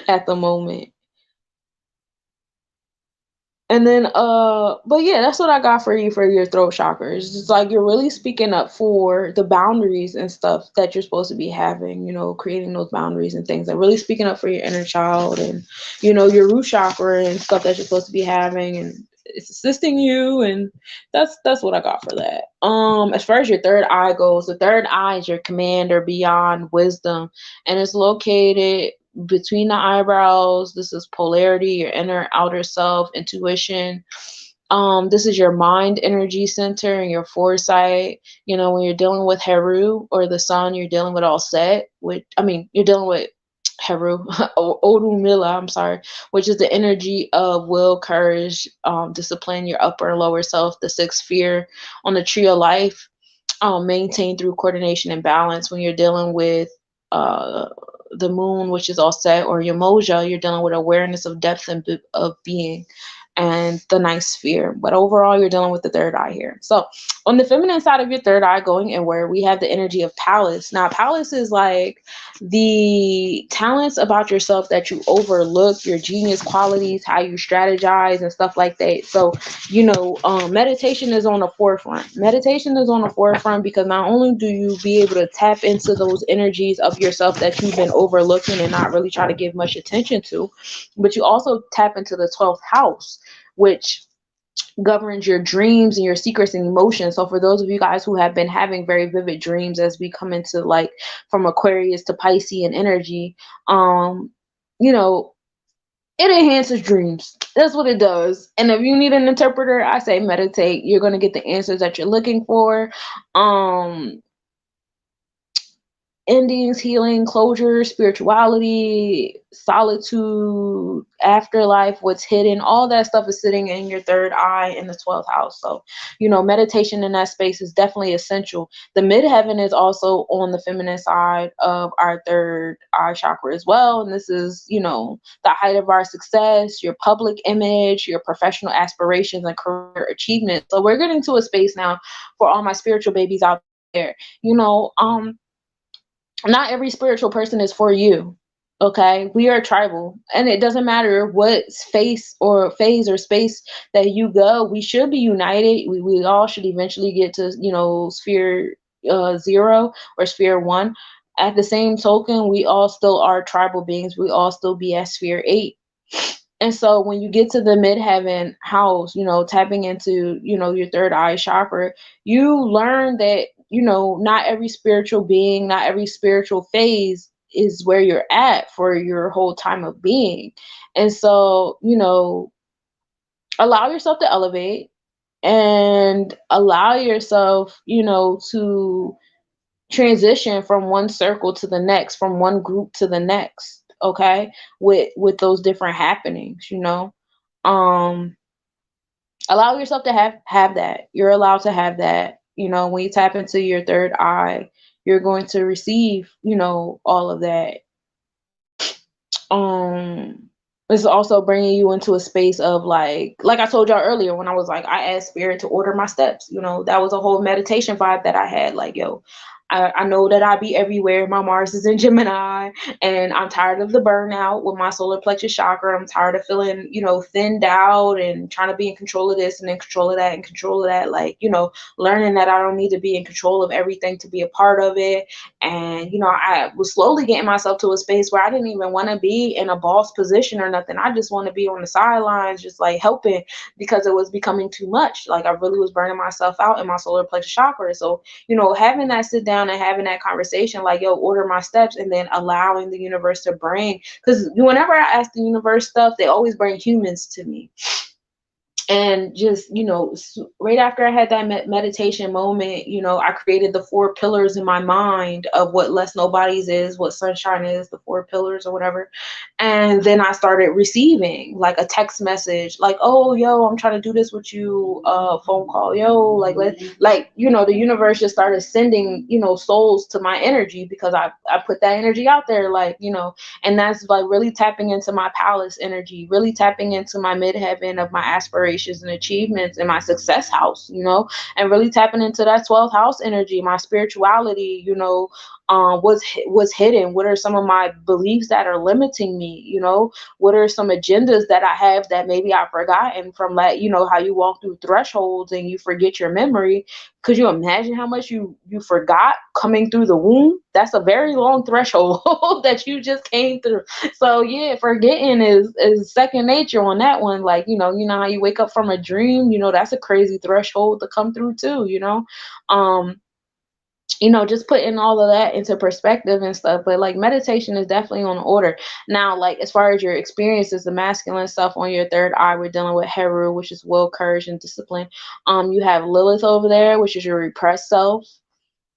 at the moment. And then, but yeah, that's what I got for you for your throat chakras. It's like you're really speaking up for the boundaries and stuff that you're supposed to be having, creating those boundaries and things. Like really speaking up for your inner child and, your root chakra and stuff that you're supposed to be having, and it's assisting you. And that's what I got for that. As far as your third eye goes, the third eye is your commander beyond wisdom, and it's located between the eyebrows. This is polarity, your inner outer self, intuition. This is your mind energy center and your foresight. When you're dealing with Heru or the sun, you're dealing with all set, you're dealing with Heru, Odumila, I'm sorry, which is the energy of will, courage, discipline, your upper and lower self, the sixth sphere on the tree of life, maintained through coordination and balance. When you're dealing with uh, the moon, which is all set, or your moja, you're dealing with awareness of depth and of being, and the ninth sphere. But overall, you're dealing with the third eye here. So on the feminine side of your third eye going inward, we have the energy of Palace. Now, Palace is like the talents about yourself that you overlook, your genius qualities, how you strategize and stuff like that. So, meditation is on the forefront. Meditation is on the forefront because not only do you be able to tap into those energies of yourself that you've been overlooking and not really try to give much attention to, but you also tap into the 12th house, which governs your dreams and your secrets and emotions. So for those of you guys who have been having very vivid dreams as we come into like from Aquarius to Piscean energy, you know, it enhances dreams. That's what it does. And if you need an interpreter, I say meditate. You're going to get the answers that you're looking for. Endings, healing, closure, spirituality, solitude, afterlife, what's hidden, all that stuff is sitting in your third eye in the 12th house. So, meditation in that space is definitely essential. The midheaven is also on the feminine side of our third eye chakra as well. And this is, the height of our success, your public image, your professional aspirations and career achievements. So we're getting to a space now for all my spiritual babies out there. Not every spiritual person is for you. Okay, we are tribal, and it doesn't matter what phase or space that you go. We should be united. We all should eventually get to sphere 0 or sphere 1. At the same token, we all still are tribal beings. We all still be at sphere 8. And so when you get to the midheaven house, tapping into, your third eye chakra, you learn that, not every spiritual being, not every spiritual phase is where you're at for your whole time of being. And so, allow yourself to elevate and allow yourself, to transition from one circle to the next, from one group to the next. okay, with those different happenings, um allow yourself to have that. You're allowed to have that. When you tap into your third eye, you're going to receive, all of that. um it's also bringing you into a space of like I told y'all earlier, when I was like, I asked spirit to order my steps. That was a whole meditation vibe that I had. Like, yo, I know that I be everywhere. My Mars is in Gemini, and I'm tired of the burnout with my solar plexus chakra. I'm tired of feeling, thinned out and trying to be in control of this and in control of that and control of that. Like, learning that I don't need to be in control of everything to be a part of it. And, I was slowly getting myself to a space where I didn't even want to be in a boss position or nothing. I just want to be on the sidelines, just like helping, because it was becoming too much. Like, I really was burning myself out in my solar plexus chakra. So, having that sit down and having that conversation, like, yo, order my steps, and then allowing the universe to bring, because whenever I ask the universe stuff, they always bring humans to me. And just, right after I had that meditation moment, I created the 4 pillars in my mind of what Less Nobodies is, what Sunshine is, the 4 pillars or whatever. And then I started receiving like a text message, like, oh, yo, I'm trying to do this with you, phone call, yo, like, the universe just started sending, souls to my energy, because I put that energy out there, like, and that's like really tapping into my palace energy, really tapping into my midheaven of my aspirations and achievements and my success house, and really tapping into that 12th house energy, my spirituality, was hidden. What are some of my beliefs that are limiting me? What are some agendas that I have that maybe I've forgotten from, like, how you walk through thresholds and you forget your memory. Could you imagine how much you forgot coming through the womb? That's a very long threshold that you just came through. So yeah, forgetting is second nature on that one. Like, how you wake up from a dream, that's a crazy threshold to come through too, um just putting all of that into perspective and stuff. But like, meditation is definitely on the order. Now, like, as far as your experiences, the masculine stuff on your third eye, we're dealing with Heru, which is will, courage, and discipline. You have Lilith over there, which is your repressed self,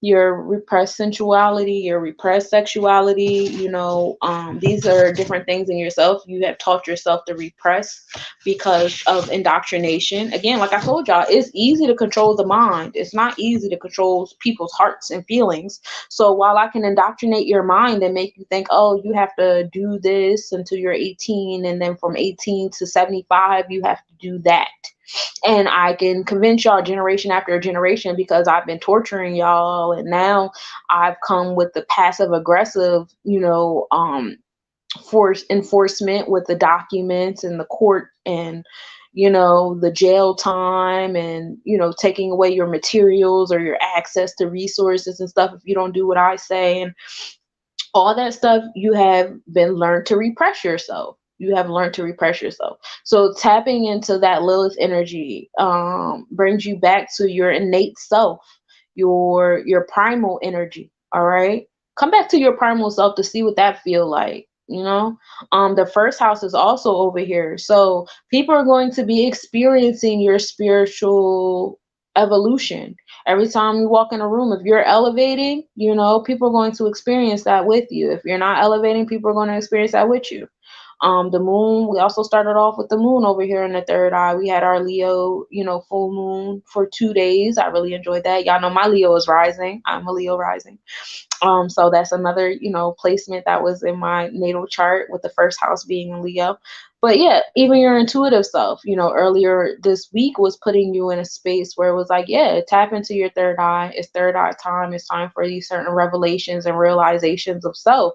your repressed sensuality, your repressed sexuality. These are different things in yourself you have taught yourself to repress because of indoctrination. Again, like I told y'all, it's easy to control the mind. It's not easy to control people's hearts and feelings. So while I can indoctrinate your mind and make you think, oh, you have to do this until you're 18, and then from 18 to 75 you have to do that, and I can convince y'all generation after generation, because I've been torturing y'all, and now I've come with the passive aggressive, force enforcement with the documents and the court, and the jail time, and taking away your materials or your access to resources and stuff if you don't do what I say, and all that stuff. You have been learned to repress yourself. So tapping into that Lilith energy brings you back to your innate self, your primal energy. All right, come back to your primal self to see what that feel like. The first house is also over here, so people are going to be experiencing your spiritual evolution. Every time you walk in a room, if you're elevating, people are going to experience that with you. If you're not elevating, people are going to experience that with you. The moon, we also started off with the moon over here in the third eye. We had our Leo, full moon for 2 days. I really enjoyed that. Y'all know my Leo is rising. I'm a Leo rising. So that's another, placement that was in my natal chart, with the first house being in Leo. But yeah, even your intuitive self, earlier this week was putting you in a space where it was like, yeah, tap into your third eye. It's third eye time. It's time for these certain revelations and realizations of self,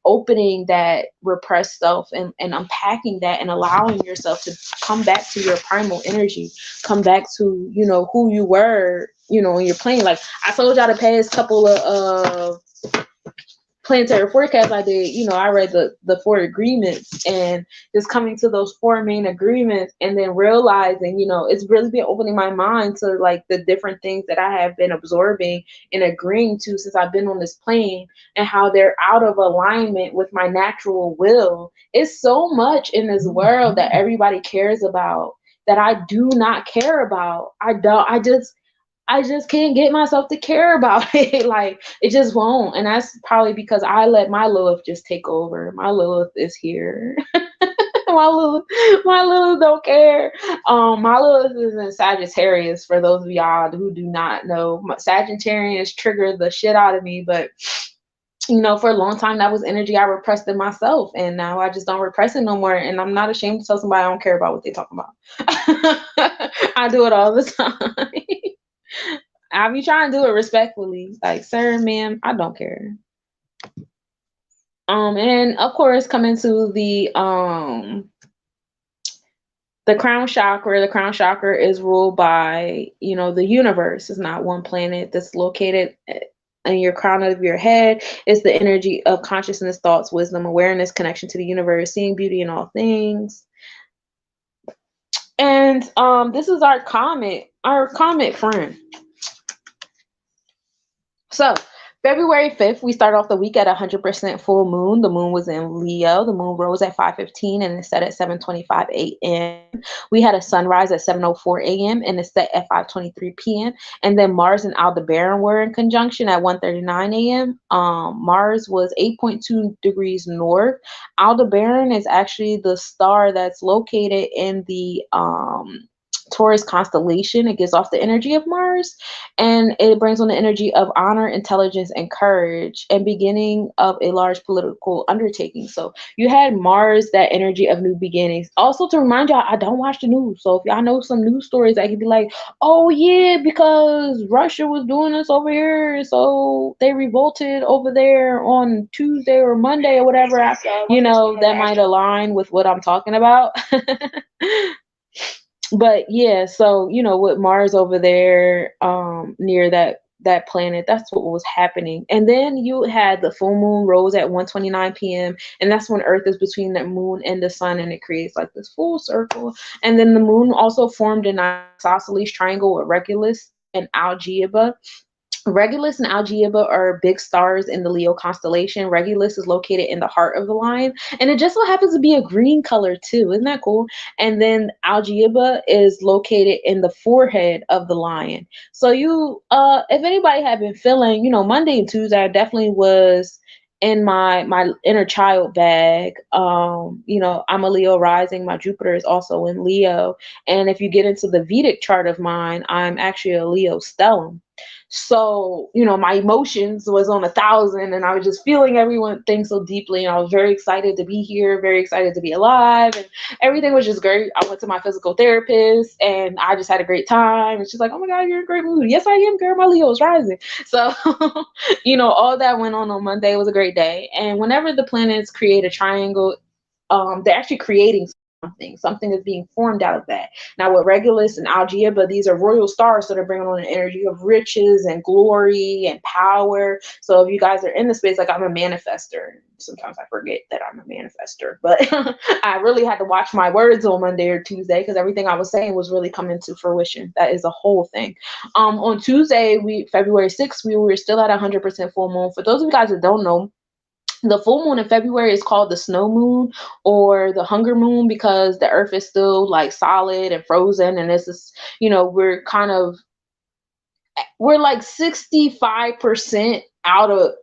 opening that repressed self, and unpacking that, and allowing yourself to come back to your primal energy, come back to, who you were, when you're playing. Like I told y'all the past couple of planetary forecast I did, I read the 4 agreements, and just coming to those 4 main agreements, and then realizing, it's really been opening my mind to like the different things that I have been absorbing and agreeing to since I've been on this plane, and how they're out of alignment with my natural will. It's so much in this world that everybody cares about that I do not care about. I just can't get myself to care about it. Like it just won't. And that's probably because I let my Lilith just take over. My Lilith is here. my Lilith, my Lilith don't care. My Lilith is in Sagittarius. For those of y'all who do not know, Sagittarius trigger the shit out of me. But for a long time that was energy I repressed in myself, and now I just don't repress it no more. And I'm not ashamed to tell somebody I don't care about what they talking about. I do it all the time. I be trying to do it respectfully, like, sir, ma'am, I don't care. And of course, coming to the crown chakra. The crown chakra is ruled by, the universe. It's not one planet that's located in your crown of your head. It's the energy of consciousness, thoughts, wisdom, awareness, connection to the universe, seeing beauty in all things. And this is our comet friend. So February 5th, we start off the week at 100% full moon. The moon was in Leo. The moon rose at 5:15 and it set at 7:25 a.m. We had a sunrise at 7:04 a.m. and it set at 5:23 p.m. And then Mars and Aldebaran were in conjunction at 1:39 a.m. Mars was 8.2 degrees north. Aldebaran is actually the star that's located in the Taurus constellation. It gives off the energy of Mars, and it brings on the energy of honor, intelligence, and courage, and beginning of a large political undertaking. So you had Mars, that energy of new beginnings. Also, to remind y'all, I don't watch the news, so if y'all know some news stories, I could be like, oh yeah, because Russia was doing this over here, so they revolted over there on Tuesday or Monday or whatever. That might align with what I'm talking about. But yeah, so with Mars over there, near that planet, that's what was happening. And then you had the full moon rose at 1:29 p.m. and that's when Earth is between the moon and the sun, and it creates like this full circle. And then the moon also formed an isosceles triangle with Regulus and Algeba. Regulus and Algeba are big stars in the Leo constellation. Regulus is located in the heart of the lion, and it just so happens to be a green color too. Isn't that cool? And then Algeba is located in the forehead of the lion. So if anybody had been feeling, Monday and Tuesday, I definitely was in my inner child bag. I'm a Leo rising. My Jupiter is also in Leo, and if you get into the Vedic chart of mine, I'm actually a Leo stellium. So, my emotions was on 1,000, and I was just feeling everything so deeply. And I was very excited to be here, very excited to be alive, and everything was just great. I went to my physical therapist, and I just had a great time. And she's like, "Oh my God, you're in a great mood." Yes, I am, girl. My Leo is rising. So, all that went on Monday. It was a great day. And whenever the planets create a triangle, they're actually creating something is being formed out of that. Now with Regulus and Algeba, these are royal stars, so they're bringing on an energy of riches and glory and power. So if you guys are in the space, like, I'm a manifester. Sometimes I forget that I'm a manifester, but I really had to watch my words on Monday or Tuesday, because everything I was saying was really coming to fruition. That is a whole thing. On Tuesday, February 6th, we were still at 100% full moon. For those of you guys that don't know, the full moon in February is called the snow moon or the hunger moon, because the earth is still like solid and frozen. And this is, we're like 65% out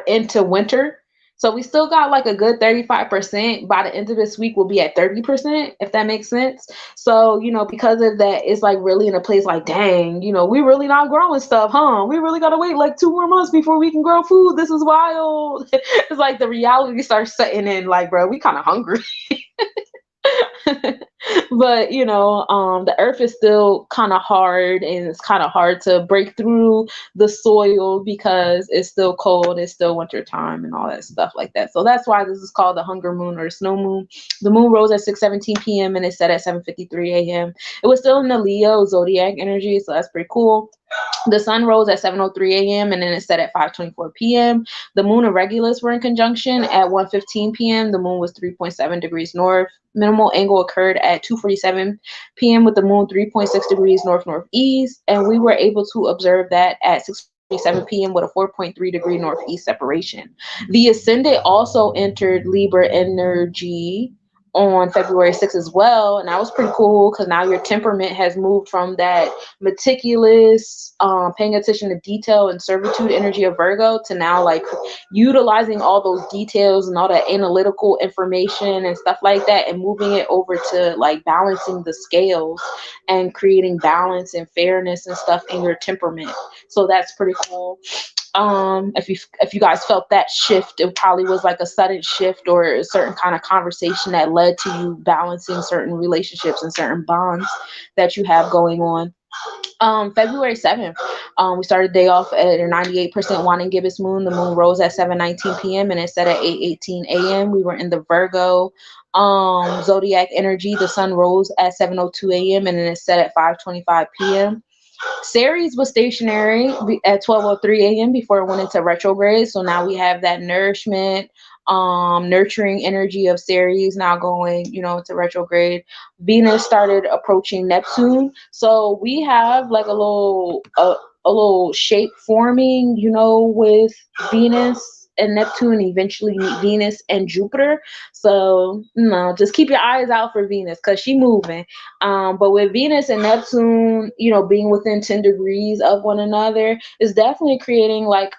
into winter. So we still got like a good 35%. By the end of this week, we'll be at 30%, if that makes sense. So, because of that, it's like really in a place like, dang, we really not growing stuff, huh? We really got to wait like 2 more months before we can grow food. This is wild. It's like the reality starts setting in, like, bro, we kind of hungry. But the earth is still kind of hard, and it's kind of hard to break through the soil because it's still cold, it's still winter time and all that stuff like that. So that's why this is called the hunger moon or snow moon. The moon rose at 6:17 p.m. and it set at 7:53 a.m. It was still in the Leo zodiac energy, so that's pretty cool. The sun rose at 7:03 a.m. and then it set at 5:24 p.m. The moon and Regulus were in conjunction at 1:15 p.m. The moon was 3.7 degrees north. Minimal angle occurred at 2:47 p.m. with the moon 3.6 degrees north-northeast, and we were able to observe that at 6:47 p.m. with a 4.3 degree northeast separation. The ascendant also entered Libra energy on February 6th as well, and that was pretty cool because now your temperament has moved from that meticulous, paying attention to detail and servitude energy of Virgo to now like utilizing all those details and all that analytical information and stuff like that, and moving it over to like balancing the scales and creating balance and fairness and stuff in your temperament. So that's pretty cool. If you guys felt that shift, it probably was like a sudden shift or a certain kind of conversation that led to you balancing certain relationships and certain bonds that you have going on. February 7th, we started the day off at a 98% waning gibbous moon. The moon rose at 7:19 p.m. and it set at 8:18 a.m. We were in the Virgo zodiac energy. The sun rose at 7:02 a.m. and then it set at 5:25 p.m. Ceres was stationary at 12:03 a.m. before it went into retrograde. So now we have that nourishment, nurturing energy of Ceres now going, into retrograde. Venus started approaching Neptune. So we have like a little shape forming, with Venus and Neptune, eventually meet Venus and Jupiter. So just keep your eyes out for Venus because she moving. But with Venus and Neptune, being within 10 degrees of one another is definitely creating like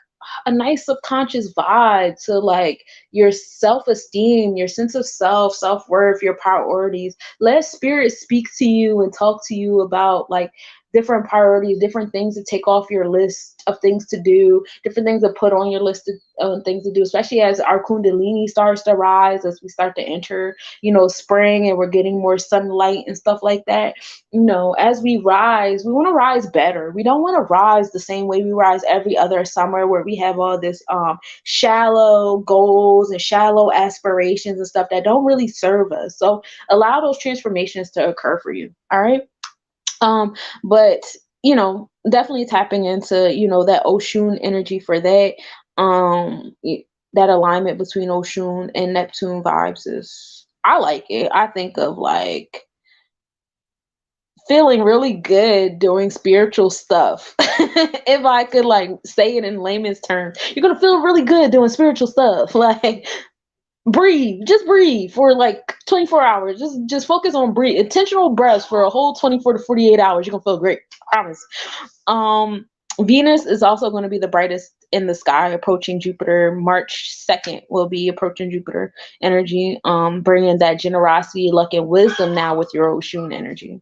a nice subconscious vibe to like your self-esteem, your sense of self-worth, your priorities. Let spirit speak to you and talk to you about like different priorities, different things to take off your list of things to do, different things to put on your list of things to do, especially as our Kundalini starts to rise, as we start to enter, spring and we're getting more sunlight and stuff like that. As we rise, we want to rise better. We don't want to rise the same way we rise every other summer where we have all this shallow goals and shallow aspirations and stuff that don't really serve us. So allow those transformations to occur for you. All right. But definitely tapping into, that Oshun energy for that. That alignment between Oshun and Neptune vibes I like it. I think of like feeling really good doing spiritual stuff. If I could like say it in layman's terms, you're gonna feel really good doing spiritual stuff. Like just breathe for like 24 hours. Just focus on breathe. Intentional breaths for a whole 24 to 48 hours. You're gonna feel great. I promise. Venus is also going to be the brightest in the sky, approaching Jupiter. March 2nd will be approaching Jupiter energy, bringing that generosity, luck, and wisdom now with your Oshun energy.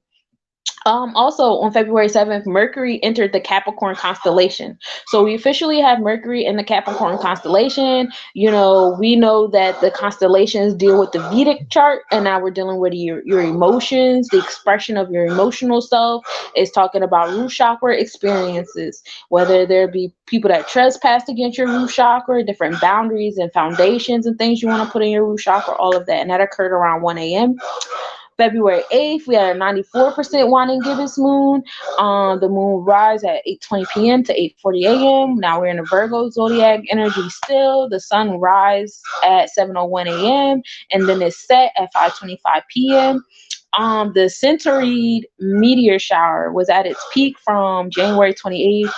Also on February 7th, Mercury entered the Capricorn constellation. So we officially have Mercury in the Capricorn constellation. We know that the constellations deal with the Vedic chart, and now we're dealing with your emotions, the expression of your emotional self. Is talking about root chakra experiences, whether there be people that trespassed against your root chakra, different boundaries and foundations and things you want to put in your root chakra, all of that. And that occurred around 1 a.m. February 8th, we had a 94% waning gibbous moon. The moon rise at 8:20 p.m. to 8:40 a.m. Now we're in a Virgo zodiac energy still. The sun rise at 7:01 a.m. and then it's set at 5:25 p.m. The Centauride meteor shower was at its peak from January 28th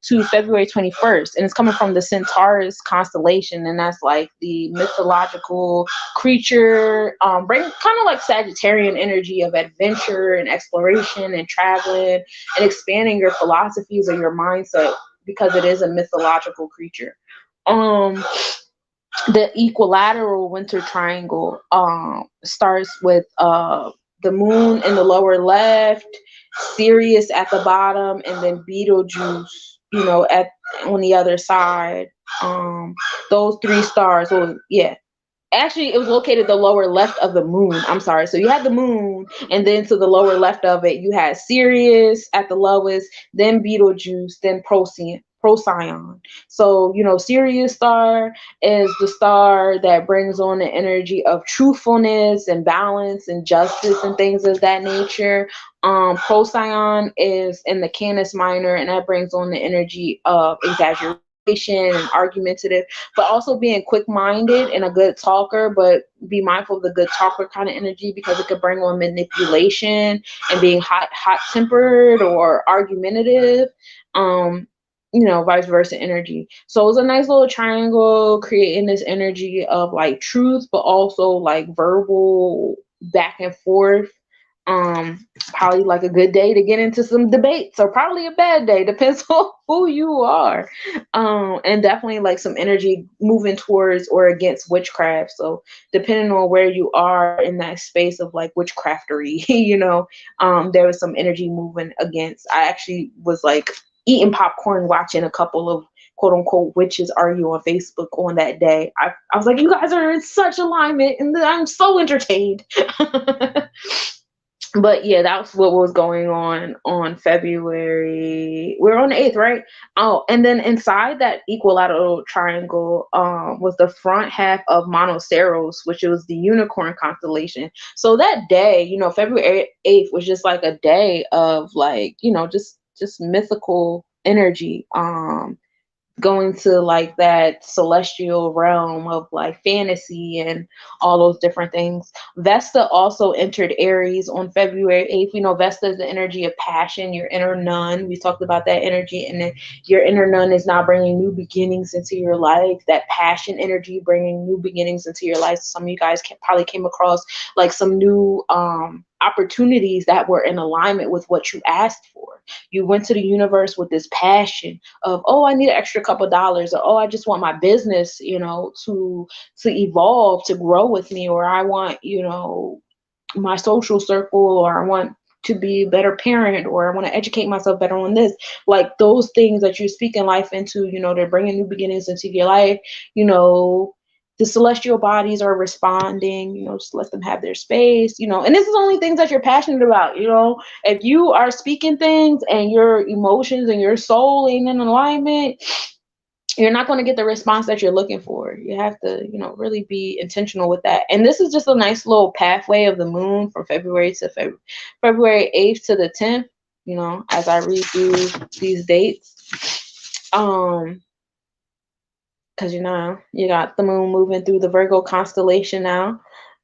to February 21st, and it's coming from the Centaurus constellation, and that's like the mythological creature, bring kind of like Sagittarian energy of adventure and exploration and traveling and expanding your philosophies or your mindset because it is a mythological creature. The equilateral winter triangle starts with the moon in the lower left, Sirius at the bottom, and then Betelgeuse on the other side. Those three stars. Well, yeah. Actually, it was located the lower left of the moon. I'm sorry. So you had the moon, and then to the lower left of it, you had Sirius at the lowest, then Betelgeuse, then Procyon. So, Sirius star is the star that brings on the energy of truthfulness and balance and justice and things of that nature. Procyon is in the Canis Minor, and that brings on the energy of exaggeration and argumentative, but also being quick-minded and a good talker, but be mindful of the good talker kind of energy because it could bring on manipulation and being hot-tempered or argumentative. vice versa energy. So it was a nice little triangle creating this energy of like truth, but also like verbal back and forth. Probably like a good day to get into some debates, or probably a bad day, depends on who you are. And definitely like some energy moving towards or against witchcraft. So depending on where you are in that space of like witchcraftery, there was some energy moving against. I actually was like eating popcorn, watching a couple of quote unquote witches argue on Facebook on that day. I was like, you guys are in such alignment, and I'm so entertained. But yeah, that's what was going on February. We're on the 8th, right? Oh, and then inside that equilateral triangle was the front half of Monoceros, which was the unicorn constellation. So that day, February 8th was just like a day of like, just mythical energy. Going to like that celestial realm of like fantasy and all those different things. Vesta also entered Aries on February 8th. Vesta is the energy of passion, your inner nun. We talked about that energy, and then your inner nun is now bringing new beginnings into your life. That passion energy bringing new beginnings into your life. Some of you guys probably came across like some new opportunities that were in alignment with what you asked for. You went to the universe with this passion of, oh, I need an extra couple dollars, or oh, I just want my business, to evolve, to grow with me, or I want, my social circle, or I want to be a better parent, or I want to educate myself better on this. Like those things that you're speaking life into, they're bringing new beginnings into your life. The celestial bodies are responding, just let them have their space, and this is only things that you're passionate about. If you are speaking things and your emotions and your soul ain't in alignment, you're not going to get the response that you're looking for. You have to, really be intentional with that. And this is just a nice little pathway of the moon from February 8th to the 10th, as I read through these dates. Because you got the moon moving through the Virgo constellation now.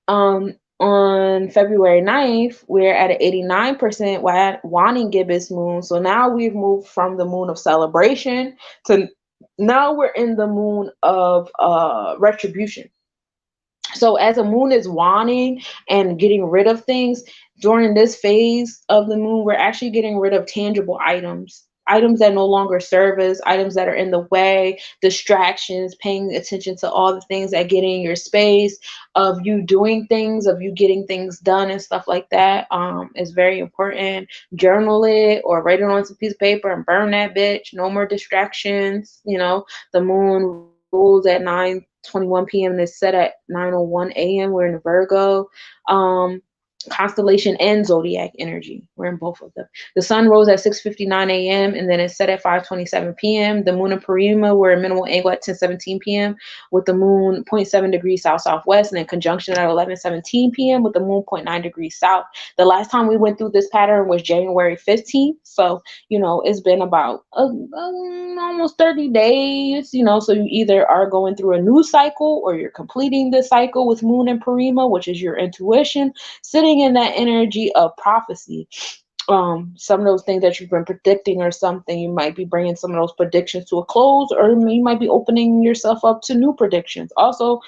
On February 9th, we're at an 89% waning gibbous moon. So now we've moved from the moon of celebration to now we're in the moon of retribution. So as a moon is waning and getting rid of things, during this phase of the moon, we're actually getting rid of tangible items that no longer serve us, items that are in the way, distractions, paying attention to all the things that get in your space, of you doing things, of you getting things done and stuff like that. Is very important. Journal it or write it on some piece of paper and burn that bitch. No more distractions. The moon rules at 9:21 p.m. and is set at 9:01 a.m. We're in Virgo. Constellation and zodiac energy. We're in both of them. The sun rose at 6:59 a.m. and then it's set at 5:27 p.m. The moon in Parima, we're in minimal angle at 10:17 p.m. with the moon 0.7 degrees south southwest, and then conjunction at 11:17 p.m. with the moon 0.9 degrees south. The last time we went through this pattern was January 15th. So, it's been about almost 30 days, so you either are going through a new cycle or you're completing this cycle with moon in Parima, which is your intuition, sitting in that energy of prophecy. Some of those things that you've been predicting or something, you might be bringing some of those predictions to a close, or you might be opening yourself up to new predictions. Also,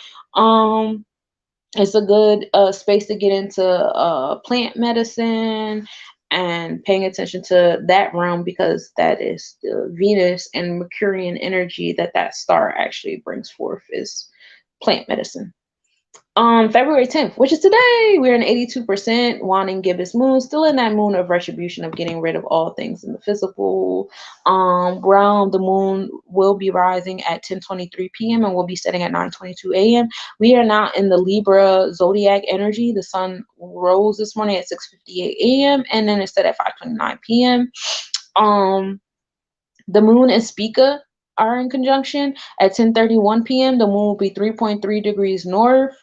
it's a good space to get into plant medicine and paying attention to that realm, because that is the Venus and Mercurian energy that star actually brings forth, is plant medicine. February 10th, which is today, we're in 82% waning gibbous moon, still in that moon of retribution, of getting rid of all things in the physical realm. The moon will be rising at 10:23 p.m. and will be setting at 9:22 a.m. We are now in the Libra zodiac energy. The sun rose this morning at 6:58 a.m. and then it's set at 5:29 p.m. The moon and Spica are in conjunction at 10:31 p.m. The moon will be 3.3 degrees north.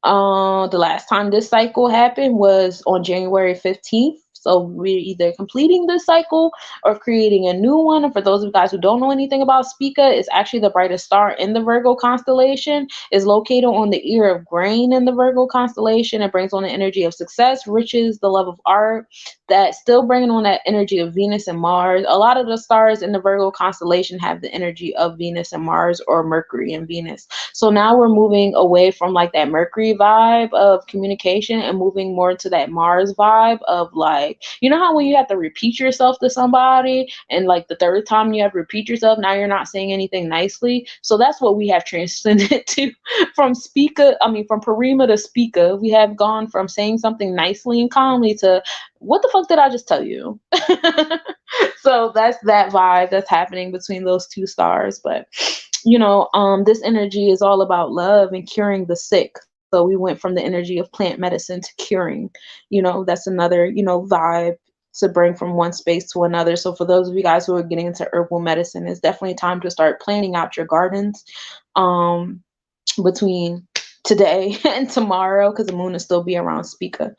The last time this cycle happened was on January 15th. So we're either completing this cycle or creating a new one. And for those of you guys who don't know anything about Spica, it's actually the brightest star in the Virgo constellation. Is located on the ear of grain in the Virgo constellation. It brings on the energy of success, riches, the love of art. That still bringing on that energy of Venus and Mars. A lot of the stars in the Virgo constellation have the energy of Venus and Mars, or Mercury and Venus. So now we're moving away from like that Mercury vibe of communication and moving more to that Mars vibe of like, you know how when you have to repeat yourself to somebody and like the third time you have to repeat yourself, now you're not saying anything nicely. So that's what we have transcended to from from Parima to Spica. We have gone from saying something nicely and calmly to, what the fuck did I just tell you? So that's that vibe that's happening between those two stars. But this energy is all about love and curing the sick. So we went from the energy of plant medicine to curing. That's another vibe to bring from one space to another. So for those of you guys who are getting into herbal medicine, it's definitely time to start planning out your gardens between today and tomorrow, because the moon will still be around Spica.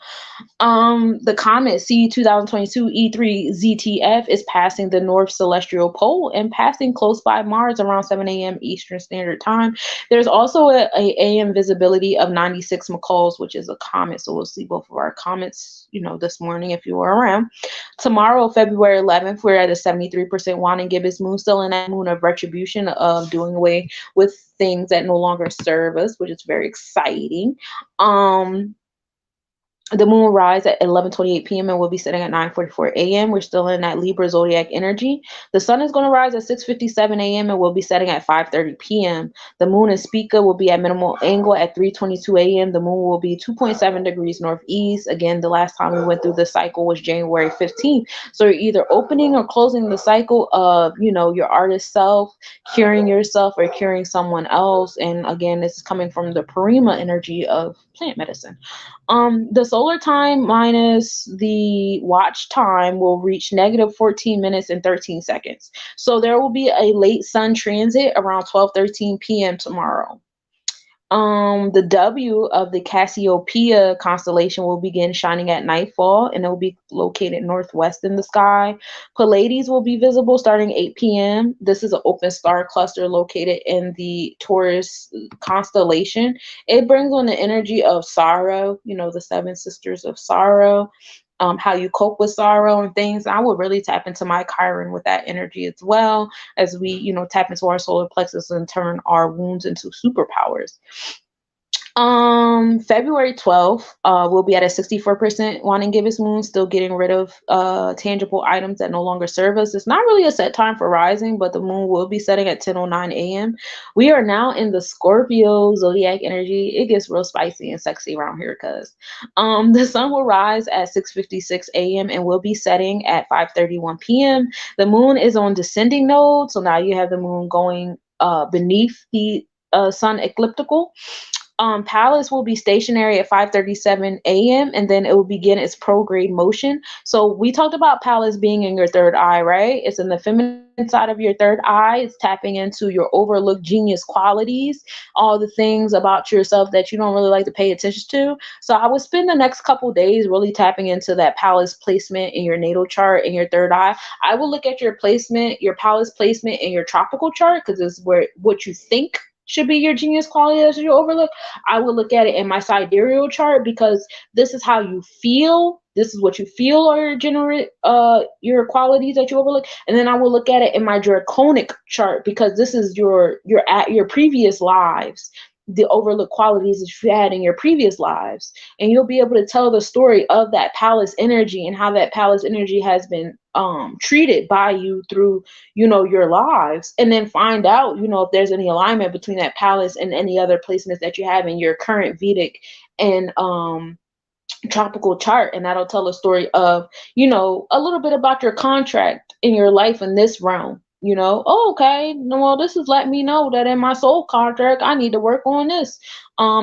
The comet C 2022 E3 ZTF is passing the North Celestial Pole and passing close by Mars around 7 a.m. Eastern Standard Time. There's also a AM visibility of 96 McCalls, which is a comet. So we'll see both of our comets, this morning if you were around. Tomorrow, February 11th, we're at a 73% Juan and Gibbous moon, still in that moon of retribution, of doing away with things that no longer serve us, which is very exciting. The moon will rise at 11:28 p.m. and will be setting at 9:44 a.m. We're still in that Libra zodiac energy. The sun is going to rise at 6:57 a.m. and will be setting at 5:30 p.m. The moon in Spica will be at minimal angle at 3:22 a.m. The moon will be 2.7 degrees northeast. Again, the last time we went through this cycle was January 15th. So you're either opening or closing the cycle of, your artist self, curing yourself or curing someone else. And again, this is coming from the Parima energy of plant medicine. The solar time minus the watch time will reach negative 14 minutes and 13 seconds. So there will be a late sun transit around 12:13 p.m. tomorrow. The W of the Cassiopeia constellation will begin shining at nightfall, and it will be located northwest in the sky. Pleiades will be visible starting 8 p.m. This is an open star cluster located in the Taurus constellation. It brings on the energy of sorrow, the seven sisters of sorrow. How you cope with sorrow and things. I would really tap into my Chiron with that energy as well, as we, tap into our solar plexus and turn our wounds into superpowers. February 12th, we'll be at a 64% Juan and Gibbous moon, still getting rid of tangible items that no longer serve us. It's not really a set time for rising, but the moon will be setting at 10:09 a.m. We are now in the Scorpio zodiac energy. It gets real spicy and sexy around here, cuz the sun will rise at 6:56 a.m. and will be setting at 5:31 p.m. The moon is on descending node, so now you have the moon going beneath the sun ecliptical. Pallas will be stationary at 5:37 a.m. and then it will begin its prograde motion. So we talked about Pallas being in your third eye, right? It's in the feminine side of your third eye. It's tapping into your overlooked genius qualities, all the things about yourself that you don't really like to pay attention to. So I would spend the next couple days really tapping into that Pallas placement in your natal chart in your third eye. I will look at your placement, your Pallas placement in your tropical chart, because it's where what you think should be your genius quality that you overlook. I would look at it in my sidereal chart, because this is how you feel. This is what you feel are your qualities that you overlook. And then I will look at it in my draconic chart, because this is your previous lives, the overlooked qualities that you had in your previous lives. And you'll be able to tell the story of that Pallas energy and how that Pallas energy has been treated by you through, your lives, and then find out, if there's any alignment between that Pallas and any other placements that you have in your current Vedic and tropical chart. And that'll tell a story of, a little bit about your contract in your life in this realm. Okay, well, this is letting me know that in my soul contract, I need to work on this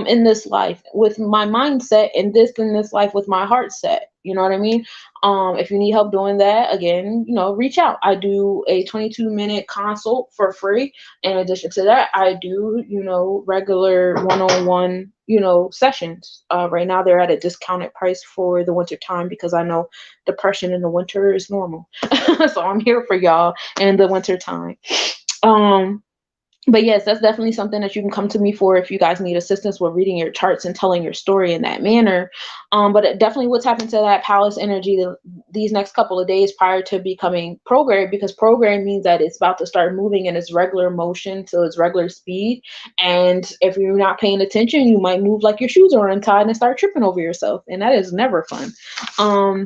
in this life with my mindset, and this in this life with my heart set. You know what I mean? If you need help doing that, again, reach out. I do a 22-minute consult for free. In addition to that, I do, regular one-on-one, sessions. Right now they're at a discounted price for the winter time because I know depression in the winter is normal. So I'm here for y'all in the winter time. Um, but yes, that's definitely something that you can come to me for if you guys need assistance with reading your charts and telling your story in that manner. But it definitely what's happened to that palace energy these next couple of days prior to becoming programmed, because program means that it's about to start moving in its regular motion to its regular speed. And if you're not paying attention, you might move like your shoes are untied and start tripping over yourself. And that is never fun.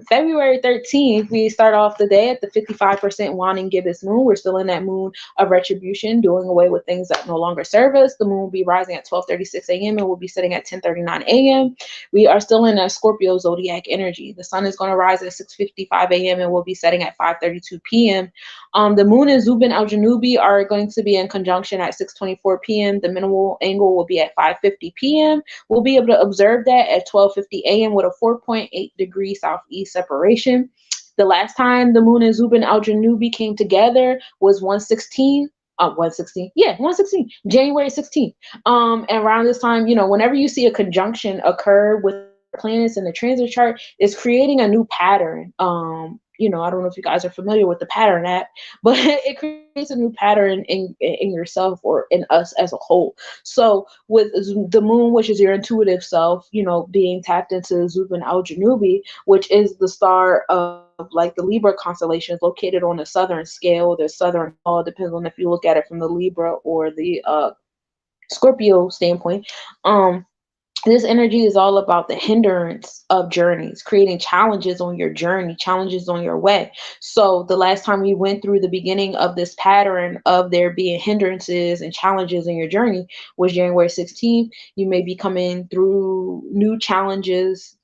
February 13th, we start off the day at the 55% waning gibbous moon. We're still in that moon of retribution, doing away with things that no longer serve us. The moon will be rising at 12:36 a.m. and will be setting at 10:39 a.m. We are still in a Scorpio zodiac energy. The sun is going to rise at 6:55 a.m. and will be setting at 5:32 p.m. The moon and Zubin al-Janubi are going to be in conjunction at 6:24 p.m. The minimal angle will be at 5:50 p.m. We'll be able to observe that at 12:50 a.m. with a 4.8 degree southeast separation. The last time the moon and Zubin al-Janubi came together was 116. 116. Yeah, 116. January 16th. And around this time, whenever you see a conjunction occur with planets in the transit chart, it's creating a new pattern. I don't know if you guys are familiar with the pattern app, but it creates a new pattern in yourself or in us as a whole. So with the moon, which is your intuitive self, being tapped into Zubin al-Janubi, which is the star of like the Libra constellations located on the southern scale, the southern all depends on if you look at it from the Libra or the Scorpio standpoint. This energy is all about the hindrance of journeys, creating challenges on your journey, challenges on your way. So the last time we went through the beginning of this pattern of there being hindrances and challenges in your journey was January 16th. You may be coming through new challenges,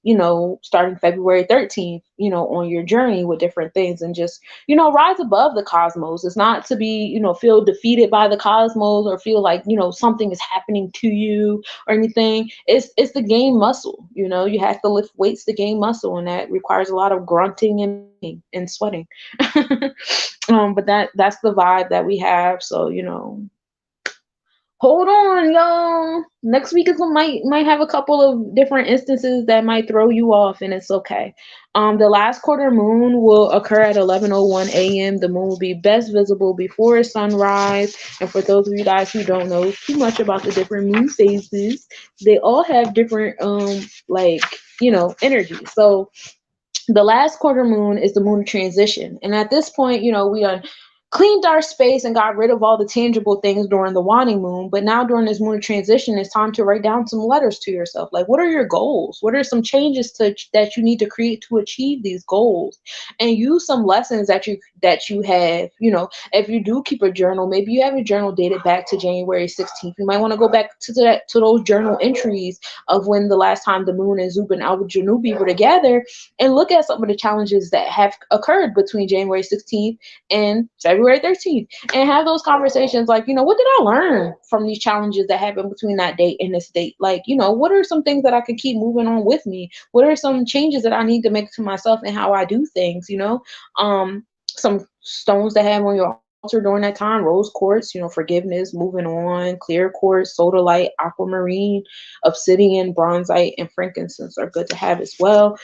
starting February 13th, on your journey with different things, and just, rise above the cosmos. It's not to be, feel defeated by the cosmos or feel like, something is happening to you or anything. It's the gain muscle. You have to lift weights to gain muscle, and that requires a lot of grunting and sweating. But that's the vibe that we have. So hold on, y'all. Next week might have a couple of different instances that might throw you off, and it's okay. The last quarter moon will occur at 11:01 a.m. The moon will be best visible before sunrise. And for those of you guys who don't know too much about the different moon phases, they all have different energy. So the last quarter moon is the moon transition, and at this point, we are cleaned our space and got rid of all the tangible things during the waning moon. But now during this moon transition, it's time to write down some letters to yourself. Like, what are your goals? What are some changes that you need to create to achieve these goals? And use some lessons that you have. If you do keep a journal, maybe you have a journal dated back to January 16th. You might want to go back to those journal entries of when the last time the moon and Zubin al-Janubi were together, and look at some of the challenges that have occurred between January 16th and February 13th, and have those conversations like, what did I learn from these challenges that happened between that date and this date? Like, what are some things that I could keep moving on with me? What are some changes that I need to make to myself and how I do things? Some stones to have on your altar during that time: rose quartz, forgiveness, moving on; clear quartz, sodalite, aquamarine, obsidian, bronzite, and frankincense are good to have as well.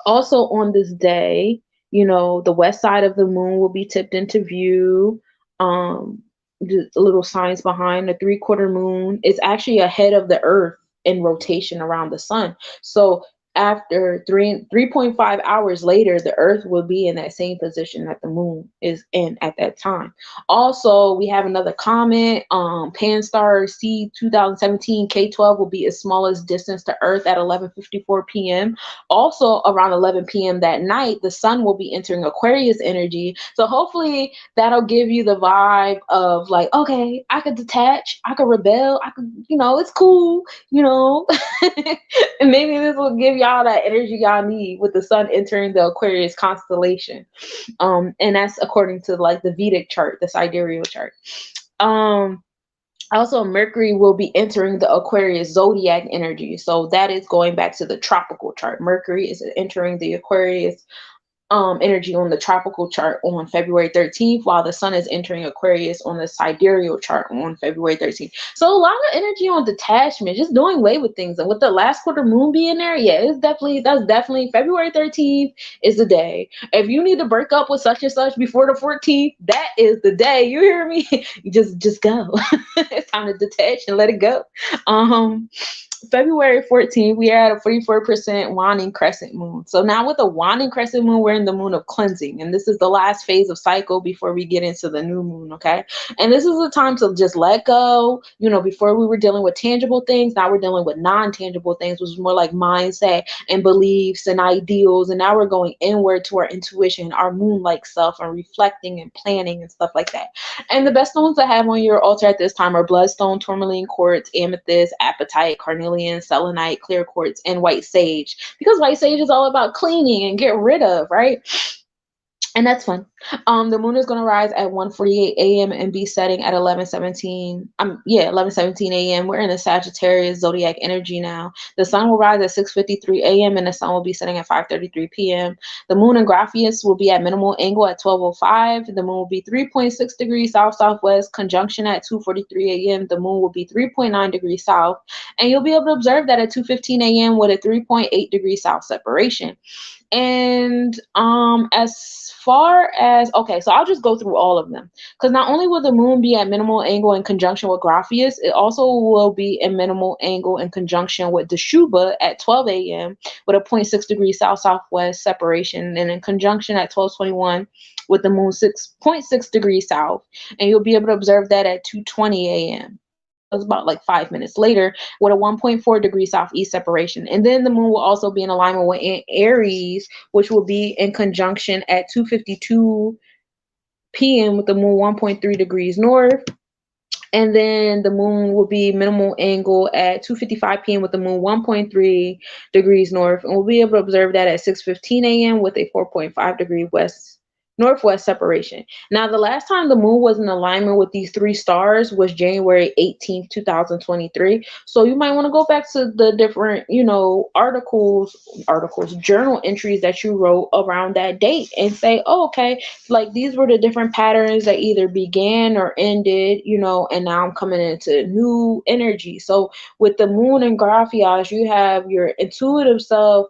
Also on this day, the west side of the moon will be tipped into view. The little science behind the 3/4 moon is actually ahead of the earth in rotation around the sun. So after 3.5 hours later, the earth will be in that same position that the moon is in at that time. Also, we have another comment. Pan-STAR C 2017 K12 will be its smallest distance to earth at 11:54 p.m. Also around 11 p.m. that night, the sun will be entering Aquarius energy. So hopefully that'll give you the vibe of like, okay, I could detach, I could rebel, I could, it's cool, and maybe this will give y'all that energy y'all need with the sun entering the Aquarius constellation. And that's according to like the Vedic chart, the sidereal chart. Also, Mercury will be entering the Aquarius zodiac energy. So that is going back to the tropical chart. Mercury is entering the Aquarius energy on the tropical chart on February 13th, while the sun is entering Aquarius on the sidereal chart on February 13th. So a lot of energy on detachment, just doing away with things. And with the last quarter moon being there, yeah, that's definitely February 13th is the day. If you need to break up with such and such before the 14th, that is the day. You hear me? You just go. It's time to detach and let it go. Um February 14th, we are at a 44% waning crescent moon. So now with the waning crescent moon, we're in the moon of cleansing. And this is the last phase of cycle before we get into the new moon, okay? And this is the time to just let go. Before we were dealing with tangible things, now we're dealing with non-tangible things, which is more like mindset and beliefs and ideals. And now we're going inward to our intuition, our moon-like self, and reflecting and planning and stuff like that. And the best stones to have on your altar at this time are bloodstone, tourmaline quartz, amethyst, apatite, carnelian, selenite, clear quartz, and white sage. Because white sage is all about cleaning and get rid of, right? And that's fun. The moon is going to rise at 1:48 a.m. and be setting at 11:17 a.m. We're in the Sagittarius zodiac energy now. The sun will rise at 6:53 a.m. and the sun will be setting at 5:33 p.m. The moon in Graphius will be at minimal angle at 12:05. The moon will be 3.6 degrees south southwest conjunction at 2:43 a.m. The moon will be 3.9 degrees south, and you'll be able to observe that at 2:15 a.m. with a 3.8 degrees south separation. And as far as, okay, so I'll just go through all of them, because not only will the moon be at minimal angle in conjunction with Graphius, it also will be in minimal angle in conjunction with Dashuba at 12 a.m. with a zero point 0.6 degrees south southwest separation, and in conjunction at 12:21 with the moon 6.6 degrees south, and you'll be able to observe that at 2:20 a.m. It's about like 5 minutes later with a 1.4 degree southeast separation. And then the moon will also be in alignment with Aries, which will be in conjunction at 2:52 p.m. with the moon 1.3 degrees north. And then the moon will be minimal angle at 2:55 p.m. with the moon 1.3 degrees north. And we'll be able to observe that at 6:15 a.m. with a 4.5 degree northwest separation. Now, the last time the moon was in alignment with these three stars was January 18th, 2023. So you might want to go back to the different, articles, journal entries that you wrote around that date and say, oh, okay, like these were the different patterns that either began or ended, and now I'm coming into new energy. So with the moon and Graphias, you have your intuitive self,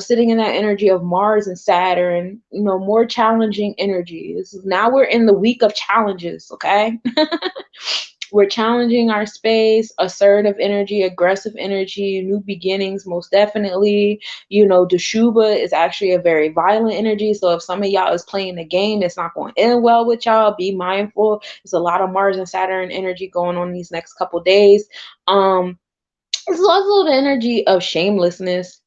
sitting in that energy of Mars and Saturn, more challenging energies. Now we're in the week of challenges, okay? We're challenging our space, assertive energy, aggressive energy, new beginnings, most definitely. Dashuba is actually a very violent energy. So if some of y'all is playing the game, it's not going to end well with y'all. Be mindful. There's a lot of Mars and Saturn energy going on these next couple days. It's also the energy of shamelessness.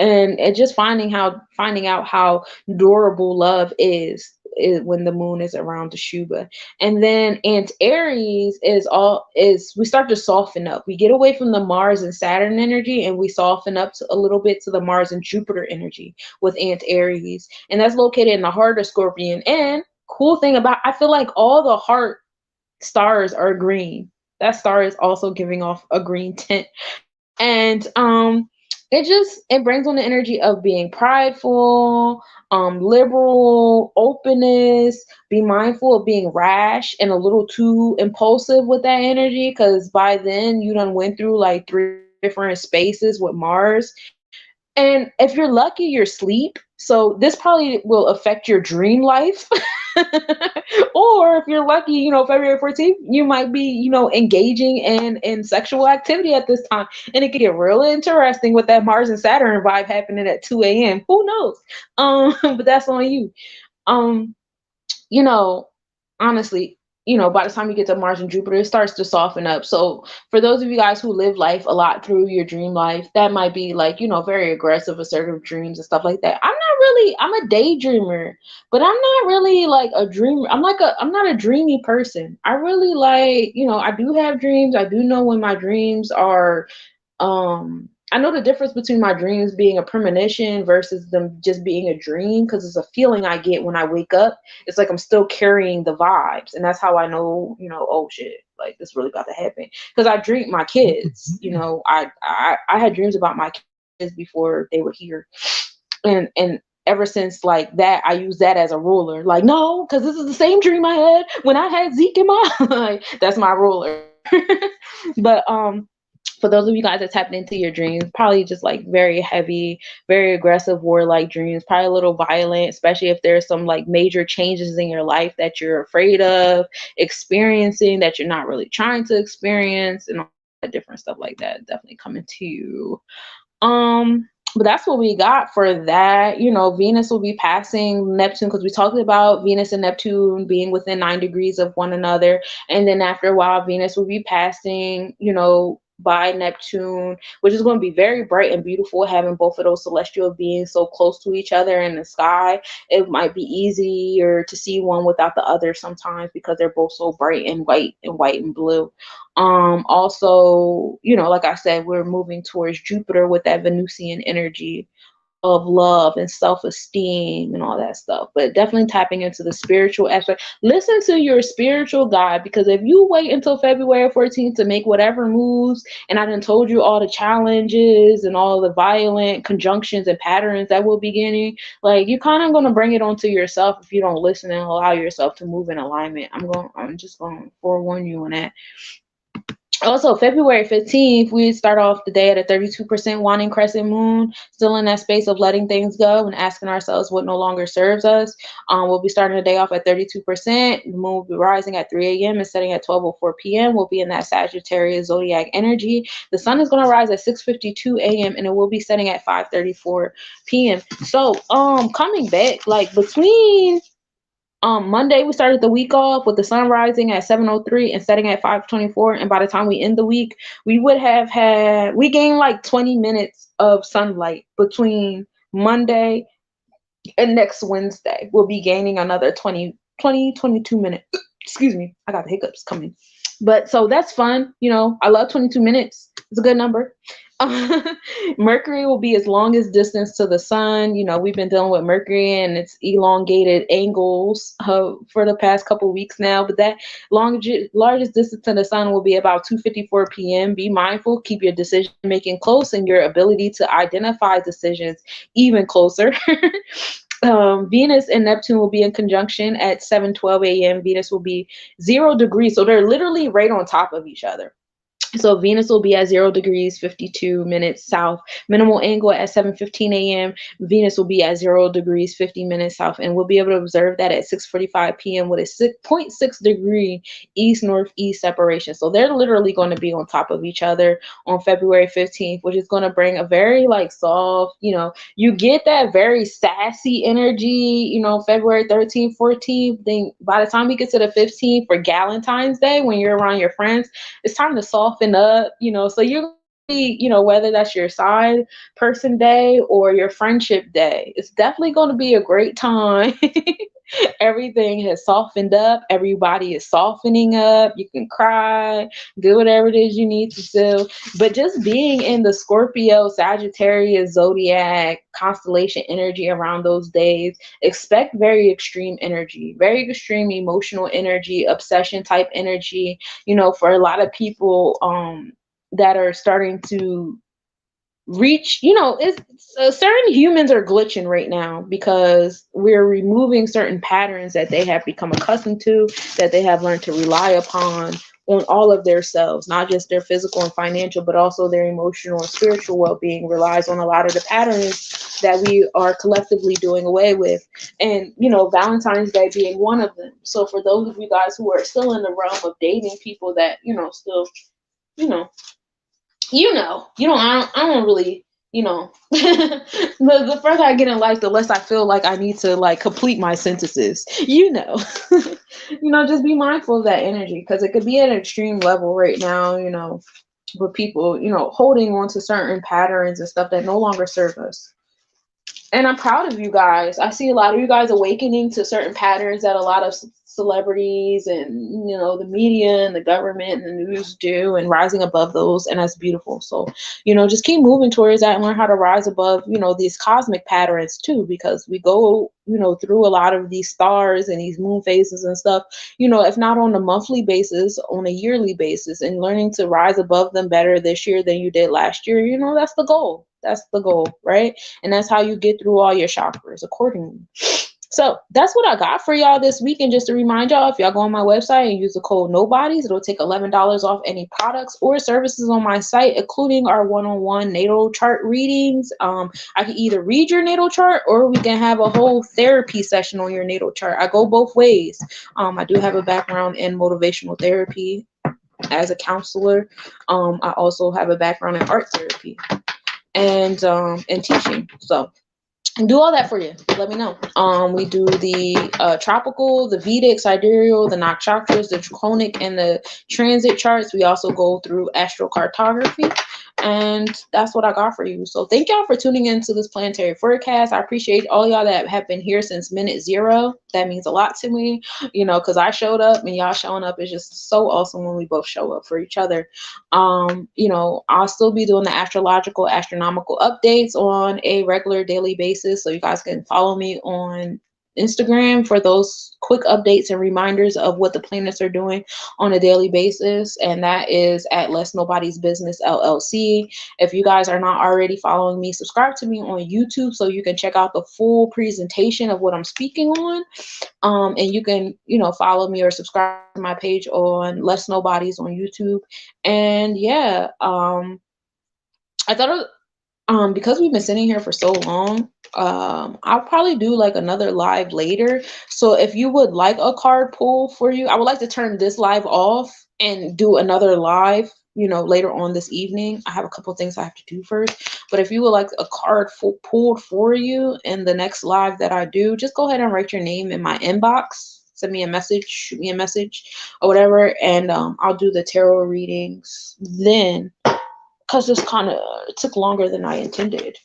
And just finding out how durable love is when the moon is around the Shuba. And then Aries is we start to soften up. We get away from the Mars and Saturn energy and we soften up a little bit to the Mars and Jupiter energy with Aries. And that's located in the heart of Scorpion. And cool thing about, I feel like all the heart stars are green. That star is also giving off a green tint. And it brings on the energy of being prideful, liberal, openness. Be mindful of being rash and a little too impulsive with that energy, because by then you done went through like 3 different spaces with Mars. And if you're lucky, you're asleep. So this probably will affect your dream life. Or if you're lucky, February 14th, you might be, engaging in sexual activity at this time. And it could get real interesting with that Mars and Saturn vibe happening at 2 a.m. Who knows? But that's on you. Um, Honestly, by the time you get to Mars and Jupiter, it starts to soften up. So for those of you guys who live life a lot through your dream life, that might be like, very aggressive, assertive dreams and stuff like that. I'm a daydreamer, but I'm not really like a dreamer. I'm not a dreamy person. I really like, I do have dreams. I do know when my dreams are, I know the difference between my dreams being a premonition versus them just being a dream, because it's a feeling I get when I wake up. It's like I'm still carrying the vibes, and that's how I know, oh shit, like this really about to happen. Because I dream my kids, I had dreams about my kids before they were here, and ever since like that, I use that as a ruler. Like, no, because this is the same dream I had when I had Zeke in my like, that's my ruler. But for those of you guys that tapped into your dreams, probably just like very heavy, very aggressive, warlike dreams, probably a little violent, especially if there's some like major changes in your life that you're afraid of experiencing, that you're not really trying to experience, and all that different stuff like that definitely coming to you. But that's what we got for that. You know, Venus will be passing Neptune, because we talked about Venus and Neptune being within 9 degrees of one another. And then after a while, Venus will be passing, you know, by Neptune, which is going to be very bright and beautiful, having both of those celestial beings so close to each other in the sky. It might be easier to see one without the other sometimes, because they're both so bright and white and blue. Also, you know, like I said, we're moving towards Jupiter with that Venusian energy of love and self-esteem and all that stuff, but definitely tapping into the spiritual aspect. Listen to your spiritual guide, because if you wait until February 14th to make whatever moves, and I done told you all the challenges and all the violent conjunctions and patterns that we'll be getting, like, you're kind of going to bring it onto yourself if you don't listen and allow yourself to move in alignment. I'm just going to forewarn you on that. Also, February 15th, we start off the day at a 32% waning crescent moon, still in that space of letting things go and asking ourselves what no longer serves us. We'll be starting the day off at 32%. The moon will be rising at 3 a.m. and setting at 12:04 p.m. We'll be in that Sagittarius zodiac energy. The sun is going to rise at 6:52 a.m. and it will be setting at 5:34 p.m. So, coming back, like between Monday, we started the week off with the sun rising at 7:03 and setting at 5:24. And by the time we end the week, we gained like 20 minutes of sunlight between Monday and next Wednesday. We'll be gaining another 22 minutes. Excuse me, I got the hiccups coming. But so that's fun. You know, I love 22 minutes. It's a good number. Mercury will be its longest distance to the sun. You know, we've been dealing with Mercury and its elongated angles for the past couple of weeks now, but that largest distance to the sun will be about 2:54 p.m. Be mindful, keep your decision making close and your ability to identify decisions even closer. Venus and Neptune will be in conjunction at 7:12 a.m. Venus will be 0 degrees, so they're literally right on top of each other. So Venus will be at 0 degrees, 52 minutes south. Minimal angle at 7:15 a.m. Venus will be at 0 degrees, 50 minutes south. And we'll be able to observe that at 6:45 p.m. with a 0.6 degree east-northeast separation. So they're literally going to be on top of each other on February 15th, which is going to bring a very like soft, you know, you get that very sassy energy, you know, February 13th, 14th. Then by the time we get to the 15th for Valentine's Day, when you're around your friends, it's time to soften up, you know, so you're you know, whether that's your side person day or your friendship day, it's definitely going to be a great time. Everything has softened up, everybody is softening up, you can cry, do whatever it is you need to do, but just being in the Scorpio Sagittarius zodiac constellation energy around those days, expect very extreme energy, very extreme emotional energy, obsession type energy, you know, for a lot of people that are starting to reach, you know, it's certain humans are glitching right now because we're removing certain patterns that they have become accustomed to, that they have learned to rely upon on all of their selves, not just their physical and financial, but also their emotional and spiritual well-being relies on a lot of the patterns that we are collectively doing away with. And, you know, Valentine's Day being one of them. So for those of you guys who are still in the realm of dating people that, you know, still, I don't really, the further I get in life, the less I feel like I need to like complete my sentences, just be mindful of that energy, because it could be at an extreme level right now, with people, holding on to certain patterns and stuff that no longer serve us. And I'm proud of you guys. I see a lot of you guys awakening to certain patterns that a lot of celebrities and, the media and the government and the news do, and rising above those. And that's beautiful. So, just keep moving towards that and learn how to rise above, these cosmic patterns too, because we go, through a lot of these stars and these moon phases and stuff, if not on a monthly basis, on a yearly basis, and learning to rise above them better this year than you did last year, that's the goal. That's the goal, right? And that's how you get through all your chakras accordingly. So that's what I got for y'all this week. And just to remind y'all, if y'all go on my website and use the code NOBODIES, it'll take $11 off any products or services on my site, including our one-on-one natal chart readings. I can either read your natal chart or we can have a whole therapy session on your natal chart. I go both ways. I do have a background in motivational therapy as a counselor. I also have a background in art therapy and teaching. So do all that for you. Let me know. We do the tropical, the Vedic, sidereal, the nakshatras, the draconic, and the transit charts. We also go through astrocartography, and that's what I got for you. So thank y'all for tuning into this planetary forecast. I appreciate all y'all that have been here since minute 0. That means a lot to me, you know, because I showed up and y'all showing up is just so awesome when we both show up for each other. You know, I'll still be doing the astronomical updates on a regular daily basis, so you guys can follow me on Instagram for those quick updates and reminders of what the planets are doing on a daily basis, and that is at Let's Nobody's Business LLC. If you guys are not already following me, subscribe to me on YouTube so you can check out the full presentation of what I'm speaking on. And you can, you know, follow me or subscribe to my page on Let's Nobody's on YouTube. And yeah, I thought because we've been sitting here for so long, I'll probably do like another live later. So if you would like a card pull for you, I would like to turn this live off and do another live, you know, later on this evening. I have a couple things I have to do first, but if you would like a card pulled for you in the next live that I do, just go ahead and write your name in my inbox, send me a message, shoot me a message or whatever, and I'll do the tarot readings then, because this kind of took longer than I intended.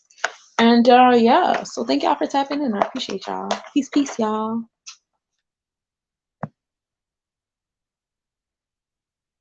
And yeah, so thank y'all for tapping in. I appreciate y'all. Peace, y'all.